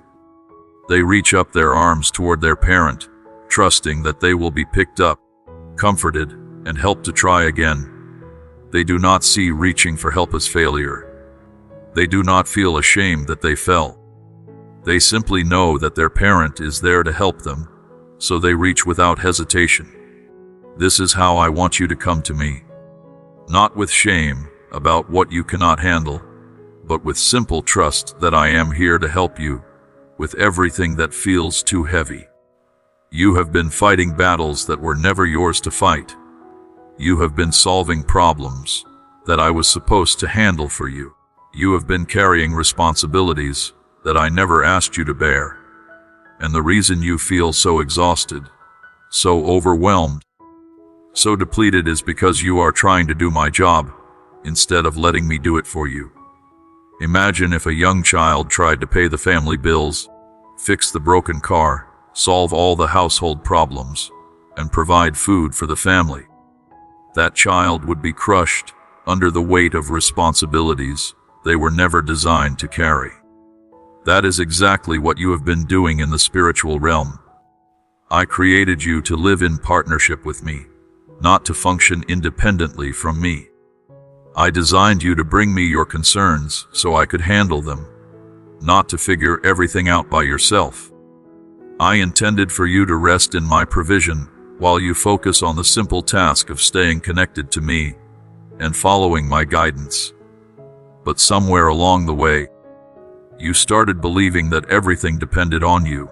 They reach up their arms toward their parent, trusting that they will be picked up, comforted, and helped to try again. They do not see reaching for help as failure. They do not feel ashamed that they fell. They simply know that their parent is there to help them, so they reach without hesitation. This is how I want you to come to me. Not with shame about what you cannot handle, but with simple trust that I am here to help you with everything that feels too heavy. You have been fighting battles that were never yours to fight. You have been solving problems that I was supposed to handle for you. You have been carrying responsibilities that I never asked you to bear. And the reason you feel so exhausted, so overwhelmed, so depleted is because you are trying to do my job instead of letting me do it for you. Imagine if a young child tried to pay the family bills, fix the broken car, solve all the household problems, and provide food for the family. That child would be crushed under the weight of responsibilities they were never designed to carry. That is exactly what you have been doing in the spiritual realm. I created you to live in partnership with me, not to function independently from me. I designed you to bring me your concerns so I could handle them, not to figure everything out by yourself. I intended for you to rest in my provision while you focus on the simple task of staying connected to me and following my guidance. But somewhere along the way, you started believing that everything depended on you.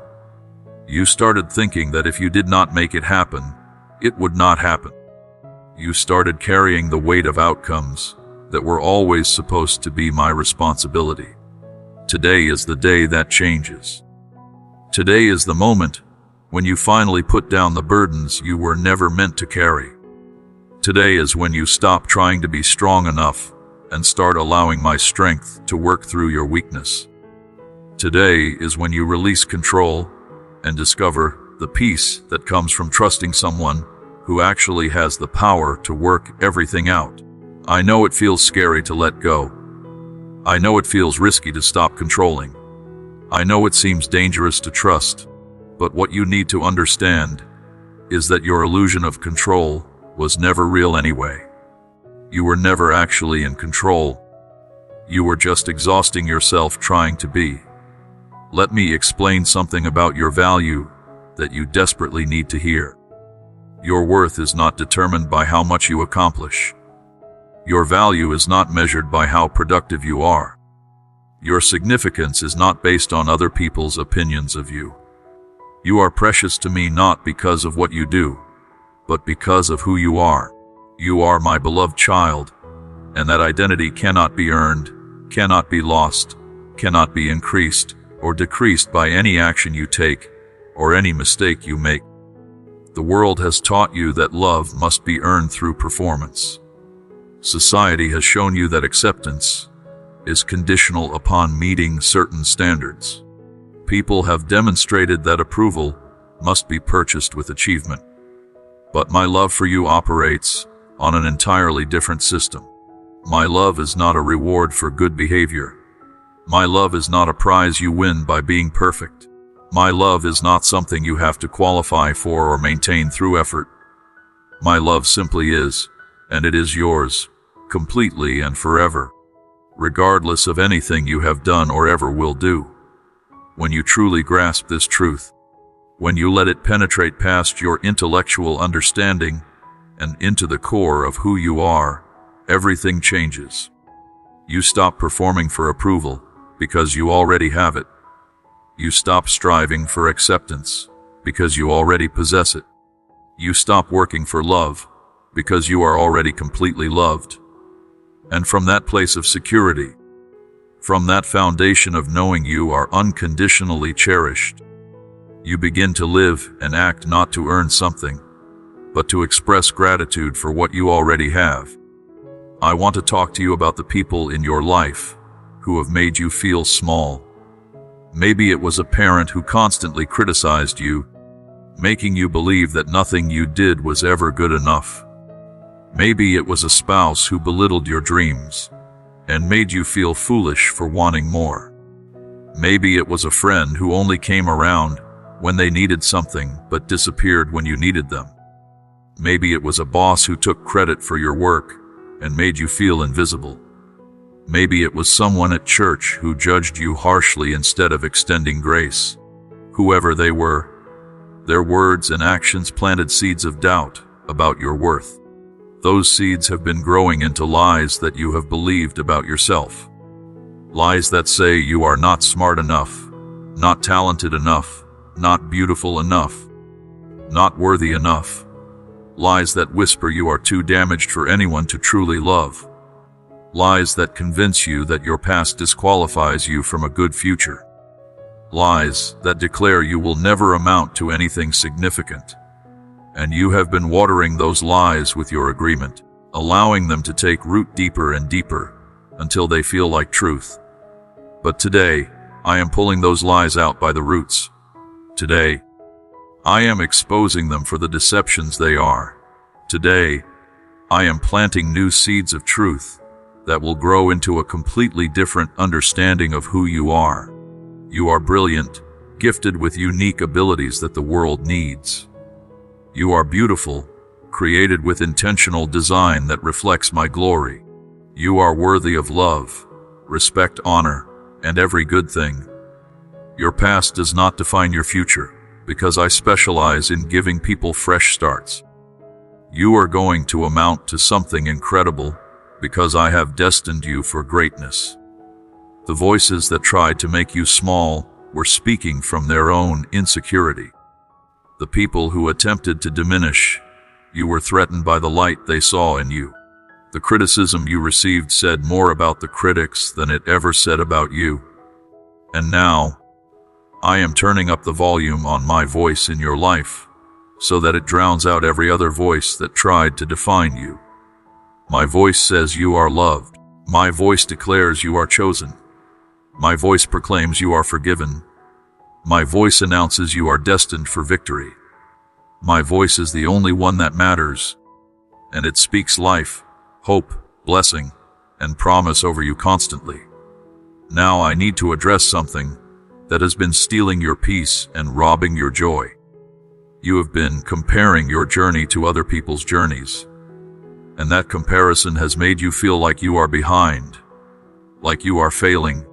You started thinking that if you did not make it happen, it would not happen. You started carrying the weight of outcomes that were always supposed to be my responsibility. Today is the day that changes. Today is the moment when you finally put down the burdens you were never meant to carry. Today is when you stop trying to be strong enough and start allowing my strength to work through your weakness. Today is when you release control and discover the peace that comes from trusting someone who actually has the power to work everything out. I know it feels scary to let go. I know it feels risky to stop controlling. I know it seems dangerous to trust, but what you need to understand is that your illusion of control was never real anyway. You were never actually in control. You were just exhausting yourself trying to be. Let me explain something about your value that you desperately need to hear. Your worth is not determined by how much you accomplish. Your value is not measured by how productive you are. Your significance is not based on other people's opinions of you. You are precious to me not because of what you do, but because of who you are. You are my beloved child, and that identity cannot be earned, cannot be lost, cannot be increased or decreased by any action you take or any mistake you make. The world has taught you that love must be earned through performance. Society has shown you that acceptance is conditional upon meeting certain standards. People have demonstrated that approval must be purchased with achievement. But my love for you operates on an entirely different system. My love is not a reward for good behavior. My love is not a prize you win by being perfect. My love is not something you have to qualify for or maintain through effort. My love simply is, and it is yours, completely and forever, regardless of anything you have done or ever will do. When you truly grasp this truth, when you let it penetrate past your intellectual understanding and into the core of who you are, everything changes. You stop performing for approval because you already have it. You stop striving for acceptance because you already possess it. You stop working for love because you are already completely loved. And from that place of security, from that foundation of knowing you are unconditionally cherished, you begin to live and act not to earn something, but to express gratitude for what you already have. I want to talk to you about the people in your life who have made you feel small. Maybe it was a parent who constantly criticized you, making you believe that nothing you did was ever good enough. Maybe it was a spouse who belittled your dreams and made you feel foolish for wanting more. Maybe it was a friend who only came around when they needed something but disappeared when you needed them. Maybe it was a boss who took credit for your work and made you feel invisible. Maybe it was someone at church who judged you harshly instead of extending grace. Whoever they were, their words and actions planted seeds of doubt about your worth. Those seeds have been growing into lies that you have believed about yourself. Lies that say you are not smart enough, not talented enough, not beautiful enough, not worthy enough. Lies that whisper you are too damaged for anyone to truly love. Lies that convince you that your past disqualifies you from a good future. Lies that declare you will never amount to anything significant. And you have been watering those lies with your agreement, allowing them to take root deeper and deeper until they feel like truth. But today, I am pulling those lies out by the roots. Today, I am exposing them for the deceptions they are. Today, I am planting new seeds of truth that will grow into a completely different understanding of who you are. You are brilliant, gifted with unique abilities that the world needs. You are beautiful, created with intentional design that reflects my glory. You are worthy of love, respect, honor, and every good thing. Your past does not define your future, because I specialize in giving people fresh starts. You are going to amount to something incredible, because I have destined you for greatness. The voices that tried to make you small were speaking from their own insecurity. The people who attempted to diminish you were threatened by the light they saw in you. The criticism you received said more about the critics than it ever said about you. And now, I am turning up the volume on my voice in your life, so that it drowns out every other voice that tried to define you. My voice says you are loved. My voice declares you are chosen. My voice proclaims you are forgiven. My voice announces you are destined for victory. My voice is the only one that matters, and it speaks life, hope, blessing, and promise over you constantly. Now I need to address something that has been stealing your peace and robbing your joy. You have been comparing your journey to other people's journeys, and that comparison has made you feel like you are behind, like you are failing,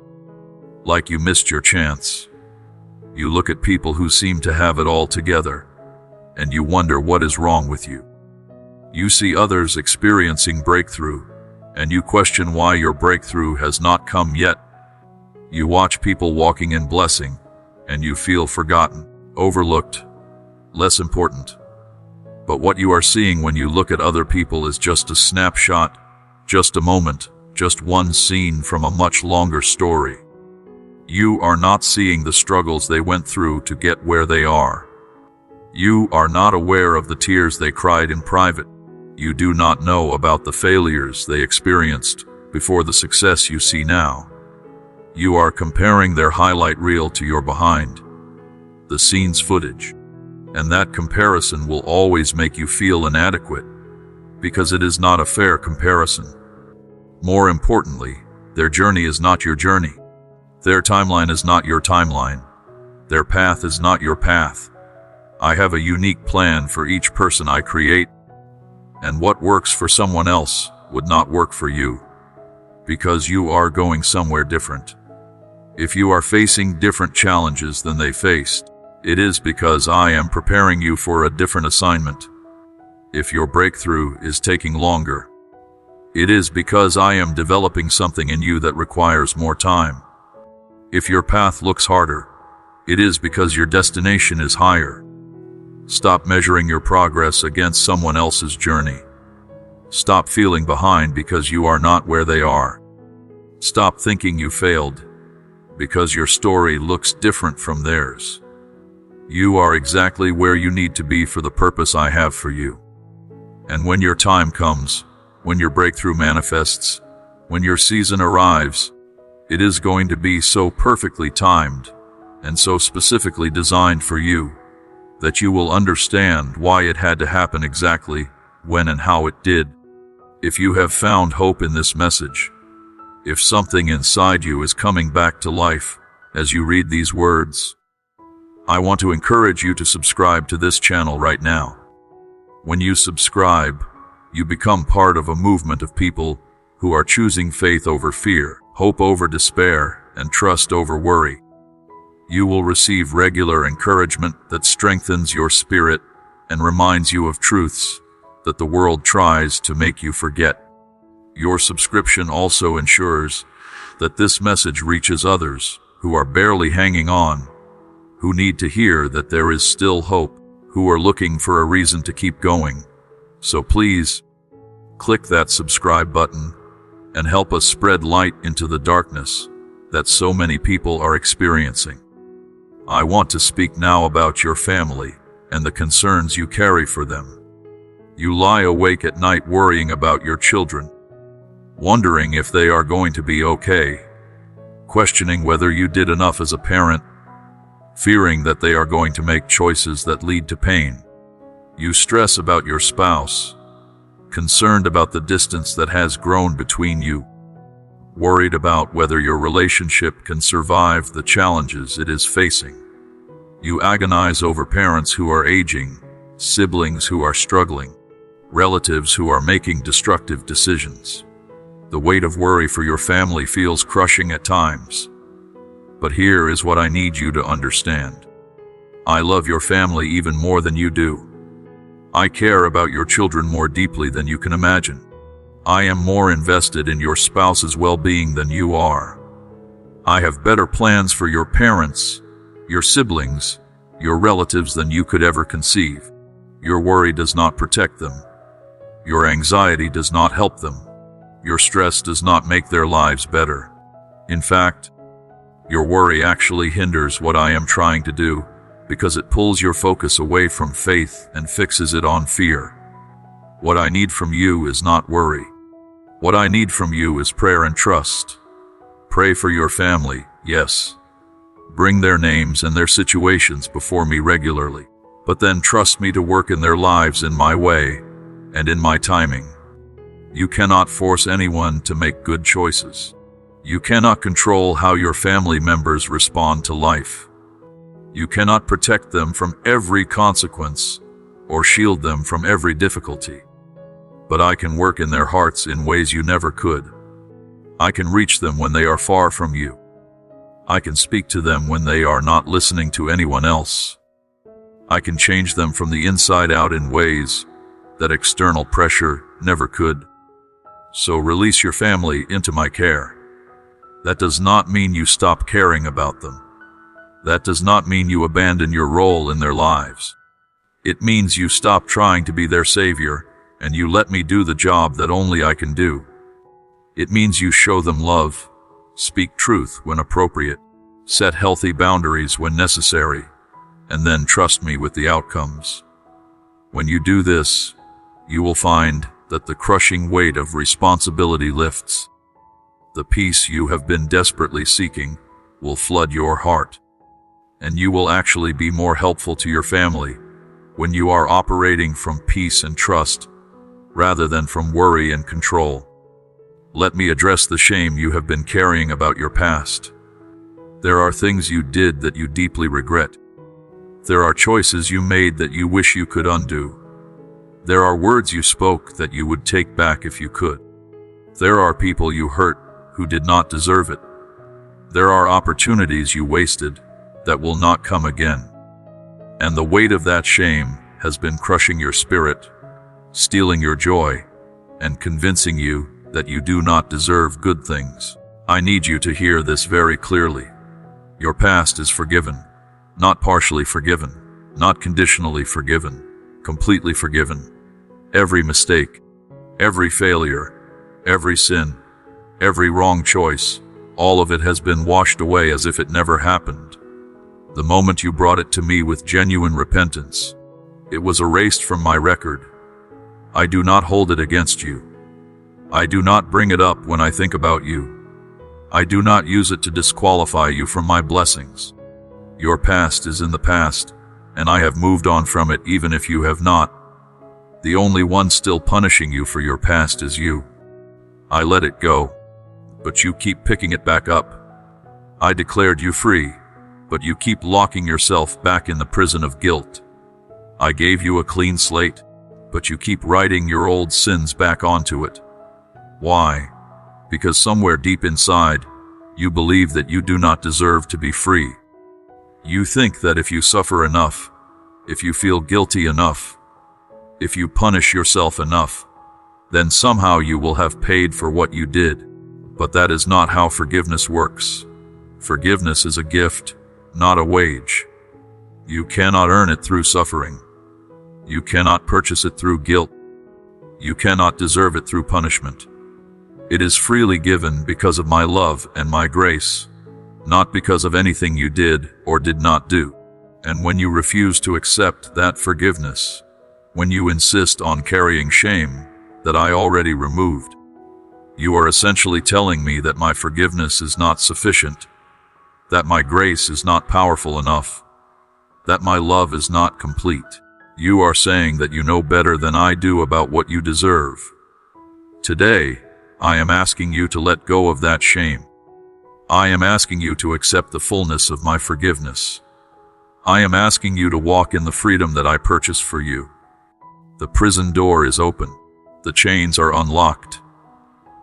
like you missed your chance. You look at people who seem to have it all together, and you wonder what is wrong with you. You see others experiencing breakthrough, and you question why your breakthrough has not come yet. You watch people walking in blessing, and you feel forgotten, overlooked, less important. But what you are seeing when you look at other people is just a snapshot, just a moment, just one scene from a much longer story. You are not seeing the struggles they went through to get where they are. You are not aware of the tears they cried in private. You do not know about the failures they experienced before the success you see now. You are comparing their highlight reel to your behind the scenes footage. And that comparison will always make you feel inadequate, because it is not a fair comparison. More importantly, their journey is not your journey. Their timeline is not your timeline. Their path is not your path. I have a unique plan for each person I create, and what works for someone else would not work for you, because you are going somewhere different. If you are facing different challenges than they faced, it is because I am preparing you for a different assignment. If your breakthrough is taking longer, it is because I am developing something in you that requires more time. If your path looks harder, it is because your destination is higher. Stop measuring your progress against someone else's journey. Stop feeling behind because you are not where they are. Stop thinking you failed because your story looks different from theirs. You are exactly where you need to be for the purpose I have for you. And when your time comes, when your breakthrough manifests, when your season arrives, it is going to be so perfectly timed and so specifically designed for you that you will understand why it had to happen exactly when and how it did. If you have found hope in this message, if something inside you is coming back to life as you read these words, I want to encourage you to subscribe to this channel right now. When you subscribe, you become part of a movement of people who are choosing faith over fear, hope over despair, and trust over worry. You will receive regular encouragement that strengthens your spirit and reminds you of truths that the world tries to make you forget. Your subscription also ensures that this message reaches others who are barely hanging on, who need to hear that there is still hope, who are looking for a reason to keep going. So please, click that subscribe button and help us spread light into the darkness that so many people are experiencing. I want to speak now about your family and the concerns you carry for them. You lie awake at night worrying about your children, wondering if they are going to be okay, questioning whether you did enough as a parent, fearing that they are going to make choices that lead to pain. You stress about your spouse, concerned about the distance that has grown between you, worried about whether your relationship can survive the challenges it is facing. You agonize over parents who are aging, siblings who are struggling, relatives who are making destructive decisions. The weight of worry for your family feels crushing at times. But here is what I need you to understand. I love your family even more than you do. I care about your children more deeply than you can imagine. I am more invested in your spouse's well-being than you are. I have better plans for your parents, your siblings, your relatives than you could ever conceive. Your worry does not protect them. Your anxiety does not help them. Your stress does not make their lives better. In fact, your worry actually hinders what I am trying to do, because it pulls your focus away from faith and fixes it on fear. What I need from you is not worry. What I need from you is prayer and trust. Pray for your family, yes. Bring their names and their situations before me regularly, but then trust me to work in their lives in my way and in my timing. You cannot force anyone to make good choices. You cannot control how your family members respond to life. You cannot protect them from every consequence or shield them from every difficulty. But I can work in their hearts in ways you never could. I can reach them when they are far from you. I can speak to them when they are not listening to anyone else. I can change them from the inside out in ways that external pressure never could. So release your family into my care. That does not mean you stop caring about them. That does not mean you abandon your role in their lives. It means you stop trying to be their savior and you let me do the job that only I can do. It means you show them love, speak truth when appropriate, set healthy boundaries when necessary, and then trust me with the outcomes. When you do this, you will find that the crushing weight of responsibility lifts. The peace you have been desperately seeking will flood your heart, and you will actually be more helpful to your family when you are operating from peace and trust rather than from worry and control. Let me address the shame you have been carrying about your past. There are things you did that you deeply regret. There are choices you made that you wish you could undo. There are words you spoke that you would take back if you could. There are people you hurt who did not deserve it. There are opportunities you wasted that will not come again. And the weight of that shame has been crushing your spirit, stealing your joy, and convincing you that you do not deserve good things. I need you to hear this very clearly. Your past is forgiven, not partially forgiven, not conditionally forgiven, completely forgiven. Every mistake, every failure, every sin, every wrong choice, all of it has been washed away as if it never happened. The moment you brought it to me with genuine repentance, it was erased from my record. I do not hold it against you. I do not bring it up when I think about you. I do not use it to disqualify you from my blessings. Your past is in the past, and I have moved on from it even if you have not. The only one still punishing you for your past is you. I let it go, but you keep picking it back up. I declared you free, but you keep locking yourself back in the prison of guilt. I gave you a clean slate, but you keep writing your old sins back onto it. Why? Because somewhere deep inside, you believe that you do not deserve to be free. You think that if you suffer enough, if you feel guilty enough, if you punish yourself enough, then somehow you will have paid for what you did. But that is not how forgiveness works. Forgiveness is a gift, not a wage. You cannot earn it through suffering. You cannot purchase it through guilt. You cannot deserve it through punishment. It is freely given because of my love and my grace, not because of anything you did or did not do. And when you refuse to accept that forgiveness, when you insist on carrying shame that I already removed, you are essentially telling me that my forgiveness is not sufficient, that my grace is not powerful enough, that my love is not complete. You are saying that you know better than I do about what you deserve. Today, I am asking you to let go of that shame. I am asking you to accept the fullness of my forgiveness. I am asking you to walk in the freedom that I purchased for you. The prison door is open. The chains are unlocked.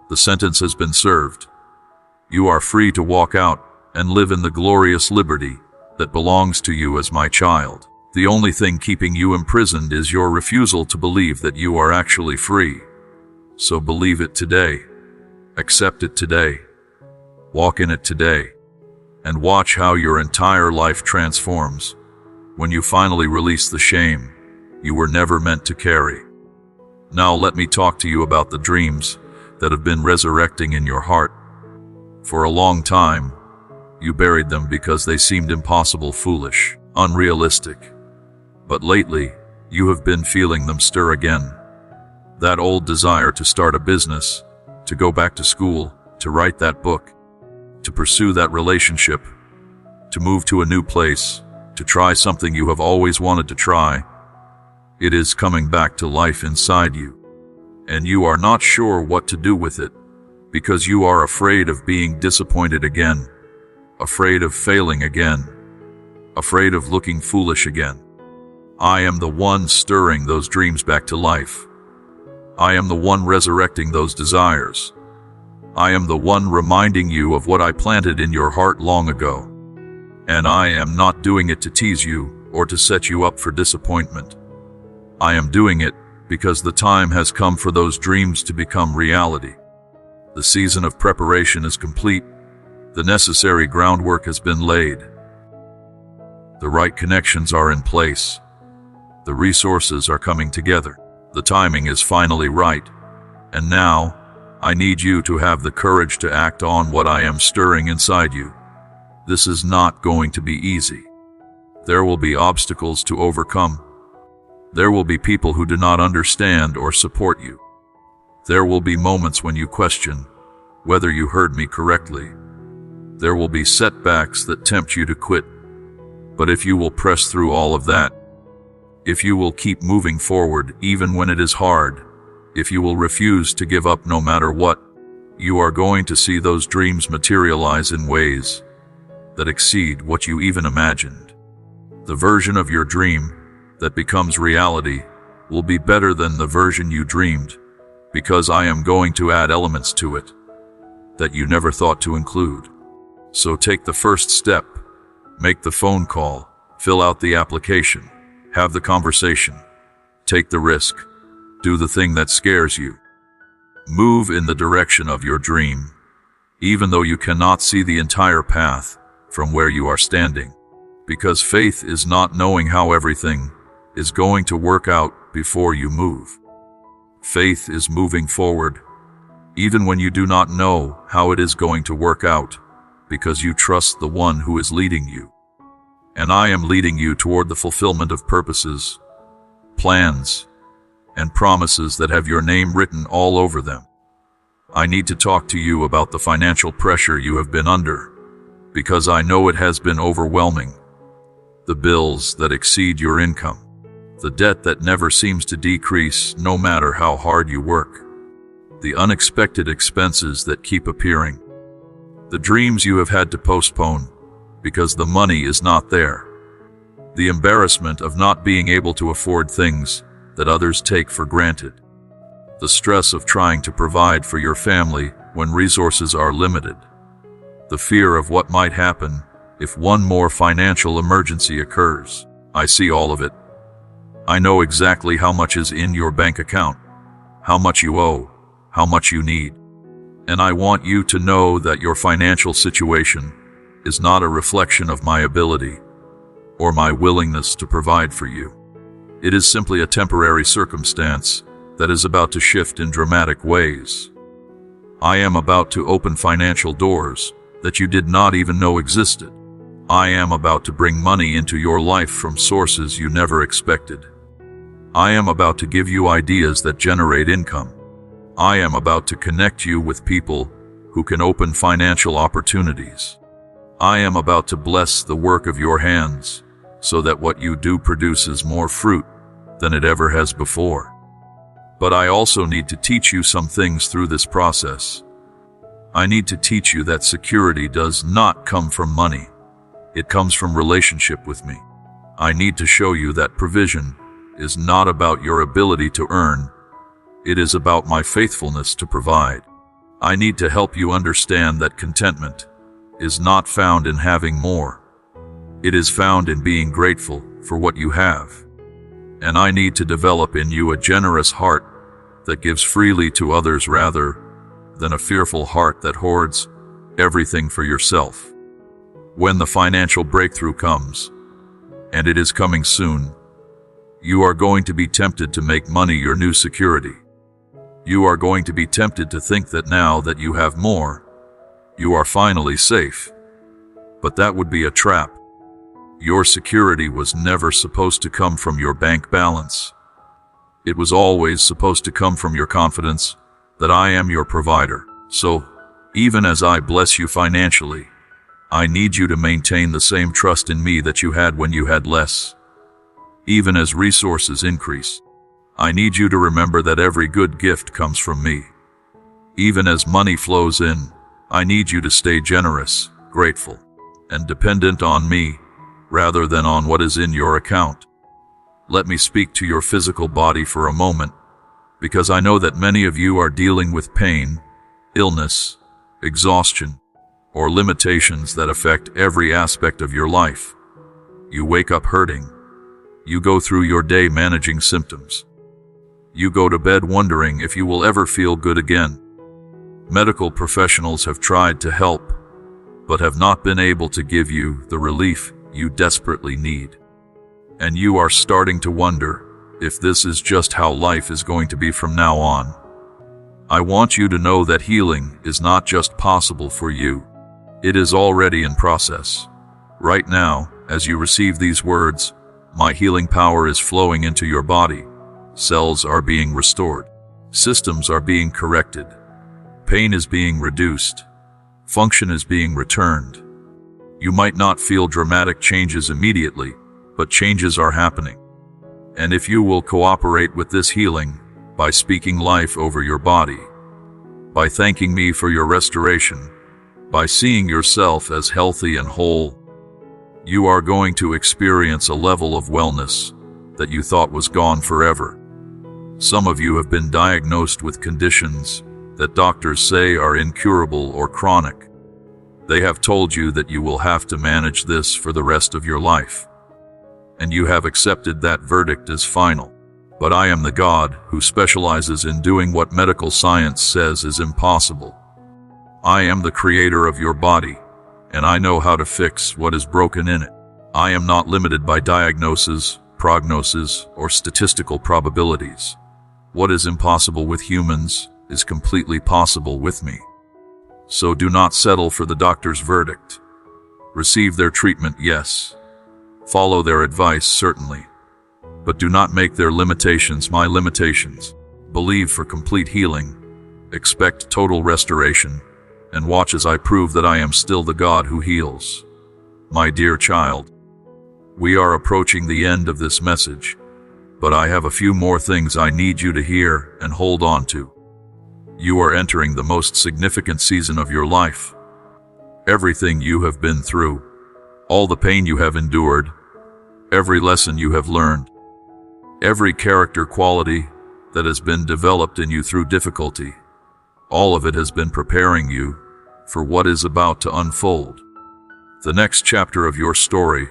The sentence has been served. You are free to walk out and live in the glorious liberty that belongs to you as my child. The only thing keeping you imprisoned is your refusal to believe that you are actually free. So believe it today. Accept it today. Walk in it today. And watch how your entire life transforms when you finally release the shame you were never meant to carry. Now let me talk to you about the dreams that have been resurrecting in your heart. For a long time, you buried them because they seemed impossible, foolish, unrealistic. But lately, you have been feeling them stir again. That old desire to start a business, to go back to school, to write that book, to pursue that relationship, to move to a new place, to try something you have always wanted to try. It is coming back to life inside you, and you are not sure what to do with it because you are afraid of being disappointed again, afraid of failing again, afraid of looking foolish again. I am the one stirring those dreams back to life. I am the one resurrecting those desires. I am the one reminding you of what I planted in your heart long ago. And I am not doing it to tease you or to set you up for disappointment. I am doing it because the time has come for those dreams to become reality. The season of preparation is complete. The necessary groundwork has been laid. The right connections are in place. The resources are coming together. The timing is finally right. And now, I need you to have the courage to act on what I am stirring inside you. This is not going to be easy. There will be obstacles to overcome. There will be people who do not understand or support you. There will be moments when you question whether you heard me correctly. There will be setbacks that tempt you to quit. But if you will press through all of that, if you will keep moving forward even when it is hard, if you will refuse to give up no matter what, you are going to see those dreams materialize in ways that exceed what you even imagined. The version of your dream that becomes reality will be better than the version you dreamed, because I am going to add elements to it that you never thought to include. So take the first step, make the phone call, fill out the application, have the conversation, take the risk, do the thing that scares you. Move in the direction of your dream, even though you cannot see the entire path from where you are standing, because faith is not knowing how everything is going to work out before you move. Faith is moving forward, even when you do not know how it is going to work out, because you trust the one who is leading you. And I am leading you toward the fulfillment of purposes, plans, and promises that have your name written all over them. I need to talk to you about the financial pressure you have been under, because I know it has been overwhelming. The bills that exceed your income, the debt that never seems to decrease no matter how hard you work, the unexpected expenses that keep appearing, the dreams you have had to postpone because the money is not there, the embarrassment of not being able to afford things that others take for granted, the stress of trying to provide for your family when resources are limited, the fear of what might happen if one more financial emergency occurs. I see all of it. I know exactly how much is in your bank account, how much you owe, how much you need. And I want you to know that your financial situation is not a reflection of my ability or my willingness to provide for you. It is simply a temporary circumstance that is about to shift in dramatic ways. I am about to open financial doors that you did not even know existed. I am about to bring money into your life from sources you never expected. I am about to give you ideas that generate income. I am about to connect you with people who can open financial opportunities. I am about to bless the work of your hands so that what you do produces more fruit than it ever has before. But I also need to teach you some things through this process. I need to teach you that security does not come from money. It comes from relationship with me. I need to show you that provision is not about your ability to earn. It is about my faithfulness to provide. I need to help you understand that contentment is not found in having more. It is found in being grateful for what you have. And I need to develop in you a generous heart that gives freely to others rather than a fearful heart that hoards everything for yourself. When the financial breakthrough comes, and it is coming soon, you are going to be tempted to make money your new security. You are going to be tempted to think that now that you have more, you are finally safe. But that would be a trap. Your security was never supposed to come from your bank balance. It was always supposed to come from your confidence that I am your provider. So, even as I bless you financially, I need you to maintain the same trust in me that you had when you had less. Even as resources increase, I need you to remember that every good gift comes from me. Even as money flows in, I need you to stay generous, grateful, and dependent on me, rather than on what is in your account. Let me speak to your physical body for a moment, because I know that many of you are dealing with pain, illness, exhaustion, or limitations that affect every aspect of your life. You wake up hurting. You go through your day managing symptoms. You go to bed wondering if you will ever feel good again. Medical professionals have tried to help, but have not been able to give you the relief you desperately need. And you are starting to wonder if this is just how life is going to be from now on. I want you to know that healing is not just possible for you. It is already in process. Right now, as you receive these words, my healing power is flowing into your body. Cells are being restored. Systems are being corrected. Pain is being reduced. Function is being returned. You might not feel dramatic changes immediately, but changes are happening. And if you will cooperate with this healing by speaking life over your body, by thanking me for your restoration, by seeing yourself as healthy and whole, you are going to experience a level of wellness that you thought was gone forever. Some of you have been diagnosed with conditions that doctors say are incurable or chronic. They have told you that you will have to manage this for the rest of your life. And you have accepted that verdict as final. But I am the God who specializes in doing what medical science says is impossible. I am the creator of your body, and I know how to fix what is broken in it. I am not limited by diagnosis, prognosis, or statistical probabilities. What is impossible with humans is completely possible with me. So do not settle for the doctor's verdict. Receive their treatment, yes. Follow their advice, certainly. But do not make their limitations my limitations. Believe for complete healing. Expect total restoration. And watch as I prove that I am still the God who heals. My dear child, we are approaching the end of this message, but I have a few more things I need you to hear and hold on to. You are entering the most significant season of your life. Everything you have been through, all the pain you have endured, every lesson you have learned, every character quality that has been developed in you through difficulty, all of it has been preparing you for what is about to unfold. The next chapter of your story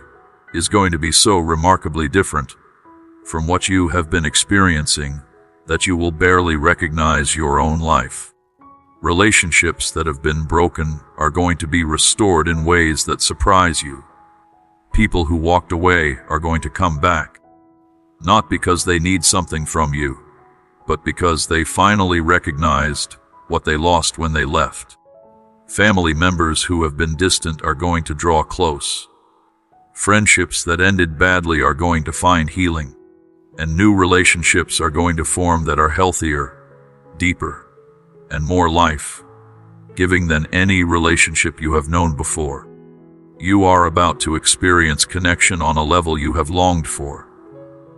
is going to be so remarkably different from what you have been experiencing that you will barely recognize your own life. Relationships that have been broken are going to be restored in ways that surprise you. People who walked away are going to come back, not because they need something from you, but because they finally recognized what they lost when they left. Family members who have been distant are going to draw close. Friendships that ended badly are going to find healing, and new relationships are going to form that are healthier, deeper, and more life-giving than any relationship you have known before. You are about to experience connection on a level you have longed for,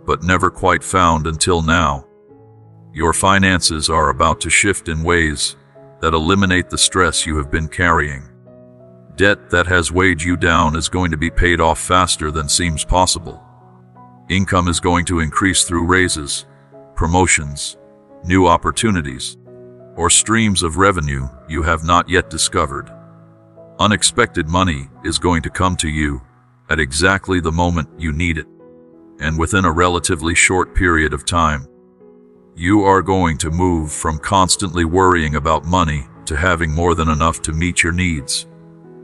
but never quite found until now. Your finances are about to shift in ways that eliminate the stress you have been carrying. Debt that has weighed you down is going to be paid off faster than seems possible. Income is going to increase through raises, promotions, new opportunities, or streams of revenue you have not yet discovered. Unexpected money is going to come to you at exactly the moment you need it, and within a relatively short period of time. You are going to move from constantly worrying about money to having more than enough to meet your needs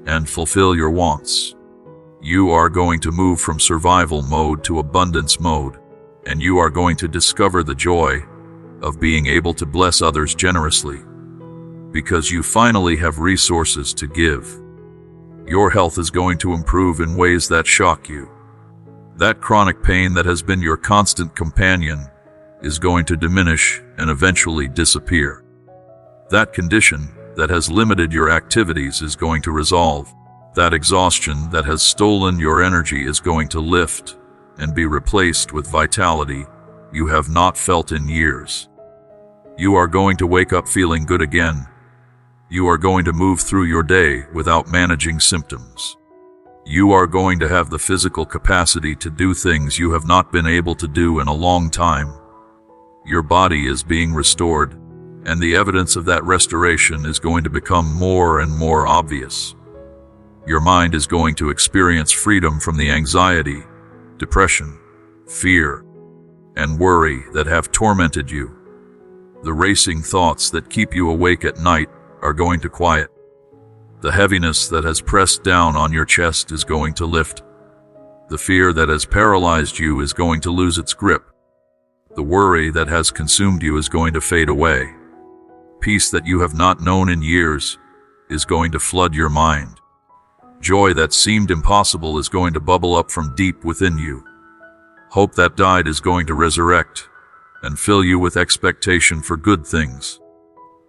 and fulfill your wants. You are going to move from survival mode to abundance mode, and you are going to discover the joy of being able to bless others generously, because you finally have resources to give. Your health is going to improve in ways that shock you. That chronic pain that has been your constant companion is going to diminish and eventually disappear. That condition that has limited your activities is going to resolve. That exhaustion that has stolen your energy is going to lift and be replaced with vitality you have not felt in years. You are going to wake up feeling good again. You are going to move through your day without managing symptoms. You are going to have the physical capacity to do things you have not been able to do in a long time. Your body is being restored, and the evidence of that restoration is going to become more and more obvious. Your mind is going to experience freedom from the anxiety, depression, fear, and worry that have tormented you. The racing thoughts that keep you awake at night are going to quiet. The heaviness that has pressed down on your chest is going to lift. The fear that has paralyzed you is going to lose its grip. The worry that has consumed you is going to fade away. Peace that you have not known in years is going to flood your mind. Joy that seemed impossible is going to bubble up from deep within you. Hope that died is going to resurrect and fill you with expectation for good things.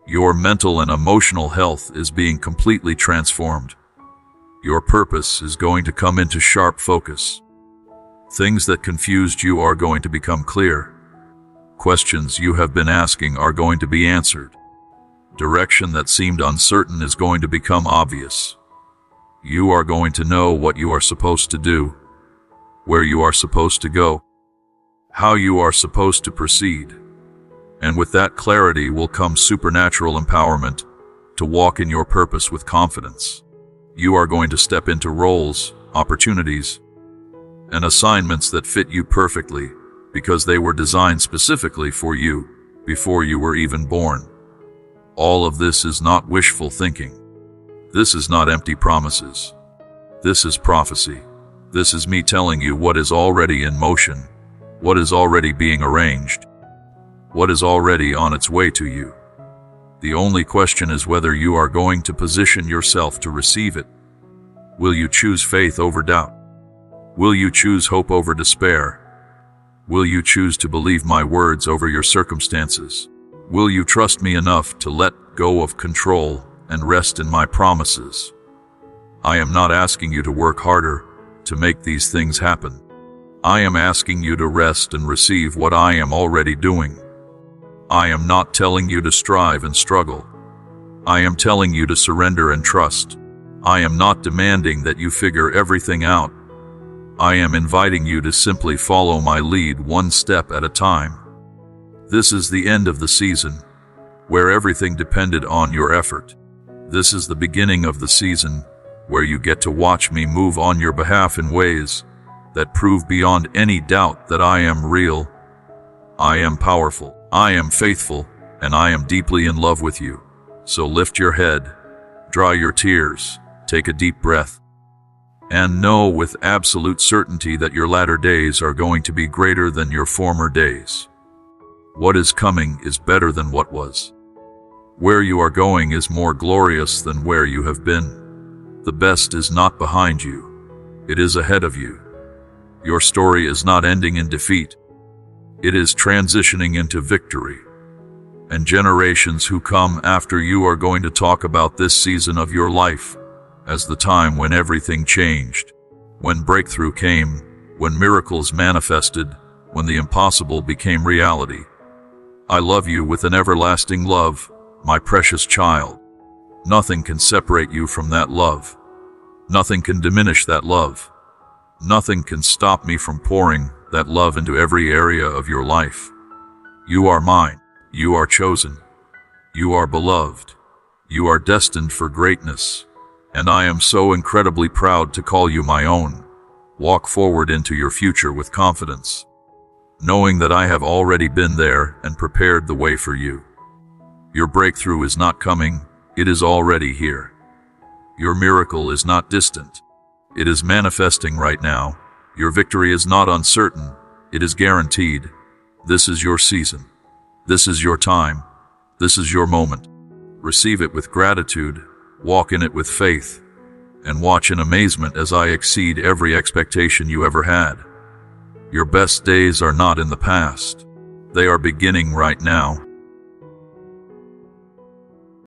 Your mental and emotional health is being completely transformed. Your purpose is going to come into sharp focus. Things that confused you are going to become clear. Questions you have been asking are going to be answered. Direction that seemed uncertain is going to become obvious. You are going to know what you are supposed to do, where you are supposed to go, how you are supposed to proceed. And with that clarity will come supernatural empowerment to walk in your purpose with confidence. You are going to step into roles, opportunities, and assignments that fit you perfectly because they were designed specifically for you before you were even born. All of this is not wishful thinking. This is not empty promises. This is prophecy. This is me telling you what is already in motion, what is already being arranged, what is already on its way to you. The only question is whether you are going to position yourself to receive it. Will you choose faith over doubt? Will you choose hope over despair? Will you choose to believe my words over your circumstances? Will you trust me enough to let go of control and rest in my promises? I am not asking you to work harder to make these things happen. I am asking you to rest and receive what I am already doing. I am not telling you to strive and struggle. I am telling you to surrender and trust. I am not demanding that you figure everything out. I am inviting you to simply follow my lead one step at a time. This is the end of the season, where everything depended on your effort. This is the beginning of the season, where you get to watch me move on your behalf in ways that prove beyond any doubt that I am real. I am powerful, I am faithful, and I am deeply in love with you. So lift your head, dry your tears, take a deep breath, and know with absolute certainty that your latter days are going to be greater than your former days. What is coming is better than what was. Where you are going is more glorious than where you have been. The best is not behind you. It is ahead of you. Your story is not ending in defeat. It is transitioning into victory. And generations who come after you are going to talk about this season of your life as the time when everything changed, when breakthrough came, when miracles manifested, when the impossible became reality. I love you with an everlasting love, my precious child. Nothing can separate you from that love. Nothing can diminish that love. Nothing can stop me from pouring that love into every area of your life. You are mine. You are chosen. You are beloved. You are destined for greatness. And I am so incredibly proud to call you my own. Walk forward into your future with confidence, knowing that I have already been there and prepared the way for you. Your breakthrough is not coming, it is already here. Your miracle is not distant, it is manifesting right now. Your victory is not uncertain, it is guaranteed. This is your season. This is your time. This is your moment. Receive it with gratitude, walk in it with faith, and watch in amazement as I exceed every expectation you ever had. Your best days are not in the past. They are beginning right now.